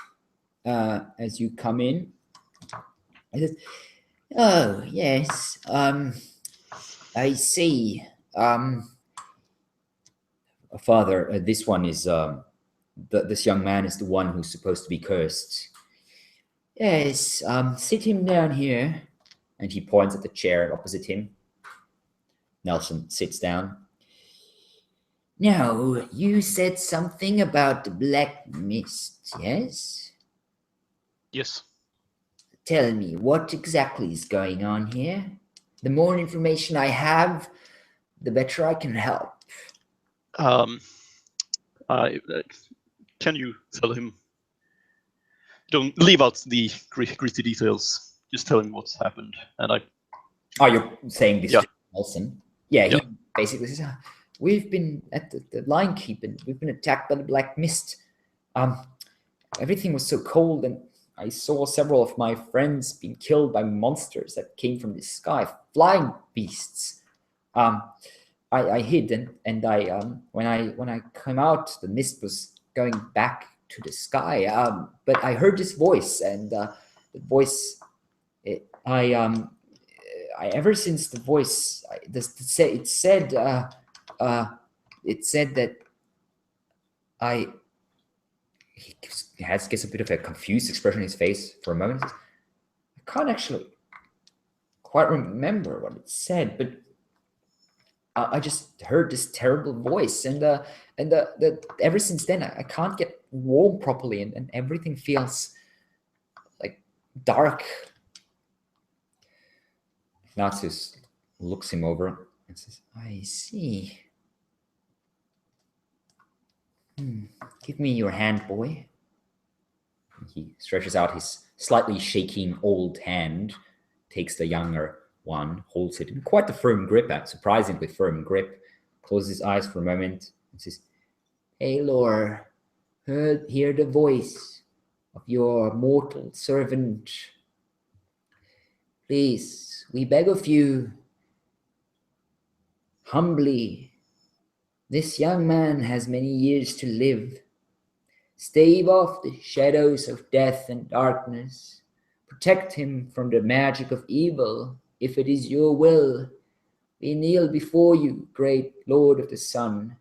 Speaker 1: as you come in. He says, "Oh yes, I see. Father, this one is this young man is the one who's supposed to be cursed." "Yes, sit him down here." And he points at the chair opposite him. Nelson sits down. "Now, you said something about the black mist, yes?"
Speaker 2: Yes.
Speaker 1: "Tell me, what exactly is going on here? The more information I have, the better I can help."
Speaker 2: Can you tell him don't leave out the gritty details. Just tell him what's happened, and I.
Speaker 1: Oh, you're saying this to Nelson? Yeah, he
Speaker 2: Yeah.
Speaker 1: basically says, "We've been at the line keep, and we've been attacked by the black mist. Everything was so cold, and I saw several of my friends being killed by monsters that came from the sky, flying beasts. I hid, and I when I came out, the mist was going back to the sky. But I heard this voice, and the voice, ever since the voice, it said that he gets a bit of a confused expression in his face for a moment. I can't actually quite remember what it said, but I just heard this terrible voice, and ever since then I can't get warm properly, and everything feels like dark." Ignatius looks him over and says, "I see. Give me your hand, boy." He stretches out his slightly shaking old hand, takes the younger one, holds it in quite a firm grip, a surprisingly firm grip, closes his eyes for a moment, and says, "Paylor, hear the voice of your mortal servant. Please, we beg of you, humbly, this young man has many years to live. Stave off the shadows of death and darkness. Protect him from the magic of evil, if it is your will. We kneel before you, great Lord of the Sun.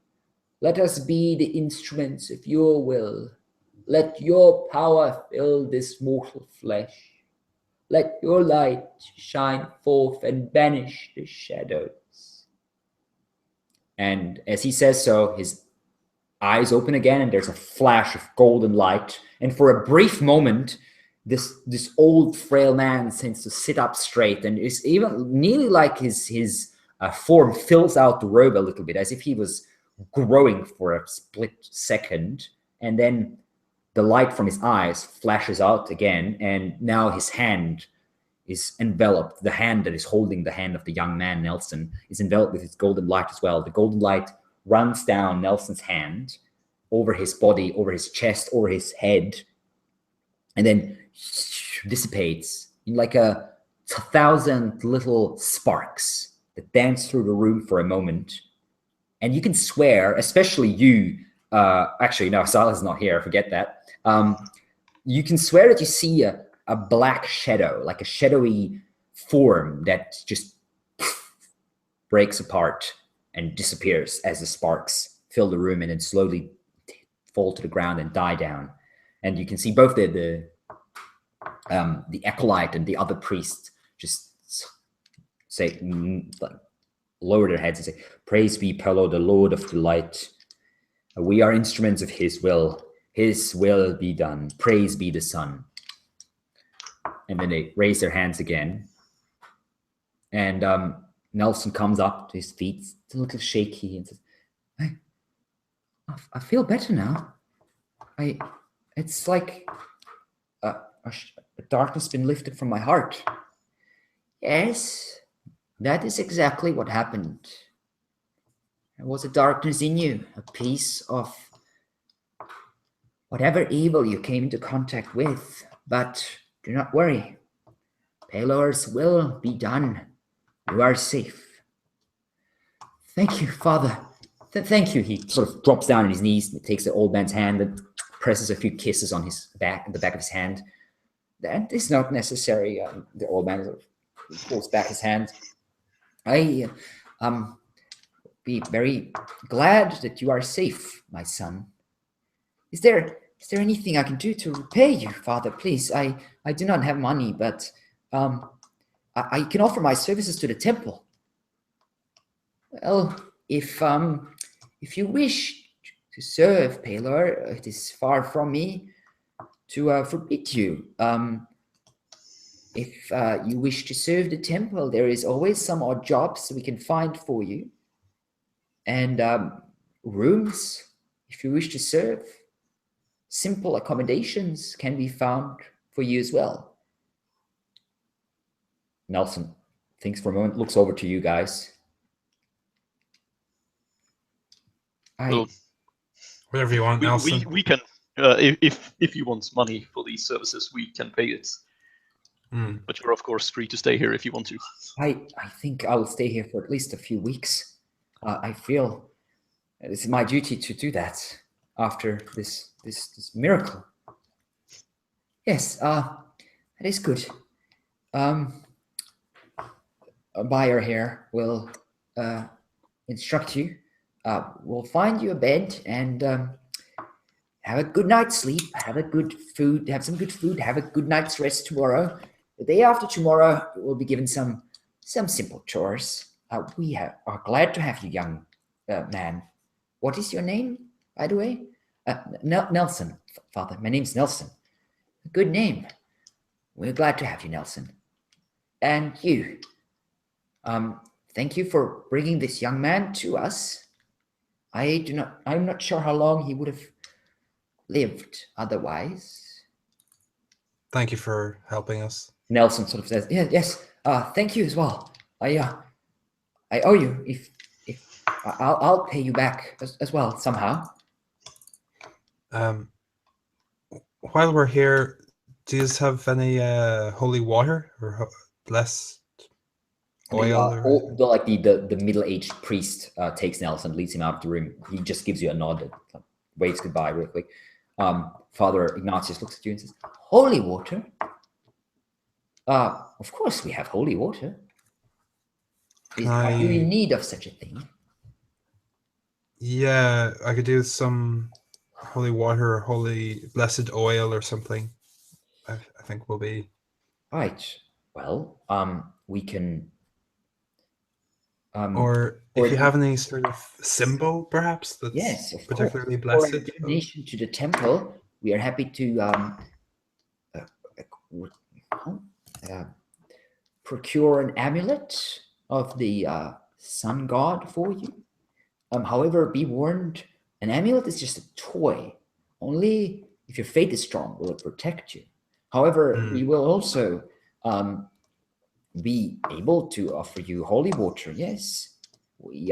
Speaker 1: Let us be the instruments of your will. Let your power fill this mortal flesh. Let your light shine forth and banish the shadows." And as he says so, his eyes open again, and there's a flash of golden light. And for a brief moment, this old frail man seems to sit up straight, and it's even nearly like his form fills out the robe a little bit, as if he was growing for a split second. And then the light from his eyes flashes out again, and now his hand is enveloped. The hand that is holding the hand of the young man, Nelson, is enveloped with its golden light as well. The golden light runs down Nelson's hand, over his body, over his chest, over his head, and then dissipates in like 1,000 little sparks that dance through the room for a moment. And you can swear, especially you, actually, no, Silas is not here, forget that. You can swear that you see a black shadow, like a shadowy form that just breaks apart and disappears as the sparks fill the room and then slowly fall to the ground and die down. And you can see both the acolyte and the other priest just say, like, lower their heads and say, "Praise be Pelo, the Lord of the light. We are instruments of his will. His will be done. Praise be the Son." And then they raise their hands again. And Nelson comes up to his feet, a little shaky, and says, I feel better now. It's like a darkness has been lifted from my heart." "Yes, that is exactly what happened. There was a darkness in you, a piece of whatever evil you came into contact with. But do not worry. Paylor's will be done. You are safe." "Thank you, Father. Thank you." He sort of drops down on his knees and takes the old man's hand and presses a few kisses on his back, the back of his hand. "That is not necessary." The old man sort of pulls back his hand. "I be very glad that you are safe, my son. Is there anything I can do to repay you, Father? Please, I do not have money, but I can offer my services to the temple." "Well, if you wish to serve, Paylor, it is far from me to forbid you. If you wish to serve the temple, there is always some odd jobs we can find for you. And rooms, if you wish to serve. simple accommodations can be found for you as well. Nelson thinks for a moment, looks over to you guys.
Speaker 2: Well,
Speaker 4: whatever you want, Nelson.
Speaker 2: We can, if you want money for these services, we can pay it. But you're of course free to stay here if you want to.
Speaker 1: I think I will stay here for at least a few weeks. I feel it's my duty to do that after this miracle. Yes, that is good. A buyer here will instruct you. We'll find you a bed and have a good night's sleep. Have some good food. Have a good night's rest tomorrow. The day after tomorrow, you will be given some simple chores. We are glad to have you, young man. What is your name, by the way? Nelson, Father. My name's Nelson. A good name. We're glad to have you, Nelson. And you. Thank you for bringing this young man to us. I'm not sure how long he would have lived otherwise.
Speaker 4: Thank you for helping us.
Speaker 1: Nelson sort of says, yes. Thank you as well. I owe you. If I'll pay you back as well somehow.
Speaker 4: While we're here, do you have any holy water or blessed oil?
Speaker 1: The middle-aged priest takes Nelson, leads him out of the room. He just gives you a nod, waves goodbye real quick. Father Ignatius looks at you and says, "Holy water? Of course we have holy water. Are you in need of such a thing?"
Speaker 4: Yeah, I could do some holy water or holy blessed oil or something. I think will be
Speaker 1: right. Well, we can.
Speaker 4: Or if you have any sort of symbol, perhaps that's particularly blessed.
Speaker 1: For a donation to the temple, we are happy to procure an amulet of the sun god for you. However, be warned, an amulet is just a toy. Only if your faith is strong will it protect you. However, we will also be able to offer you holy water. Yes,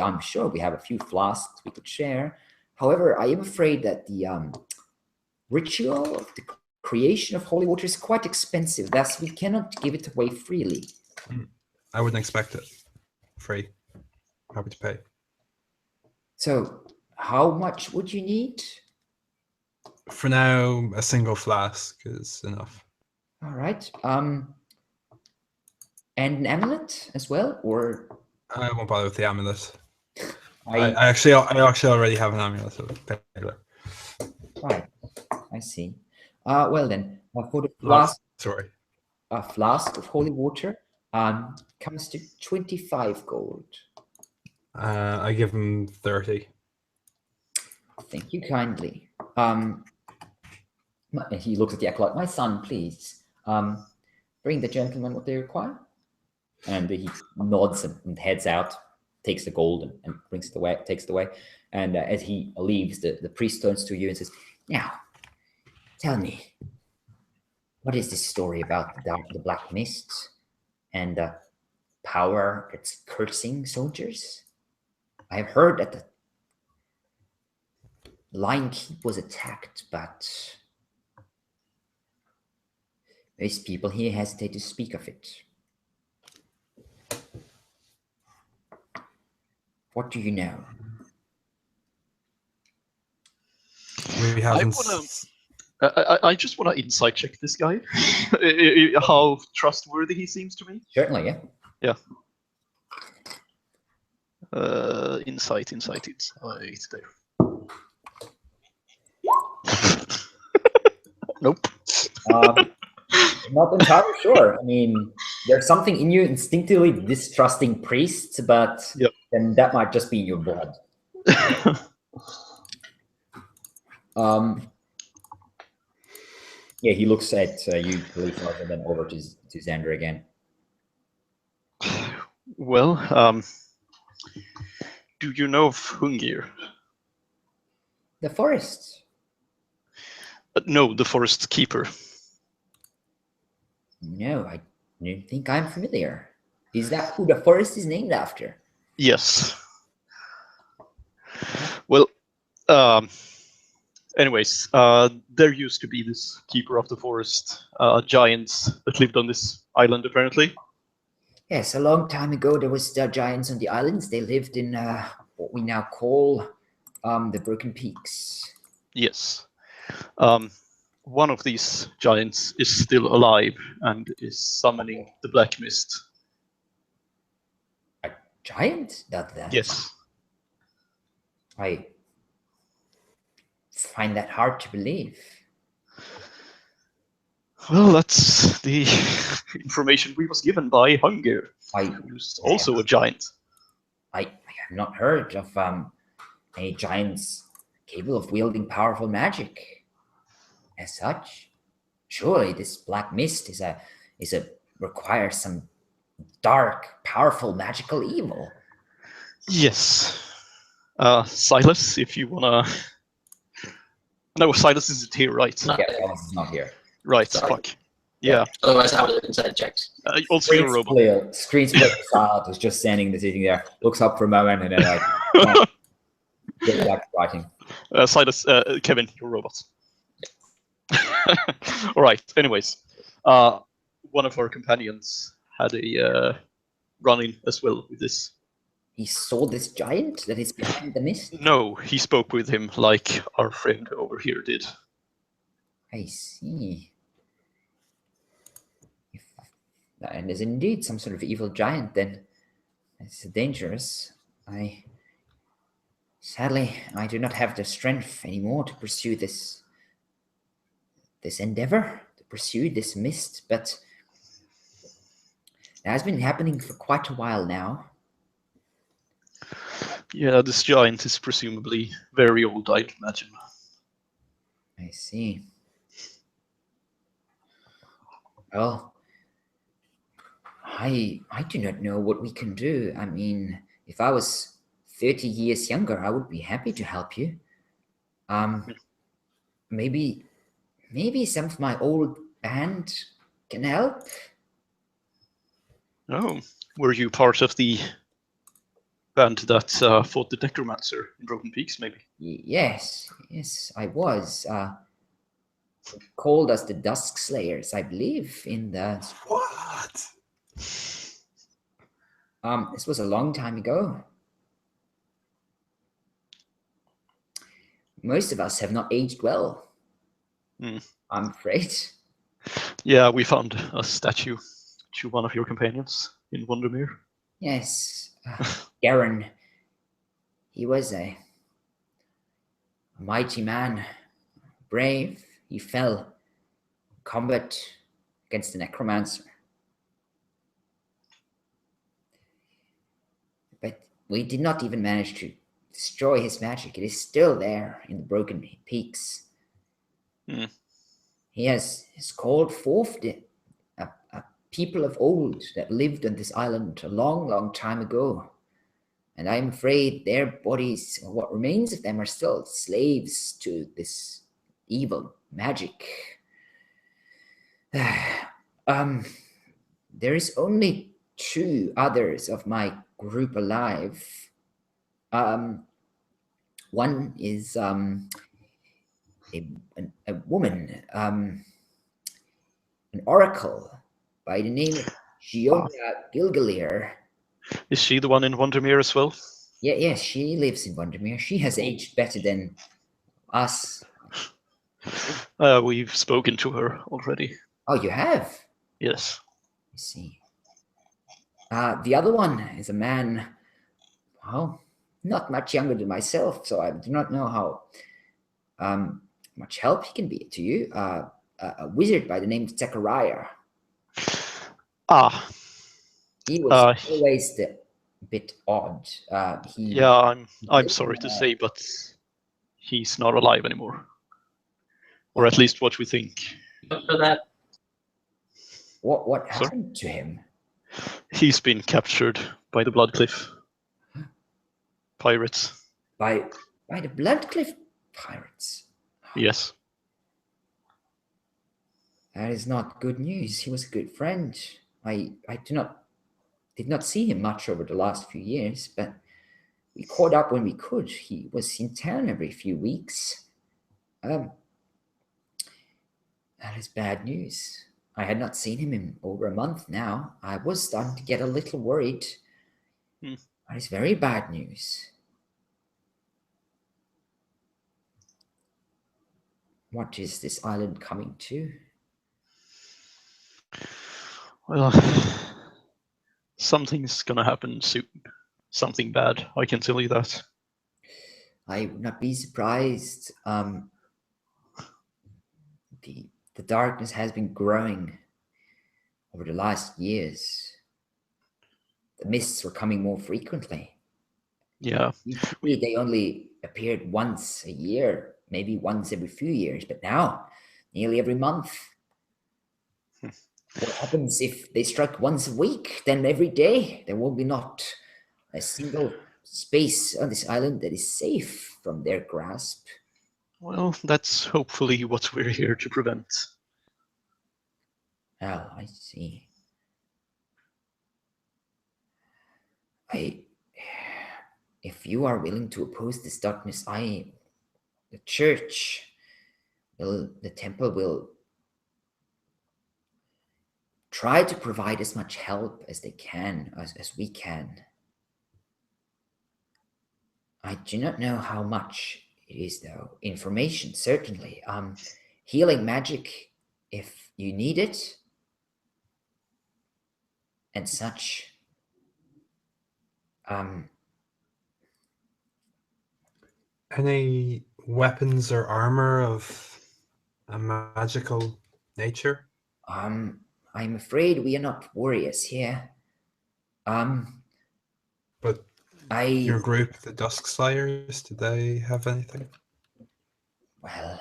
Speaker 1: I'm sure we have a few flasks we could share. However, I am afraid that the ritual of the creation of holy water is quite expensive. Thus, we cannot give it away freely.
Speaker 4: I wouldn't expect it. Free. Happy to pay.
Speaker 1: So, how much would you need?
Speaker 4: For now, a single flask is enough.
Speaker 1: All right. And an amulet as well, or
Speaker 4: I won't bother with the amulet. I actually already have an amulet. So
Speaker 1: right, I see. Well then, for the flask, a flask of holy water comes to 25 gold.
Speaker 4: I give him 30.
Speaker 1: Thank you kindly. He looks at the acolyte. My son, please bring the gentleman what they require. And he nods and heads out, takes the gold and brings it away, takes it away. And as he leaves, the priest turns to you and says, "Now, tell me, what is this story about the black mist and power that's cursing soldiers? I have heard that the Lion Keep was attacked, but most people here hesitate to speak of it. What do you know?"
Speaker 2: I just want to insight check this guy. How trustworthy he seems to me.
Speaker 1: Certainly, yeah.
Speaker 2: Yeah. Insight there. Nope.
Speaker 1: Not entirely sure. I mean, there's something in you instinctively distrusting priests, but then that might just be in your blood. Yeah, he looks at you, Khalifa, and then over to Xander again.
Speaker 2: Well, do you know of Hungir?
Speaker 1: The forest.
Speaker 2: No, the forest keeper.
Speaker 1: No, I don't think I'm familiar. Is that who the forest is named after?
Speaker 2: Yes. Well, anyways, there used to be this keeper of the forest, giants that lived on this island, apparently.
Speaker 1: Yes, a long time ago there was giants on the islands. They lived in what we now call the Broken Peaks.
Speaker 2: Yes. One of these giants is still alive and is summoning the Black Mist.
Speaker 1: A giant? That
Speaker 2: Yes.
Speaker 1: I find that hard to believe.
Speaker 2: Well, that's the information we was given by Hunger, who's also a giant.
Speaker 1: I have not heard of any giants capable of wielding powerful magic. As such, surely this black mist requires some dark, powerful magical evil.
Speaker 2: Yes. Silas, if you wanna. No, Silas isn't here, right?
Speaker 1: Yeah, Silas is not here.
Speaker 2: Right.
Speaker 3: Sorry.
Speaker 2: Fuck. Yeah.
Speaker 3: Otherwise, I would have inside checks.
Speaker 2: Also, you're a robot.
Speaker 1: Screen split. Silas was just sitting there, looks up for a moment, and then like goes back to writing.
Speaker 2: Silas, Kevin, you're a robot. All right. Anyways, one of our companions had a run-in as well with this.
Speaker 1: He saw this giant that is behind the mist?
Speaker 2: No, he spoke with him like our friend over here did.
Speaker 1: I see. And there's indeed some sort of evil giant, then it's dangerous. Sadly, I do not have the strength anymore to pursue this endeavor, to pursue this mist, but it has been happening for quite a while now.
Speaker 2: Yeah, this giant is presumably very old, I'd imagine.
Speaker 1: I see. Well, I do not know what we can do. I mean, if I was 30 years younger, I would be happy to help you. Maybe some of my old band can help.
Speaker 2: Oh, were you part of the band that fought the Necromancer in Broken Peaks, maybe?
Speaker 1: Yes, I was. Called us the Dusk Slayers, I believe, in the...
Speaker 4: What?
Speaker 1: This was a long time ago. Most of us have not aged well. I'm afraid.
Speaker 2: Yeah, we found a statue to one of your companions in Wondermere.
Speaker 1: Yes, Garen. He was a mighty man, brave. He fell in combat against the Necromancer. But we did not even manage to destroy his magic. It is still there in the Broken Peaks. He has called forth a people of old that lived on this island a long, long time ago. And I'm afraid their bodies, or what remains of them, are still slaves to this evil magic. There is only 2 others of my group alive. One is a woman, an oracle by the name of Giona Gilgalir.
Speaker 2: Is she the one in Wondermere as well?
Speaker 1: Yes, she lives in Wondermere. She has aged better than us.
Speaker 2: We've spoken to her already.
Speaker 1: Oh, you have?
Speaker 2: Yes.
Speaker 1: I see. The other one is a man, well, not much younger than myself, so I do not know how much help he can be to you. A wizard by the name of Zechariah. He was always a bit odd.
Speaker 2: I'm sorry to say, but he's not alive anymore. Or at least what we think.
Speaker 3: For that.
Speaker 1: What happened to him?
Speaker 2: He's been captured by the Bloodcliff pirates.
Speaker 1: By the Bloodcliff pirates?
Speaker 2: Yes.
Speaker 1: That is not good news. He was a good friend. I did not see him much over the last few years, but we caught up when we could. He was in town every few weeks. That is bad news. I had not seen him in over a month now. I was starting to get a little worried. That is very bad news. What is this island coming to?
Speaker 2: Well, something's gonna happen soon. Something bad, I can tell you that.
Speaker 1: I would not be surprised. The darkness has been growing over the last years. The mists were coming more frequently.
Speaker 2: Yeah.
Speaker 1: Usually they only appeared once a year, maybe once every few years, but now nearly every month. What happens if they strike once a week? Then every day there will be not a single space on this island that is safe from their grasp.
Speaker 2: Well, that's hopefully what we're here to prevent.
Speaker 1: Oh, I see. If you are willing to oppose this darkness, the temple will try to provide as much help as they can, as we can. I do not know how much it is, though. Information, certainly. Healing magic, if you need it, and such.
Speaker 4: Any weapons or armor of a magical nature?
Speaker 1: I'm afraid we are not warriors here.
Speaker 4: But your group, the Dusk Slayers, did they have anything?
Speaker 1: Well,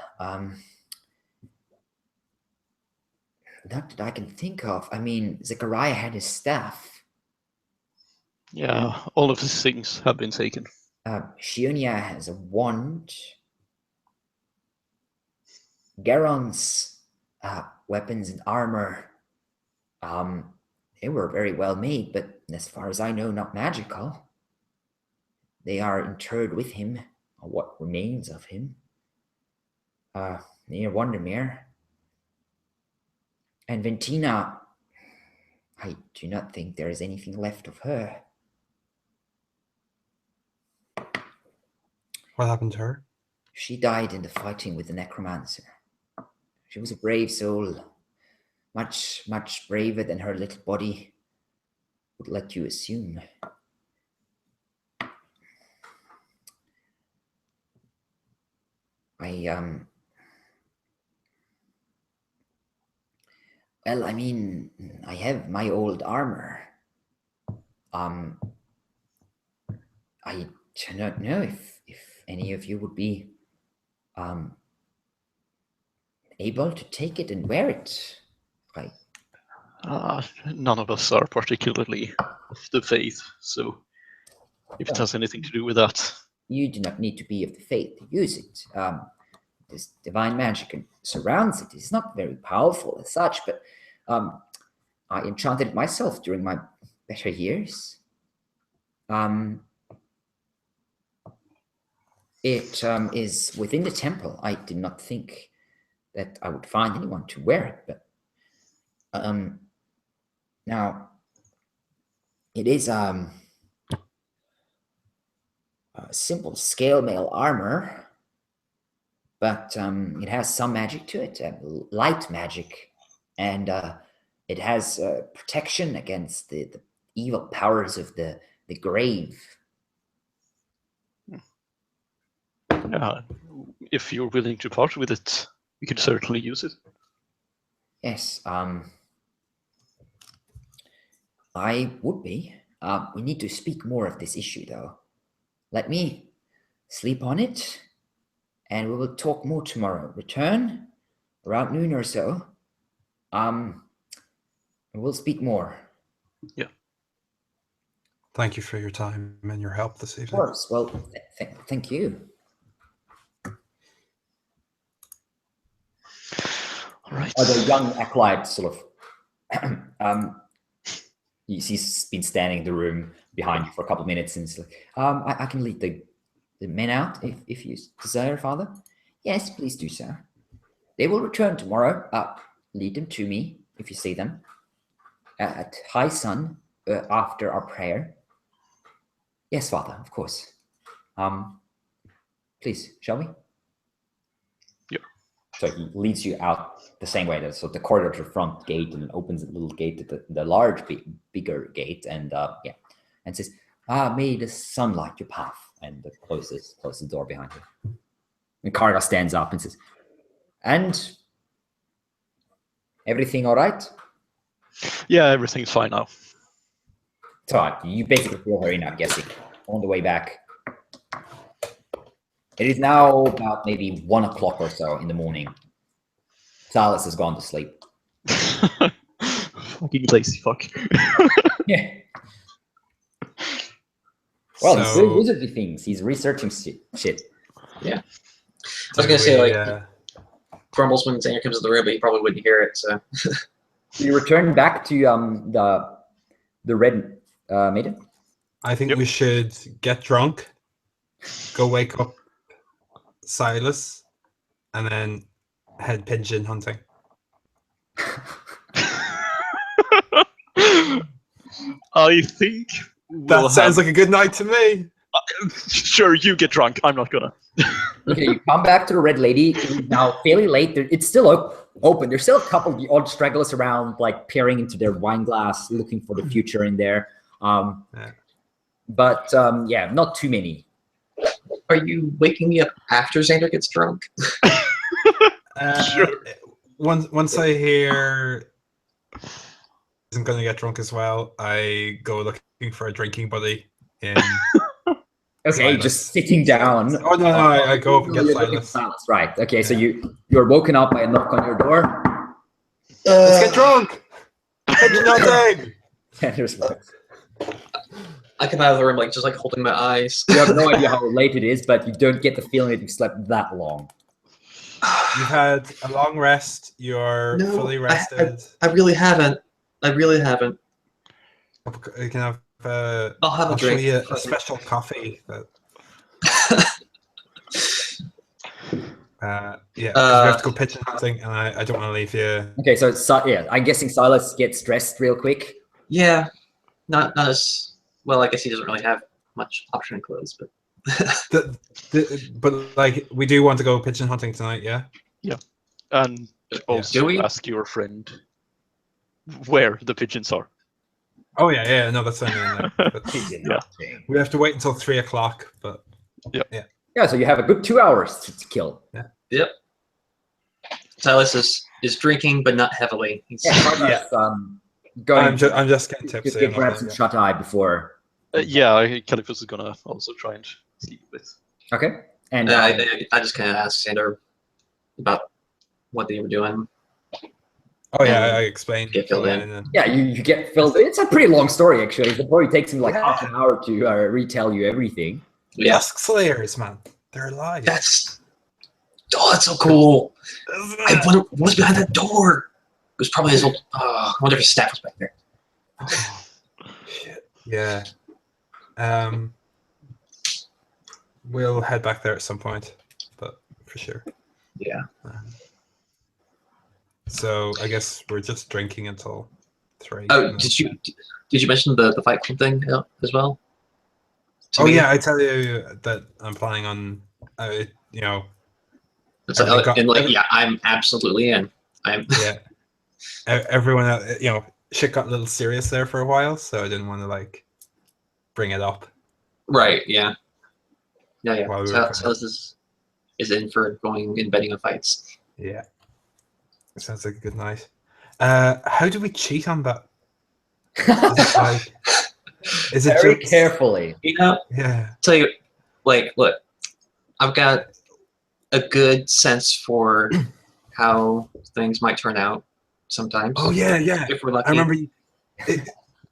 Speaker 1: not that I can think of. I mean, Zechariah had his staff.
Speaker 2: Yeah, all of these things have been taken.
Speaker 1: Shionia has a wand. Garon's weapons and armor, they were very well made, but as far as I know, not magical. They are interred with him, or what remains of him, near Wondermere. And Ventina, I do not think there is anything left of her.
Speaker 4: What happened to her?
Speaker 1: She died in the fighting with the necromancer. She was a brave soul, much, much braver than her little body would let you assume. Well, I mean, I have my old armor. I do not know if any of you would be able to take it and wear it.
Speaker 2: None of us are particularly of the faith, so if it has anything to do with that.
Speaker 1: You do not need to be of the faith to use it. This divine magic surrounds it. It's not very powerful as such, but I enchanted it myself during my better years. It is within the temple. I did not think that I would find anyone to wear it, but now it is simple scale mail armor, but it has some magic to it, light magic, and it has protection against the evil powers of the grave.
Speaker 2: If you're willing to part with it, we could certainly use it.
Speaker 1: Yes, I would be. We need to speak more of this issue, though. Let me sleep on it, and we will talk more tomorrow. Return around noon or so. We'll speak more.
Speaker 2: Yeah.
Speaker 4: Thank you for your time and your help this evening.
Speaker 1: Of course. Well, thank you.
Speaker 2: Right.
Speaker 1: The young acolyte sort of he's been standing in the room behind you for a couple of minutes, and he's like, I can lead the men out if you desire, Father. Yes, please do so. They will return tomorrow. Lead them to me if you see them at high sun after our prayer. Yes, Father, of course. Please, shall we?
Speaker 2: Yeah.
Speaker 1: So he leads you out the same way. So the corridor to the front gate, and opens a little gate to the large, bigger gate, and and says, may the sun light your path, and closes the door behind you. And Karga stands up and says, and everything all right?
Speaker 2: Yeah, everything's fine now.
Speaker 1: It's all right. You basically feel her in, I'm guessing, on the way back. It is now about maybe 1 o'clock or so in the morning. Silas has gone to sleep.
Speaker 2: Fucking lazy fuck.
Speaker 1: Yeah. Well, he's doing wizardly things. He's researching shit.
Speaker 3: Yeah. I was gonna say, like, grumbles when Xander comes in the room, but he probably wouldn't hear it. So
Speaker 1: you return back to the red maiden.
Speaker 4: I think we should get drunk, go wake up Silas, and then head pigeon hunting.
Speaker 2: I think
Speaker 4: that sounds like a good night to me.
Speaker 2: Sure, you get drunk. I'm not gonna.
Speaker 1: Okay, you come back to the Red Lady. It's now fairly late. It's still open. There's still a couple of the odd stragglers around, like peering into their wine glass, looking for the future in there. But yeah, not too many.
Speaker 3: Are you waking me up after Xander gets drunk?
Speaker 2: Sure.
Speaker 4: Once I hear isn't going to get drunk as well, I go looking for a drinking buddy in.
Speaker 1: Okay,
Speaker 4: Silas.
Speaker 1: just sitting down.
Speaker 4: Oh no, I go up and get Silas.
Speaker 1: Right. Okay, so you're woken up by a knock on your door.
Speaker 4: Let's get drunk. Pigeon hunting.
Speaker 3: I come out of the room just holding my eyes.
Speaker 1: You have no idea how late it is, but you don't get the feeling that you've slept that long.
Speaker 4: You've had a long rest. You're fully rested.
Speaker 3: I really haven't. You
Speaker 4: can have.
Speaker 3: I'll have a drink.
Speaker 4: Show you a special coffee. Yeah, we have to go pigeon hunting, and I don't want to leave you.
Speaker 1: Okay, so yeah, I'm guessing Silas gets dressed real quick.
Speaker 3: Yeah, not as well. I guess he doesn't really have much option in clothes, but
Speaker 4: but like we do want to go pigeon hunting tonight, yeah.
Speaker 2: Yeah, and also ask your friend where the pigeons are.
Speaker 4: Oh yeah, no, that's only in there. We have to wait until 3 o'clock, but
Speaker 1: yeah. So you have a good 2 hours to kill.
Speaker 4: Yeah.
Speaker 3: Yep. Silas is drinking, but not heavily.
Speaker 1: I'm
Speaker 4: just getting tipsy.
Speaker 1: Just grab some shut eye before.
Speaker 2: Calipus is gonna also try and sleep a bit.
Speaker 1: Okay. And
Speaker 3: I just kind of asked Xander about what they were doing.
Speaker 4: Oh yeah, I explained.
Speaker 3: Get filled in.
Speaker 1: Yeah, you get filled in. It's a pretty long story, actually. It probably takes him like half an hour to retell you everything.
Speaker 3: Yeah.
Speaker 4: Dusk Slayers, man. They're alive.
Speaker 3: That's so cool. I wonder what was behind that door. It was probably his old. I wonder if his staff was back there.
Speaker 4: Oh, shit. Yeah. We'll head back there at some point, but for sure.
Speaker 3: Yeah.
Speaker 4: So I guess we're just drinking until 3.
Speaker 3: Oh, did you mention the Fight Club thing as well?
Speaker 4: Yeah, I tell you that I'm planning on,
Speaker 3: I'm absolutely in.
Speaker 4: Yeah. Everyone, shit got a little serious there for a while, so I didn't want to bring it up.
Speaker 3: Right. Yeah. Yeah. So this is in for going and betting on fights.
Speaker 4: Yeah. Sounds like a good night. How do we cheat on that? Is it
Speaker 1: very
Speaker 4: just
Speaker 1: carefully?
Speaker 4: Yeah.
Speaker 3: Tell you, look, I've got a good sense for how things might turn out sometimes.
Speaker 4: Oh yeah.
Speaker 3: If we're lucky.
Speaker 4: I remember.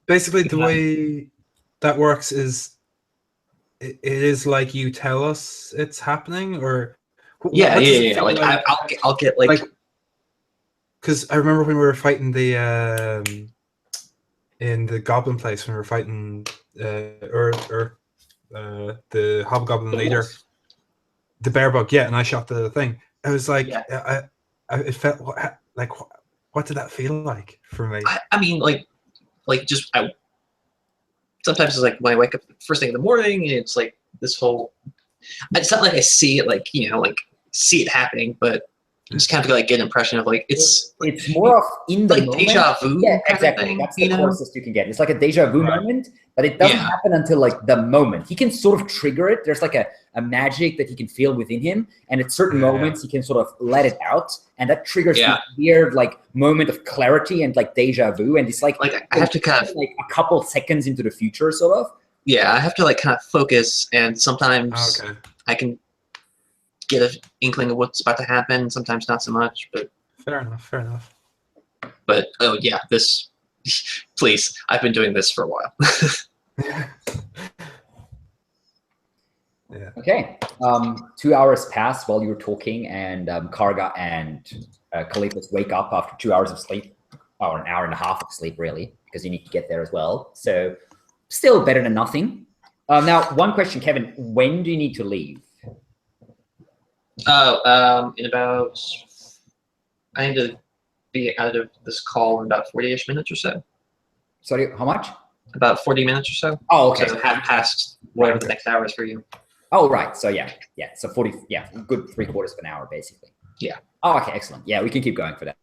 Speaker 4: Basically, the way that works is, it is like you tell us it's happening, or
Speaker 3: yeah. I'll get
Speaker 4: because I remember when we were fighting the in the goblin place, when we were fighting the hobgoblin leader, the bear bug. Yeah, and I shot the thing. I was like, it felt like, what did that feel like for me?
Speaker 3: I mean, sometimes it's like when I wake up first thing in the morning, and it's like this whole. It's not like I see it, like see it happening, but I just kind of like get an impression of like it's
Speaker 1: more of in the moment.
Speaker 3: Deja vu.
Speaker 1: Yeah, exactly. That's the closest you can get. It's like a deja vu moment, but it doesn't happen until like the moment. He can sort of trigger it. There's like a magic that he can feel within him, and at certain moments he can sort of let it out, and that triggers this weird like moment of clarity and like deja vu. And it's like
Speaker 3: I have to kind of
Speaker 1: like a couple seconds into the future, sort of.
Speaker 3: Yeah, I have to like kind of focus, and sometimes I can get an inkling of what's about to happen. Sometimes not so much, but
Speaker 4: fair enough.
Speaker 3: But oh yeah, this please, I've been doing this for a while.
Speaker 4: Yeah.
Speaker 1: Okay. 2 hours pass while you were talking, and Karga and Kalipos wake up after 2 hours of sleep, or an hour and a half of sleep, really, because you need to get there as well. So still better than nothing. Now, one question, Kevin. When do you need to leave?
Speaker 3: In about, I need to be out of this call in about 40-ish minutes or so.
Speaker 1: Sorry, how much?
Speaker 3: About 40 minutes or so.
Speaker 1: Oh, okay.
Speaker 3: So half past whatever the next hour is for you.
Speaker 1: Oh, right. So yeah. So 40, good 3/4 of an hour, basically.
Speaker 3: Yeah.
Speaker 1: Oh, okay, excellent. Yeah, we can keep going for that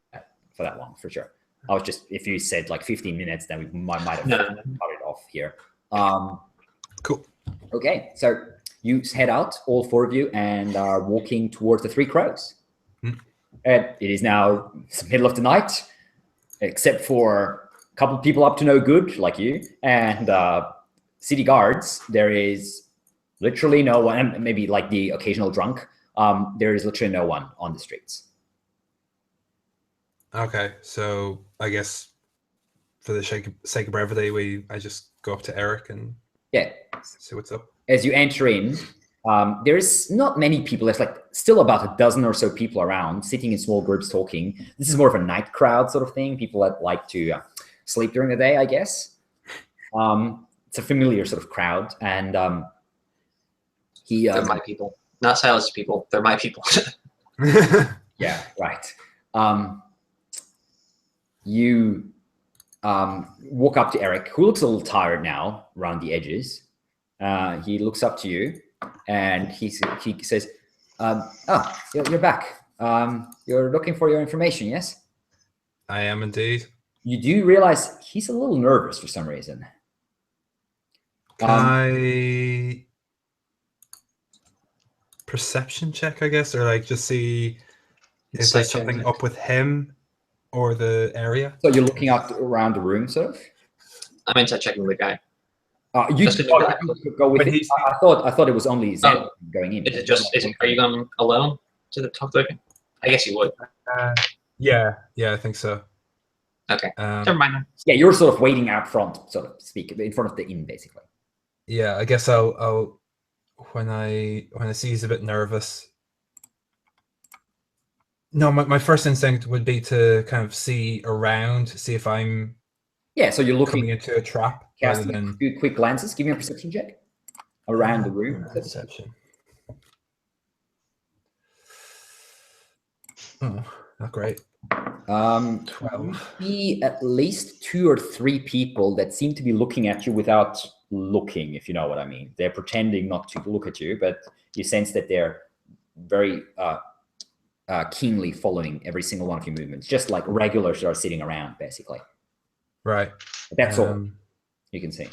Speaker 1: long, for sure. I was just, if you said like 15 minutes, then we might have cut it off here.
Speaker 4: Cool.
Speaker 1: Okay, so you head out, all four of you, and are walking towards the Three Crows. And it is now the middle of the night, except for a couple of people up to no good, like you, and city guards. There is literally no one, and maybe like the occasional drunk. There is literally no one on the streets.
Speaker 4: Okay, so I guess for the sake of brevity, I just go up to Eric and see what's up.
Speaker 1: As you enter in, there's not many people. There's like still about a dozen or so people around, sitting in small groups talking. This is more of a night crowd sort of thing. People that like to sleep during the day, I guess. It's a familiar sort of crowd, and
Speaker 3: they're my people, not Silas' people. They're my people.
Speaker 1: Yeah, right. You walk up to Eric, who looks a little tired now around the edges. He looks up to you, and he says, "Oh, you're back. You're looking for your information, yes?"
Speaker 4: I am indeed.
Speaker 1: You do realize he's a little nervous for some reason.
Speaker 4: Can I perception check, I guess, or like just see if there's something up with him or the area?
Speaker 1: So you're looking up around the room, sort of?
Speaker 3: I'm inside checking the guy.
Speaker 1: You go with it. I thought it was only Zen going in.
Speaker 3: Is it just? Are you going alone to the talk to the guy? I guess you would.
Speaker 4: Yeah, I think so.
Speaker 3: Okay. Never mind.
Speaker 1: Yeah, you're sort of waiting out front, so to speak, in front of the inn, basically.
Speaker 4: Yeah, I guess I'll when I see he's a bit nervous. No, my first instinct would be to kind of see around, see if I'm
Speaker 1: so you're looking
Speaker 4: coming into a trap.
Speaker 1: Casting a few quick glances. Give me a perception check around the room.
Speaker 4: Perception. Oh, not great.
Speaker 1: 12. See at least 2 or 3 people that seem to be looking at you without looking, if you know what I mean. They're pretending not to look at you, but you sense that they're very keenly following every single one of your movements, just like regulars that are sitting around, basically.
Speaker 4: Right.
Speaker 1: But that's all you can see.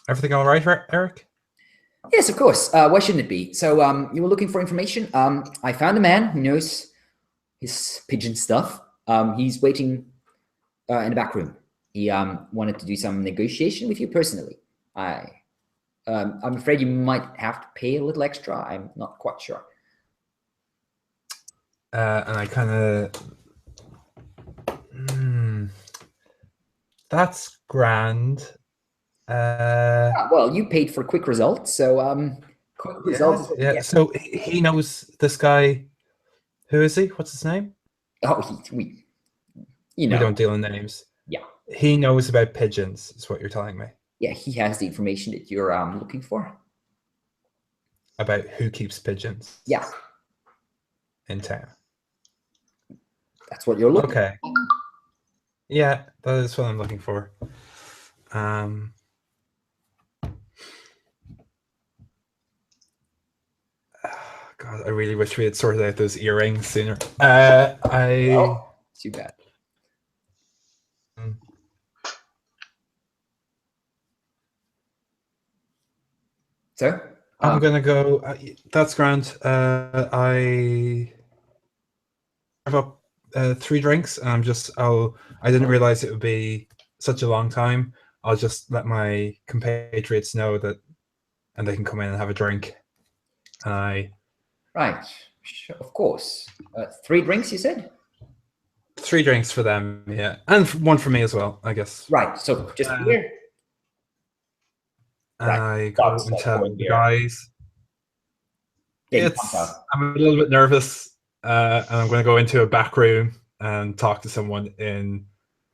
Speaker 4: Everything all right, Eric?
Speaker 1: Yes, of course. Why shouldn't it be? So you were looking for information. I found a man who knows his pigeon stuff. He's waiting in the back room. He wanted to do some negotiation with you personally. I'm afraid you might have to pay a little extra. I'm not quite sure.
Speaker 4: And I kind of... That's grand.
Speaker 1: Well, you paid for quick results, so quick results.
Speaker 4: Yeah. So he knows this guy. Who is he? What's his name?
Speaker 1: Oh, you know.
Speaker 4: We don't deal in names.
Speaker 1: Yeah.
Speaker 4: He knows about pigeons, is what you're telling me.
Speaker 1: Yeah, he has the information that you're looking for.
Speaker 4: About who keeps pigeons.
Speaker 1: Yeah.
Speaker 4: In town.
Speaker 1: That's what you're looking
Speaker 4: for. Yeah, that is what I'm looking for. God, I really wish we had sorted out those earrings sooner.
Speaker 1: Too bad. So
Speaker 4: I'm gonna go. That's grand. I have up 3 drinks, and I didn't realize it would be such a long time. I'll just let my compatriots know that, and they can come in and have a drink. Right,
Speaker 1: of course. 3 drinks, you said?
Speaker 4: 3 drinks for them, yeah, and 1 for me as well, I guess.
Speaker 1: Right. So just beer.
Speaker 4: I go and tell the guys. I'm a little bit nervous, and I'm going to go into a back room and talk to someone in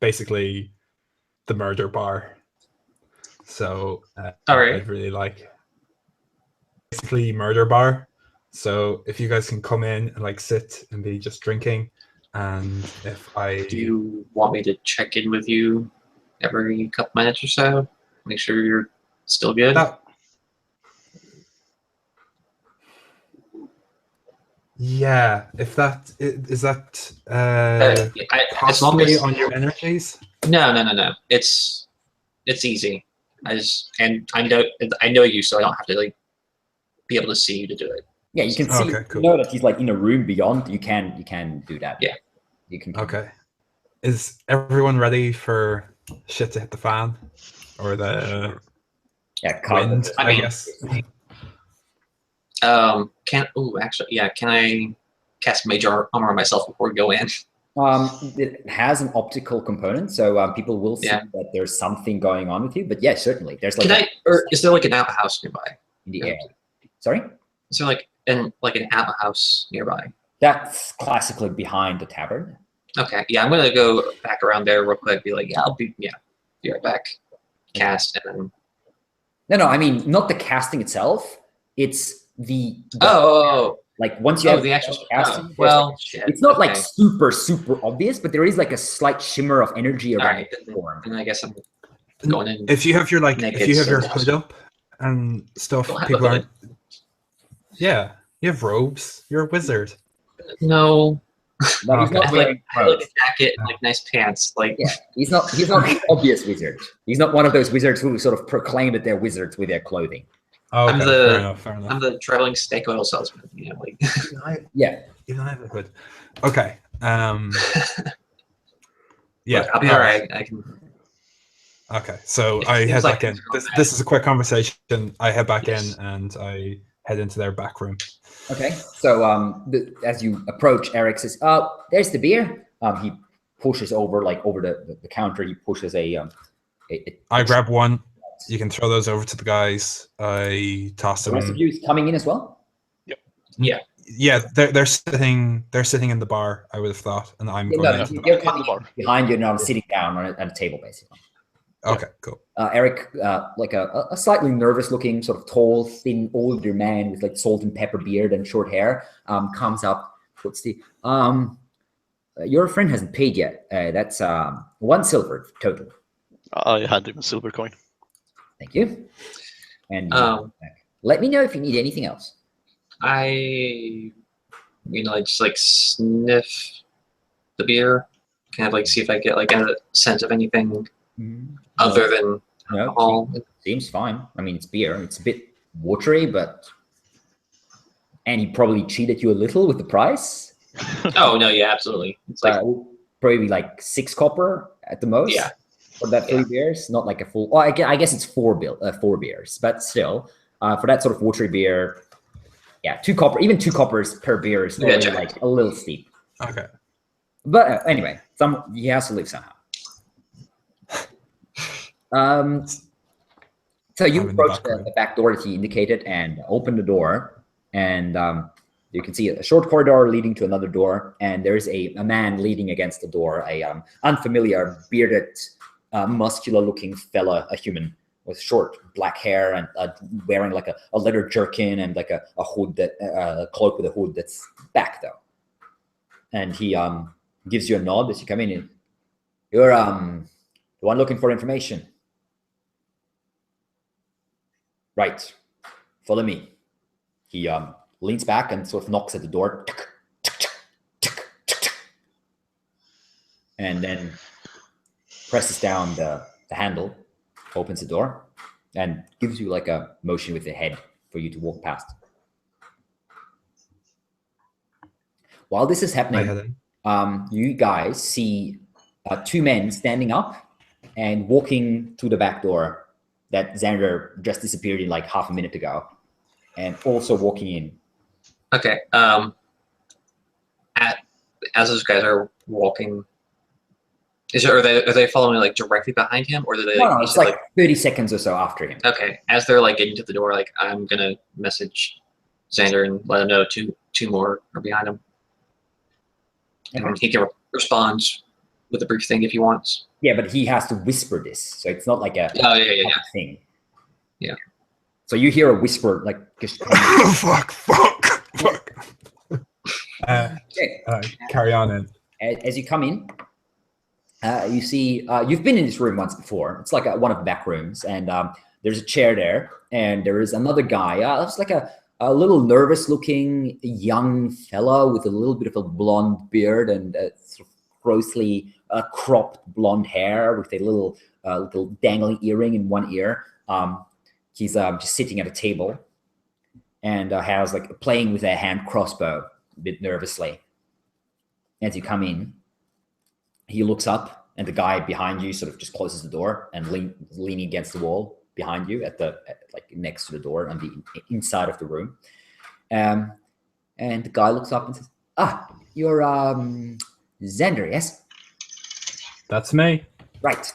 Speaker 4: basically the murder bar. So I'd really like basically murder bar. So if you guys can come in and like sit and be just drinking, and
Speaker 3: do you want me to check in with you every couple minutes or so? Make sure you're still good.
Speaker 4: Yeah, if that is that
Speaker 3: as long as
Speaker 4: on your energies.
Speaker 3: No. It's easy. I know you, so I don't have to like be able to see you to do it.
Speaker 1: Yeah, you can see. Cool. You know that he's like in a room beyond. You can do that.
Speaker 3: Yeah,
Speaker 1: you can.
Speaker 4: Okay. Is everyone ready for shit to hit the fan, or the wind? I guess.
Speaker 3: Can I cast Mage Armor on myself before we go in?
Speaker 1: It has an optical component, so people will see that there's something going on with you. But yeah, certainly there's like.
Speaker 3: Is there like an outhouse nearby?
Speaker 1: In the air. Sorry.
Speaker 3: Is there like an outhouse nearby?
Speaker 1: That's classically behind the tavern.
Speaker 3: Okay, yeah, I'm gonna go back around there real quick. Be like, I'll be right back. Cast and
Speaker 1: then. No, I mean not the casting itself. It's the like once you have
Speaker 3: the actual
Speaker 1: casting.
Speaker 3: It's
Speaker 1: not like super obvious, but there is like a slight shimmer of energy around
Speaker 3: the form. And I guess I'm going in.
Speaker 4: If you have your hood up and stuff, people aren't. Yeah, you have robes. You're a wizard.
Speaker 3: No.
Speaker 1: He's not wearing
Speaker 3: I like a jacket and like nice pants. Like
Speaker 1: he's not an obvious wizard. He's not one of those wizards who sort of proclaim that they're wizards with their clothing.
Speaker 4: Oh, okay. Fair enough.
Speaker 3: I'm the traveling snake oil salesman. You know, like
Speaker 4: even I have a hood. Okay. Yeah,
Speaker 3: look, I'll be all right. I can.
Speaker 4: Okay, so I head back in. This is a quick conversation. I head back in and I head into their back room.
Speaker 1: Okay, so as you approach, Eric says, "Oh, there's the beer." He pushes over the counter. He pushes I
Speaker 4: grab one. You can throw those over to the guys. I toss them.
Speaker 1: The rest of you is coming in as well.
Speaker 2: Yep.
Speaker 3: Yeah.
Speaker 4: Yeah, they're sitting in the bar. I would have thought, and I'm going into
Speaker 1: the bar. Behind you, and I'm sitting down on a table, basically.
Speaker 4: Okay, cool.
Speaker 1: Eric, like a slightly nervous-looking, sort of tall, thin, older man with like salt and pepper beard and short hair, comes up, puts the your friend hasn't paid yet. That's 1 silver total.
Speaker 2: I had him a silver coin.
Speaker 1: Thank you. And let me know if you need anything else.
Speaker 3: I just like sniff the beer, kind of like see if I get like a scent of anything other than alcohol.
Speaker 1: Seems fine. I mean, it's beer. It's a bit watery, and he probably cheated you a little with the price.
Speaker 3: Oh no, yeah, absolutely. It's like
Speaker 1: probably like 6 copper at the most.
Speaker 3: Yeah.
Speaker 1: For that 3 beers, not like a full. Well, I guess it's 4 beers, but still, for that sort of watery beer, 2 copper, even 2 coppers per beer is really like a little steep.
Speaker 4: Okay.
Speaker 1: But anyway, he has to live somehow. So you approach the back door that he indicated and open the door, and You can see a short corridor leading to another door, and there's a man leaning against the door, a unfamiliar, bearded, muscular-looking fella, a human with short black hair and wearing like a leather jerkin and like a hood, a cloak with a hood that's back though. And he gives you a nod as you come in. And you're the one looking for information, right? Follow me. He leans back and sort of knocks at the door, and then presses down the handle, opens the door, and gives you like a motion with the head for you to walk past. While this is happening, you guys see two men standing up and walking to the back door that Xander just disappeared in like half a minute ago, and also walking in.
Speaker 3: Okay. As those guys are walking, are they following like directly behind him, or do they?
Speaker 1: No, it's like 30 seconds or so after him.
Speaker 3: Okay. As they're like getting to the door, like I'm gonna message Xander and let him know two more are behind him. Okay. And he can respond with a brief thing if he wants.
Speaker 1: Yeah, but he has to whisper this, so it's not like a thing.
Speaker 3: Yeah.
Speaker 1: So you hear a whisper, like just.
Speaker 4: Fuck. Carry on in.
Speaker 1: As you come in, you see you've been in this room once before. It's like one of the back rooms, and there's a chair there, and there is another guy. It's like a little nervous-looking young fellow with a little bit of a blonde beard and sort of grossly cropped blonde hair with a little dangling earring in one ear. He's just sitting at a table and has like playing with a hand crossbow a bit nervously. As you come in, he looks up, and the guy behind you sort of just closes the door and leaning against the wall behind you like next to the door on the inside of the room. And the guy looks up and says, you're Xander, yes?
Speaker 4: That's me.
Speaker 1: Right.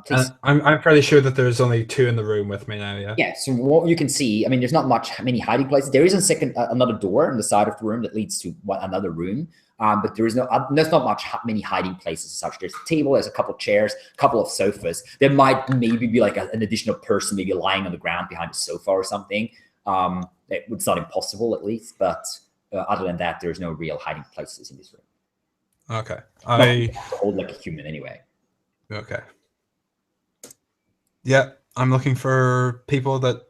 Speaker 1: Please.
Speaker 4: I'm fairly sure that there's only two in the room with me now, yeah?
Speaker 1: Yeah, so what you can see, I mean, there's not many hiding places. There is another door on the side of the room that leads to another room. But there's not many hiding places as such. There's a table, there's a couple of chairs, a couple of sofas. There might maybe be like an additional person maybe lying on the ground behind a sofa or something. It's not impossible at least, but other than that, there's no real hiding places in this room.
Speaker 4: Okay.
Speaker 1: Hold like a human anyway.
Speaker 4: Okay. Yeah, I'm looking for people that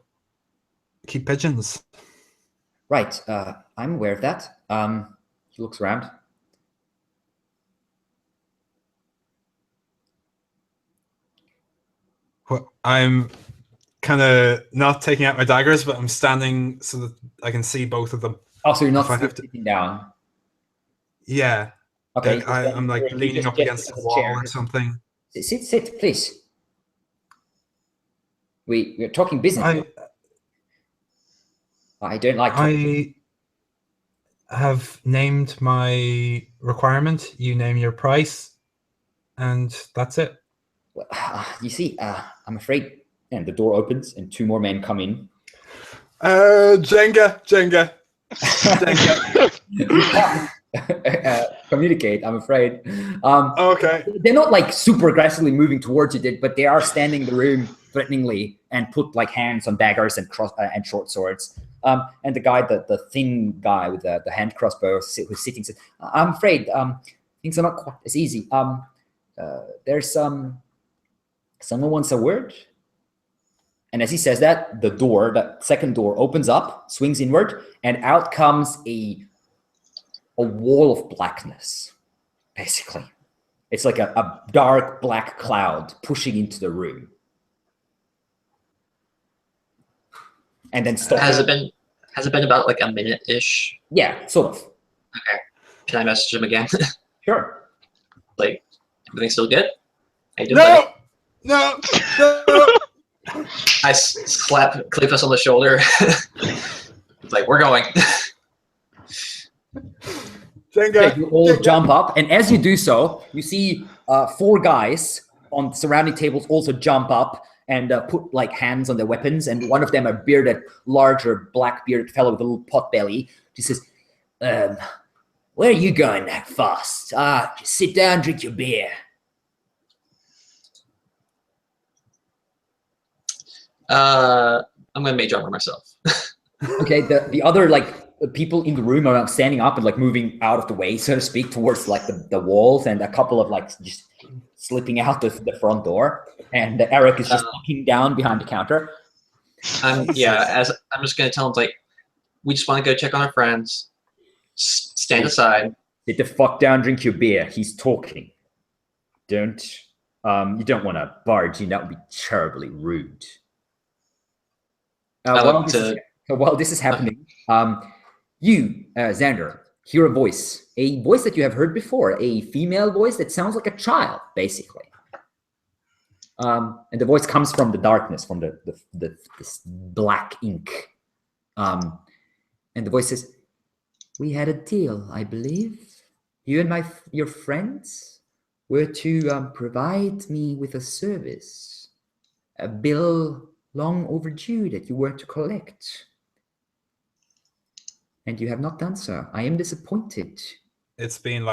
Speaker 4: keep pigeons.
Speaker 1: Right. I'm aware of that. He looks around.
Speaker 4: Well, I'm kind of not taking out my daggers, but I'm standing so that I can see both of them.
Speaker 1: Oh, so you're not sitting down?
Speaker 4: Yeah.
Speaker 1: Okay.
Speaker 4: I'm like leaning up against the wall or something.
Speaker 1: Sit, please. We're talking business. I don't like talking.
Speaker 4: I have named my requirement. You name your price, and that's it.
Speaker 1: Well, you see, I'm afraid. And the door opens, and two more men come in.
Speaker 4: Jenga.
Speaker 1: Communicate, I'm afraid.
Speaker 4: Okay.
Speaker 1: They're not like super aggressively moving towards you, but they are standing in the room threateningly and put like hands on daggers and short swords. And the guy, the thin guy with the hand crossbow who's sitting said, I'm afraid things are not quite as easy. There's someone wants a word. And as he says that, the second door opens up, swings inward, and out comes a wall of blackness, basically. It's like a dark black cloud pushing into the room. And then stop.
Speaker 3: Has it been about like a minute-ish?
Speaker 1: Yeah, sort of.
Speaker 3: Okay. Can I message him again?
Speaker 1: Sure.
Speaker 3: Like, everything still good?
Speaker 4: No.
Speaker 3: I slap Cleopas on the shoulder. It's like, we're going.
Speaker 1: You all jump up, and as you do so, you see four guys on surrounding tables also jump up and put like hands on their weapons, and one of them a bearded, larger, black bearded fellow with a little pot belly. He says, Where are you going that fast? Just sit down, drink your beer.
Speaker 3: I'm gonna mage armor myself.
Speaker 1: Okay, the other people in the room are standing up and moving out of the way, so to speak, towards the walls, and a couple of just slipping out the front door. And Eric is just looking down behind the counter.
Speaker 3: I'm just gonna tell him we just want to go check on our friends. Stand aside.
Speaker 1: Sit the fuck down, drink your beer. He's talking. You don't want to barge in. That would be terribly rude. While this is happening, you, Xander, hear a voice that you have heard before, a female voice that sounds like a child, basically. And the voice comes from the darkness, from this black ink. And the voice says, "We had a deal, I believe. You and your friends were to provide me with a service, a bill long overdue that you were to collect. And you have not done so. I am disappointed."
Speaker 4: It's been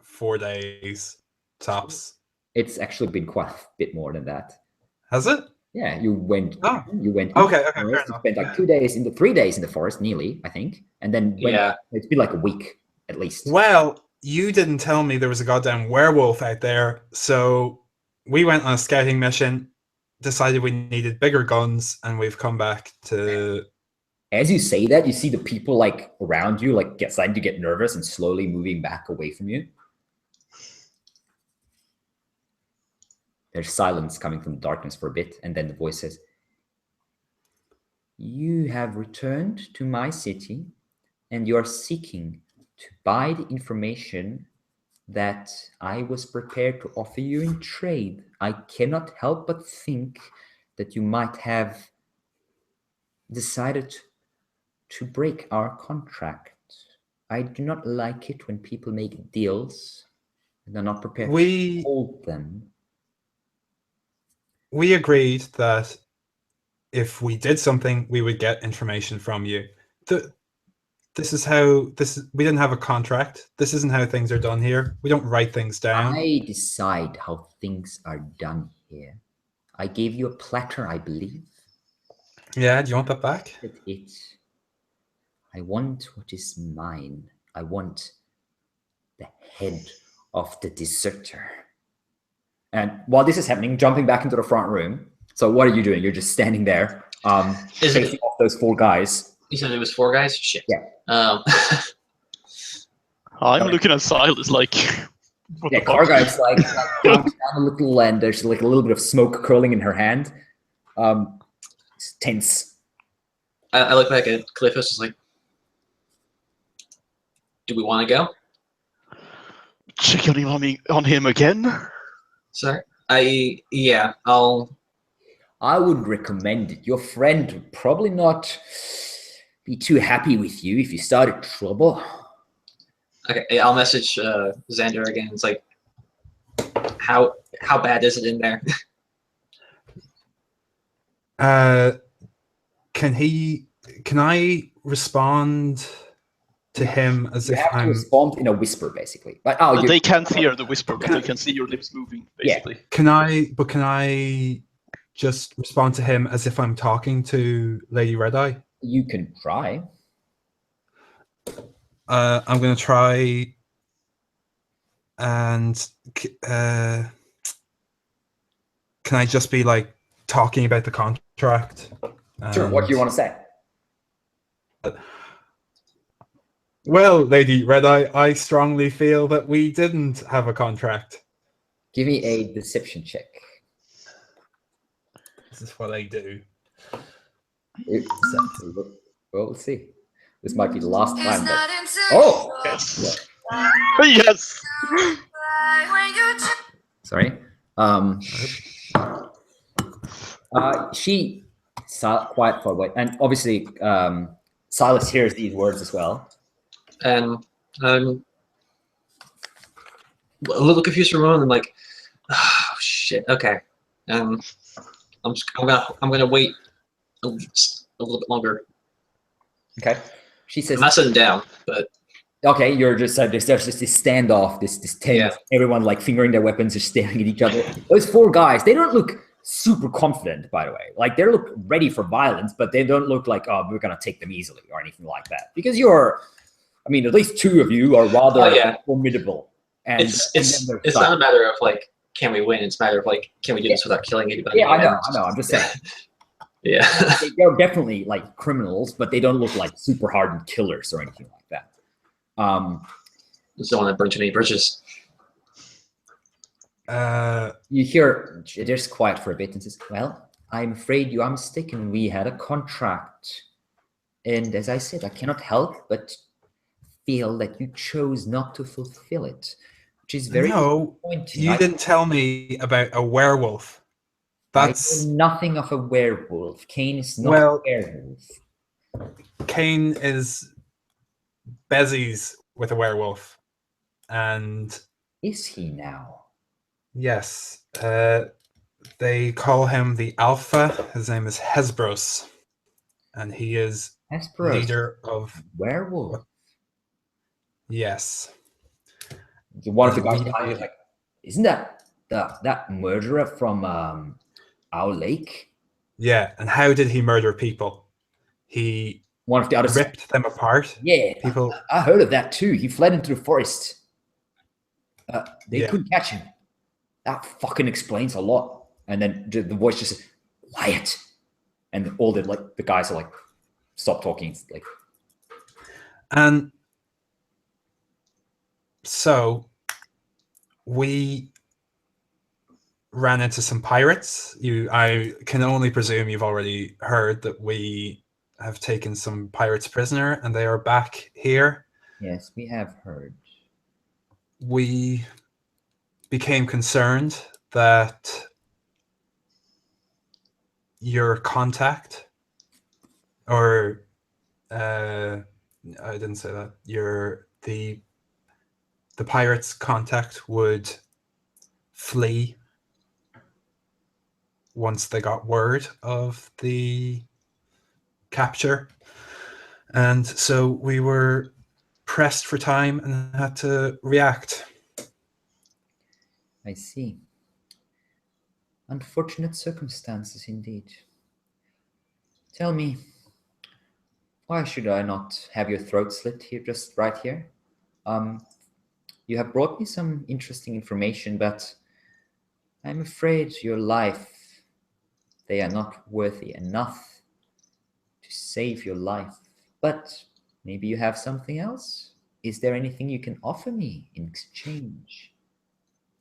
Speaker 4: 4 days, tops.
Speaker 1: It's actually been quite a bit more than that.
Speaker 4: Has it?
Speaker 1: Yeah, you went.
Speaker 4: Oh.
Speaker 1: You went.
Speaker 4: Okay, fair
Speaker 1: You
Speaker 4: enough.
Speaker 1: spent 3 days in the forest, nearly, I think, and then it's been a week at least.
Speaker 4: Well, you didn't tell me there was a goddamn werewolf out there, so we went on a scouting mission, decided we needed bigger guns, and we've come back to...
Speaker 1: As you say that, you see the people around you starting to get nervous and slowly moving back away from you. There's silence coming from the darkness for a bit, and then the voice says, "You have returned to my city, and you are seeking to buy the information that I was prepared to offer you in trade. I cannot help but think that you might have decided to break our contract. I do not like it when people make deals and are not prepared to hold them."
Speaker 4: We agreed that if we did something, we would get information from you. We didn't have a contract. This isn't how things are done here. We don't write things down.
Speaker 1: I decide how things are done here. I gave you a platter, I believe.
Speaker 4: Yeah, do you want that back?
Speaker 1: I want what is mine. I want the head of the deserter. And while this is happening, jumping back into the front room. So what are you doing? You're just standing there, facing off those 4 guys.
Speaker 3: You said it was 4 guys? Shit.
Speaker 1: Yeah.
Speaker 2: I'm looking at Silas
Speaker 1: Car guy's down a little, and there's a little bit of smoke curling in her hand. It's tense.
Speaker 3: I look back at Cleophas, is do we want to go?
Speaker 2: Check on him again?
Speaker 3: Sorry? I'll...
Speaker 1: I would recommend it. Your friend would probably not be too happy with you if you started trouble.
Speaker 3: Okay, I'll message Xander again. It's how bad is it in there?
Speaker 4: Can I respond to him as if I'm...
Speaker 1: respond in a whisper, basically. But
Speaker 2: they can't hear the whisper, but they can see your lips moving, basically.
Speaker 4: Yeah. Can I just respond to him as if I'm talking to Lady Redeye?
Speaker 1: You can try.
Speaker 4: I'm going to try, and can I just be talking about the contract?
Speaker 1: Sure, what do you want to say?
Speaker 4: Well, Lady Redeye, I strongly feel that we didn't have a contract.
Speaker 1: Give me a deception check.
Speaker 4: This is what I do.
Speaker 1: Well, we'll see. This might be the last time. Oh!
Speaker 2: Yes! Yes!
Speaker 1: Sorry. She quiet for a while, and obviously Silas hears these words as well.
Speaker 3: And I'm a little confused for a moment. I'm like, oh shit, okay. I'm gonna wait a little bit longer.
Speaker 1: Okay. She says,
Speaker 3: I'm not sitting down, but
Speaker 1: Okay, you're just there's just this standoff, this tense, everyone like fingering their weapons, just staring at each other. Those 4 guys, they don't look super confident, by the way. Like, they look ready for violence, but they don't look like, oh, we're gonna take them easily or anything like that. Because at least 2 of you are rather formidable. And
Speaker 3: it's not a matter of like, can we win? It's a matter of like, can we do this without killing anybody?
Speaker 1: Yeah, I know. I'm just saying.
Speaker 3: Yeah,
Speaker 1: they're definitely like criminals, but they don't look like super hardened killers or anything like that.
Speaker 3: Just don't want to burn too many bridges.
Speaker 1: You hear there's quiet for a bit and says, well, I'm afraid you are mistaken. We had a contract. And as I said, I cannot help but feel that you chose not to fulfill it, which is very disappointing.
Speaker 4: You didn't tell me about a werewolf. That's
Speaker 1: I know nothing of a werewolf. Kane is not a werewolf.
Speaker 4: Kane is Bezzy's with a werewolf. And
Speaker 1: is he now?
Speaker 4: Yes. They call him the Alpha. His name is Hesbros. And he is leader of
Speaker 1: werewolf.
Speaker 4: Yes.
Speaker 1: One of the guys behind you, like, isn't that that murderer from Owl Lake?
Speaker 4: Yeah, and how did he murder people? He
Speaker 1: one of the others
Speaker 4: ripped them apart.
Speaker 1: Yeah,
Speaker 4: people.
Speaker 1: I heard of that too. He fled into the forest. They couldn't catch him. That fucking explains a lot. And then the voice just says, quiet. And all the guys are like, stop talking. Like,
Speaker 4: and so we ran into some pirates. I can only presume you've already heard that we have taken some pirates prisoner and they are back here.
Speaker 1: Yes, we have heard.
Speaker 4: We became concerned that your contact, or I didn't say that, the pirates' contact would flee once they got word of the capture. And so we were pressed for time and had to react.
Speaker 1: I see. Unfortunate circumstances indeed. Tell me, why should I not have your throat slit here, just right here? You have brought me some interesting information, but I'm afraid your life, they are not worthy enough to save your life. But maybe you have something else? Is there anything you can offer me in exchange?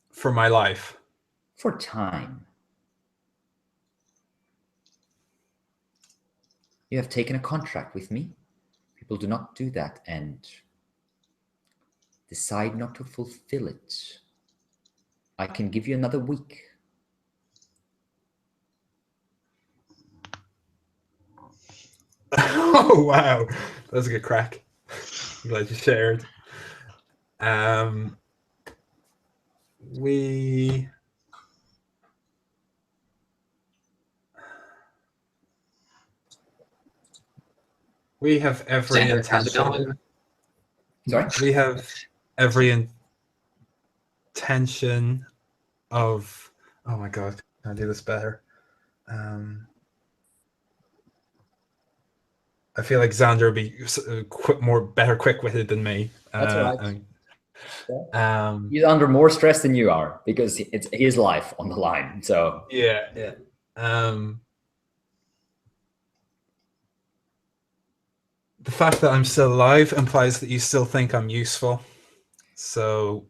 Speaker 4: For my life?
Speaker 1: For time. You have taken a contract with me. People do not do that and decide not to fulfill it. I can give you another week.
Speaker 4: Oh, wow. That's a good crack. I'm glad you shared. We have every intention.
Speaker 1: Sorry?
Speaker 4: We have every intention of. Oh my god, can I do this better? I feel like Xander would be better quick-witted than me.
Speaker 1: That's all right. He's under more stress than you are because it's his life on the line. So
Speaker 4: yeah. The fact that I'm still alive implies that you still think I'm useful. So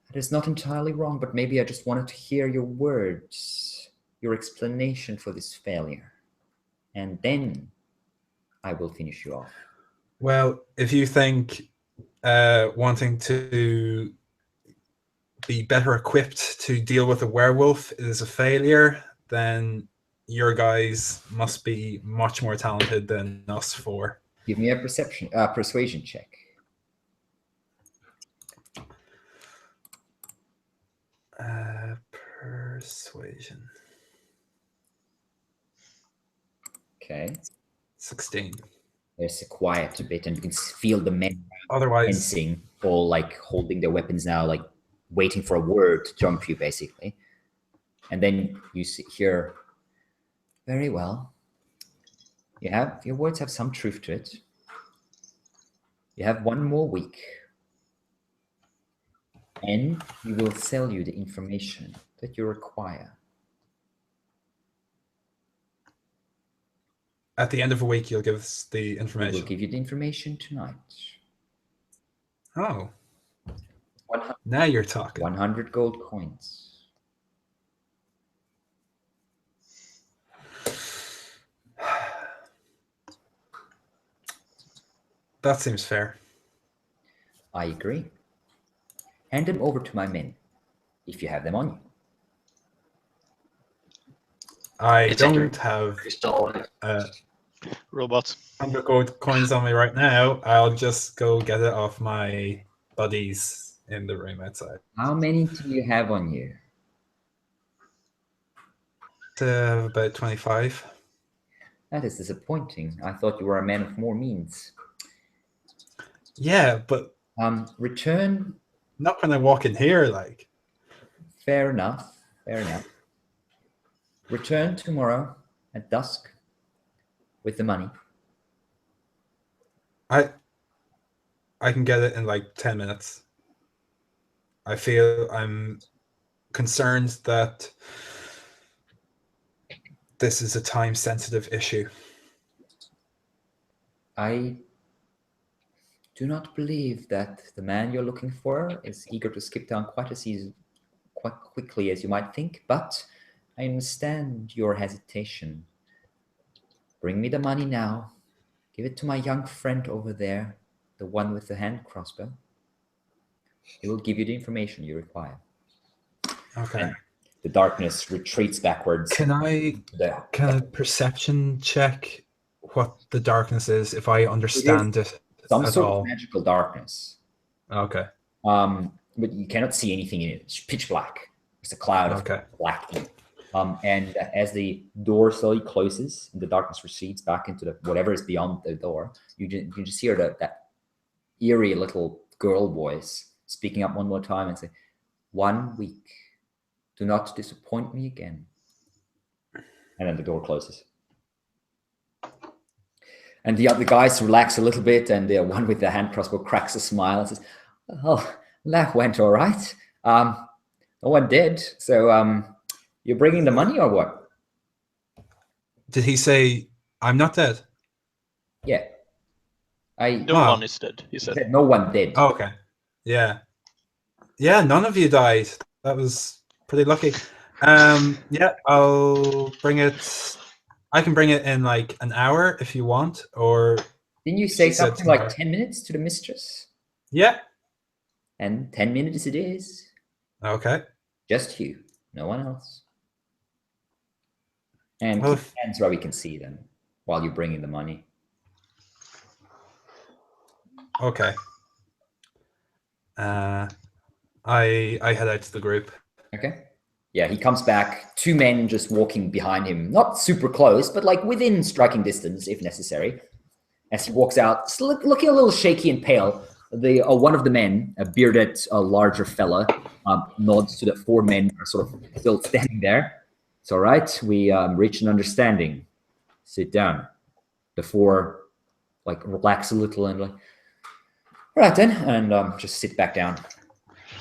Speaker 1: that is not entirely wrong, but maybe I just wanted to hear your words, your explanation for this failure, and then I will finish you off.
Speaker 4: Well, if you think wanting to be better equipped to deal with a werewolf is a failure, then your guys must be much more talented than us four.
Speaker 1: Give me a persuasion check.
Speaker 4: Persuasion.
Speaker 1: Okay.
Speaker 4: 16.
Speaker 1: There's a quiet a bit, and you can feel the men
Speaker 4: Otherwise,
Speaker 1: tensing, all like holding their weapons now, like waiting for a word to jump you, basically. And then you hear, very well. Your words have some truth to it. You have 1 more week, and we will sell you the information that you require.
Speaker 4: at the end of a week, you'll give us the
Speaker 1: We
Speaker 4: information.
Speaker 1: will give you the information tonight.
Speaker 4: Oh,
Speaker 1: 100,
Speaker 4: now you're talking.
Speaker 1: 100 gold coins.
Speaker 4: That seems fair.
Speaker 1: I agree. Hand them over to my men, if you have them on you.
Speaker 4: I don't have
Speaker 2: Robot.
Speaker 4: 100 gold coins on me right now. I'll just go get it off my buddies in the room outside.
Speaker 1: How many do you have on you?
Speaker 4: About 25.
Speaker 1: That is disappointing. I thought you were a man of more means.
Speaker 4: Yeah, but
Speaker 1: return.
Speaker 4: not when I walk in here, like.
Speaker 1: Fair enough. Fair enough. Return tomorrow at dusk with the money.
Speaker 4: I can get it in like 10 minutes. I feel I'm concerned that this is a time-sensitive issue.
Speaker 1: I do not believe that the man you're looking for is eager to skip down quite quickly as you might think, but I understand your hesitation. Bring me the money now. Give it to my young friend over there, the one with the hand crossbow. He will give you the information you require.
Speaker 4: Okay.
Speaker 1: And the darkness retreats backwards.
Speaker 4: Can I perception check what the darkness is if I understand it
Speaker 1: some
Speaker 4: at
Speaker 1: sort
Speaker 4: all?
Speaker 1: of magical darkness.
Speaker 4: Okay.
Speaker 1: But you cannot see anything in it. It's pitch black. It's a cloud of black ink. And as the door slowly closes and the darkness recedes back into whatever is beyond the door, you just hear that eerie little girl voice speaking up one more time and say, 1 week. Do not disappoint me again. And then the door closes. And the other guys relax a little bit, and the one with the hand crossbow cracks a smile and says, oh, that went all right. No one did. So you're bringing the money or what?
Speaker 4: Did he say, I'm not dead?
Speaker 1: Yeah.
Speaker 2: No one is dead, he said.
Speaker 1: No one did.
Speaker 4: Oh, okay. Yeah. Yeah, none of you died. That was pretty lucky. Yeah, I'll bring it. I can bring it in like an hour if you want, or...
Speaker 1: Didn't you say something like 10 minutes to the mistress?
Speaker 4: Yeah.
Speaker 1: And 10 minutes it is.
Speaker 4: Okay.
Speaker 1: Just you, no one else. And keep your hands where we can see them while you're bringing the money.
Speaker 4: Okay. I head out to the group.
Speaker 1: Okay. Yeah, he comes back. 2 men just walking behind him, not super close, but like within striking distance if necessary. As he walks out, looking a little shaky and pale, one of the men, a bearded, larger fella, nods to the 4 men are sort of still standing there. It's all right. We reached an understanding. Sit down. The 4 like relax a little and like, all right then, and just sit back down.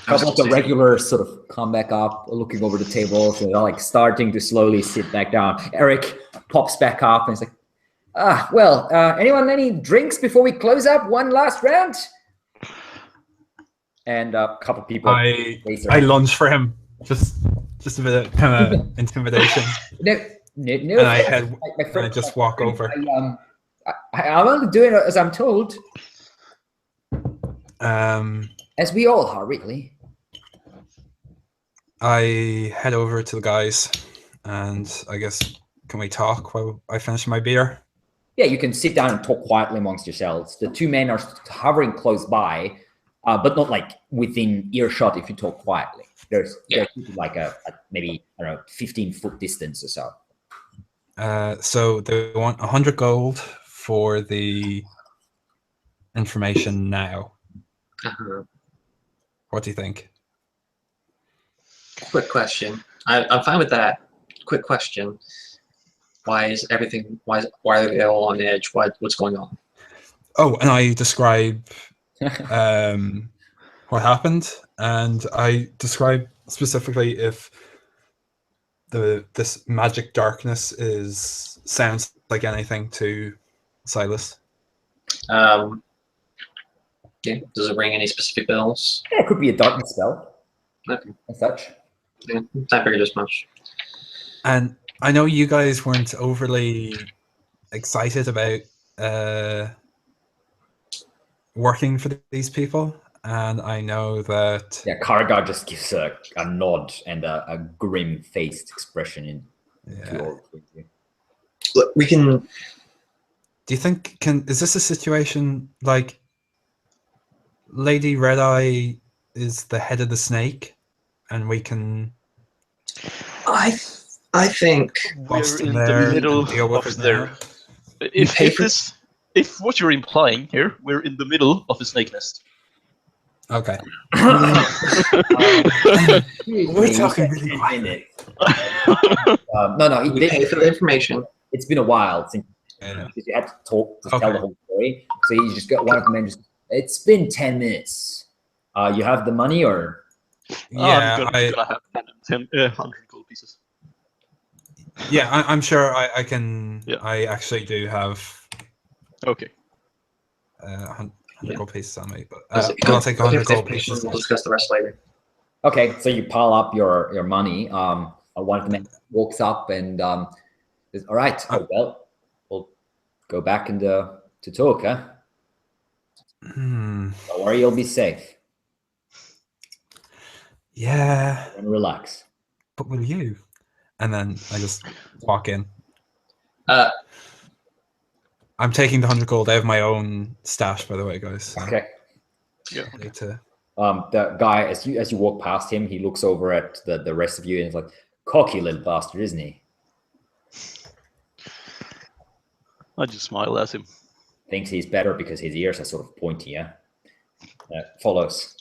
Speaker 1: Couple of the regulars sort of come back up, looking over the table, so they're like starting to slowly sit back down. Eric pops back up and he's like, well, anyone any drinks before we close up one last round? And a couple of people.
Speaker 4: I lunge for him, just a bit of kind of intimidation.
Speaker 1: No,
Speaker 4: and I just walk over.
Speaker 1: I'm only doing it as I'm told. As we all are, really.
Speaker 4: I head over to the guys, and I guess, can we talk while I finish my beer?
Speaker 1: Yeah, you can sit down and talk quietly amongst yourselves. The 2 men are hovering close by, but not like within earshot if you talk quietly. There's like a maybe, I don't know, 15-foot distance or so.
Speaker 4: So they want 100 gold for the information now. What do you think?
Speaker 3: Quick question. I'm fine with that. Quick question. Why is everything? Why are they all on edge? What's going on?
Speaker 4: Oh, and I describe what happened, and I describe specifically if this magic darkness sounds like anything to Silas.
Speaker 3: Yeah. Does it ring any specific bells?
Speaker 1: Yeah, it could be a darkness spell.
Speaker 3: Okay.
Speaker 1: As such.
Speaker 3: Yeah, I figured as much.
Speaker 4: And I know you guys weren't overly excited about working for these people, and I know that.
Speaker 1: Yeah, Kargar just gives a nod and a grim-faced expression in.
Speaker 4: Yeah.
Speaker 3: Look, we can.
Speaker 4: Do you think is this a situation like Lady Redeye is the head of the snake, and we can?
Speaker 3: I think
Speaker 2: we're in the middle of there. If what you're implying here, we're in the middle of a snake nest.
Speaker 4: Okay. We're talking really quiet.
Speaker 1: No.
Speaker 3: We pay for the information.
Speaker 1: It's been a while since you had to talk to tell the whole story. So you just got one of them and just. It's been 10 minutes. You have the money, or?
Speaker 4: Yeah,
Speaker 2: I'm gonna have 100 gold pieces.
Speaker 4: Yeah, I'm sure I can.
Speaker 2: Yeah.
Speaker 4: I actually do have.
Speaker 2: Okay.
Speaker 4: 100 gold pieces on me, but
Speaker 3: I'll
Speaker 4: take 100 gold pieces.
Speaker 3: We'll discuss the rest later.
Speaker 1: Okay, so you pile up your money. One of the men walks up and says, "All right, well, we'll go back to talk, huh? Don't worry, you'll be safe.
Speaker 4: Yeah.
Speaker 1: And relax.
Speaker 4: But will you?" And then I just walk in. I'm taking the 100 gold. I have my own stash, by the way, guys. So
Speaker 1: okay.
Speaker 2: Yeah.
Speaker 4: I need to...
Speaker 1: The guy, as you walk past him, he looks over at the rest of you and he's like, "Cocky little bastard, isn't he?"
Speaker 2: I just smile at him.
Speaker 1: Thinks he's better because his ears are sort of pointy, yeah? Follows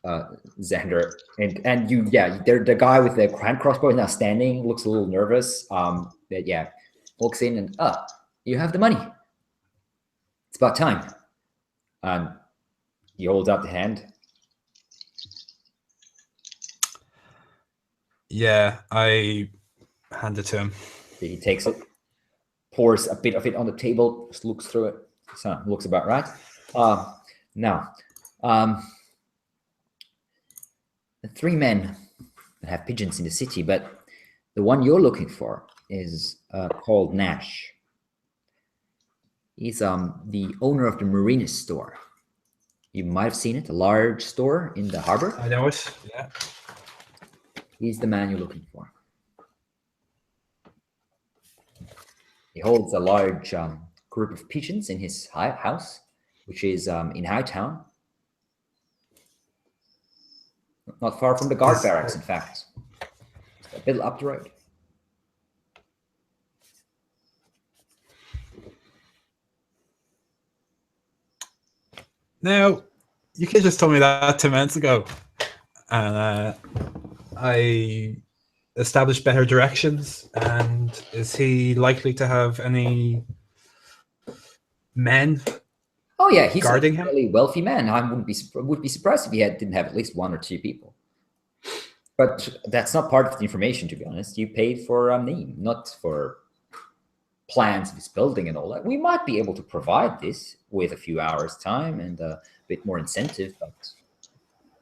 Speaker 1: Xander. And you, yeah, the guy with the hand crossbow is now standing, looks a little nervous. But yeah, walks in and, you have the money. It's about time. And he holds out the hand.
Speaker 4: Yeah, I hand it to him.
Speaker 1: He takes it, pours a bit of it on the table, just looks through it. So looks about right. Now, the 3 men that have pigeons in the city, but the one you're looking for is called Nash. He's the owner of the Marinus store. You might have seen it, a large store in the harbor.
Speaker 4: I know it, yeah.
Speaker 1: He's the man you're looking for. He holds a large group of pigeons in his house, which is in Hightown. Not far from the guard barracks, in fact. Just a bit up the road.
Speaker 4: Now, you could just told me that 2 minutes ago. And I established better directions. And is he likely to have any men?
Speaker 1: Oh yeah, he's
Speaker 4: guarding
Speaker 1: a really wealthy man. I would be surprised if he didn't have at least 1 or 2 people. But that's not part of the information, to be honest. You paid for a name, not for plans of his building and all that. We might be able to provide this with a few hours' time and a bit more incentive, but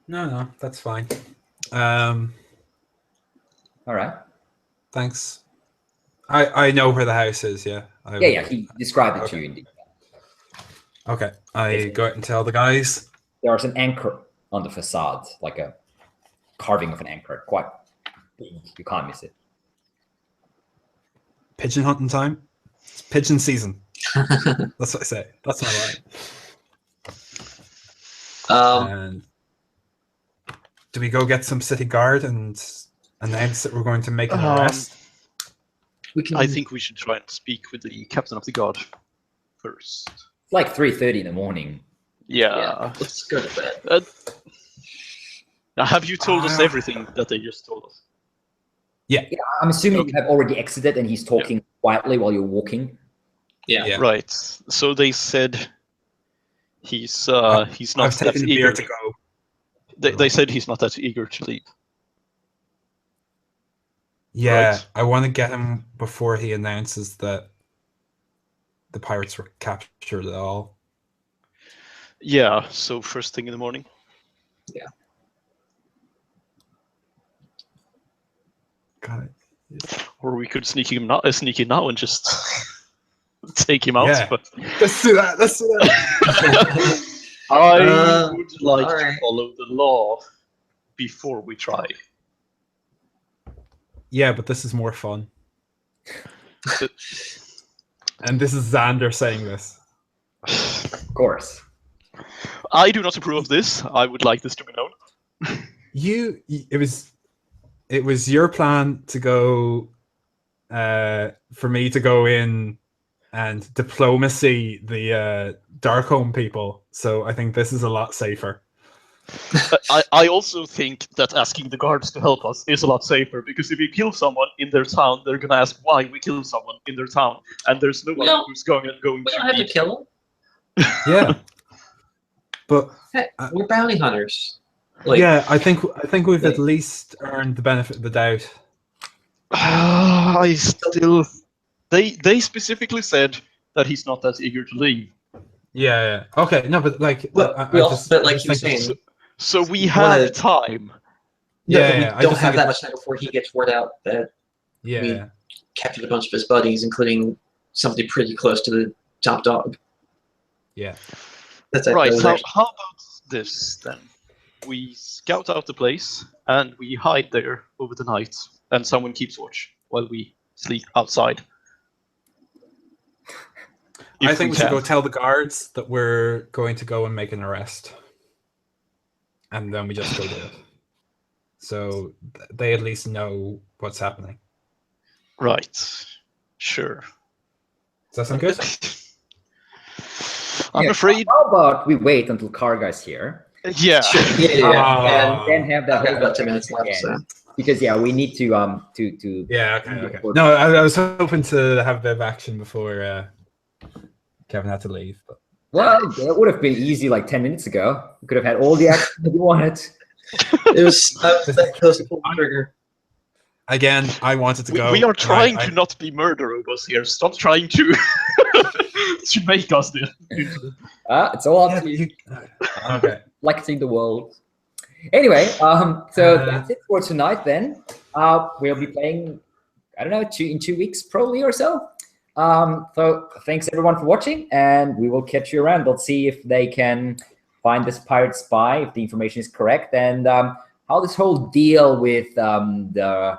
Speaker 4: No, that's fine.
Speaker 1: All right.
Speaker 4: Thanks. I know where the house is, yeah.
Speaker 1: Yeah, he described it to you indeed.
Speaker 4: Okay, I go out and tell the guys.
Speaker 1: There's an anchor on the facade, like a carving of an anchor, quite big. You can't miss it.
Speaker 4: Pigeon hunting time. It's pigeon season. That's what I say. That's my line. And do we go get some city guard and announce that we're going to make an arrest?
Speaker 2: I think we should try and speak with the captain of the guard. first.
Speaker 1: It's like 3:30 in the morning.
Speaker 2: Yeah.
Speaker 3: Let's go to bed.
Speaker 2: Have you told us everything that they just told us?
Speaker 4: Yeah.
Speaker 1: I'm assuming you have already exited and he's talking quietly while you're walking.
Speaker 3: Yeah.
Speaker 2: Right. So they said he's not
Speaker 4: I've
Speaker 2: that
Speaker 4: taken the
Speaker 2: eager
Speaker 4: beer to go.
Speaker 2: They said he's not that eager to leave.
Speaker 4: Yeah,
Speaker 2: Right.
Speaker 4: I want to get him before he announces that the pirates were captured at all.
Speaker 2: Yeah, so first thing in the morning.
Speaker 3: Yeah.
Speaker 4: Got it.
Speaker 2: Or we could sneak in now and just take him out.
Speaker 4: Yeah.
Speaker 2: But
Speaker 4: Let's do that. Let's do that.
Speaker 2: I would like
Speaker 3: alright.
Speaker 2: to follow the law before we try.
Speaker 4: Yeah, but this is more fun. And this is Xander saying this.
Speaker 1: Of course.
Speaker 2: I do not approve of this. I would like this to be known.
Speaker 4: It was your plan to go, for me to go in and diplomacy the Darkholme people. So I think this is a lot safer.
Speaker 2: I also think that asking the guards to help us is a lot safer, because if we kill someone in their town, they're gonna ask why we killed someone in their town, and there's no one who's going
Speaker 3: We
Speaker 2: to
Speaker 3: don't have to kill him.
Speaker 4: Yeah, but
Speaker 3: Hey, we're bounty hunters. Like,
Speaker 4: yeah, I think we've at least earned the benefit of the doubt.
Speaker 2: I still. They specifically said that he's not that eager to leave.
Speaker 4: Yeah. Okay, no, but like,
Speaker 3: but
Speaker 4: I
Speaker 3: you
Speaker 4: just
Speaker 3: were
Speaker 4: think-
Speaker 3: saying,
Speaker 2: So we have time.
Speaker 4: Yeah,
Speaker 3: we
Speaker 4: I
Speaker 3: don't
Speaker 4: just
Speaker 3: have
Speaker 4: think
Speaker 3: that much time before he gets word out that
Speaker 4: Yeah,
Speaker 3: captured a bunch of his buddies, including somebody pretty close to the top dog.
Speaker 4: yeah.
Speaker 3: That's
Speaker 2: Right.
Speaker 3: those
Speaker 2: How
Speaker 3: are-
Speaker 2: about this then? We scout out the place and we hide there over the night, and someone keeps watch while we sleep outside.
Speaker 4: I
Speaker 2: If
Speaker 4: think we should
Speaker 2: can.
Speaker 4: go tell the guards that we're going to go and make an arrest, and then we just go do it. So they at least know what's happening.
Speaker 2: Right. Sure.
Speaker 4: Does that sound good?
Speaker 2: I'm afraid.
Speaker 1: How about we wait until Karga's here?
Speaker 2: Yeah.
Speaker 1: And then have that
Speaker 3: I've got
Speaker 1: whole
Speaker 3: about 10 minutes left,
Speaker 1: again.
Speaker 3: so.
Speaker 1: Because we need to
Speaker 4: Yeah. Okay. No, I was hoping to have a bit of action before Kevin had to leave. But
Speaker 1: well, it would have been easy like 10 minutes ago. We could have had all the action that you wanted.
Speaker 3: It was that close to pull the trigger.
Speaker 4: again, I wanted to go.
Speaker 2: We are
Speaker 4: and
Speaker 2: trying
Speaker 4: I-
Speaker 2: to not be murder robots here. Stop trying to to make us do it.
Speaker 1: It's all
Speaker 4: Yeah,
Speaker 1: up to you.
Speaker 4: okay.
Speaker 1: Reflecting the world. Anyway, so that's it for tonight then. We'll be playing, I don't know, in 2 weeks probably or so. So thanks everyone for watching, and we will catch you around. Let's see if they can find this pirate spy, if the information is correct, and how this whole deal with the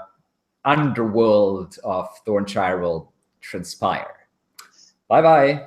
Speaker 1: underworld of Thornshire will transpire. Bye-bye.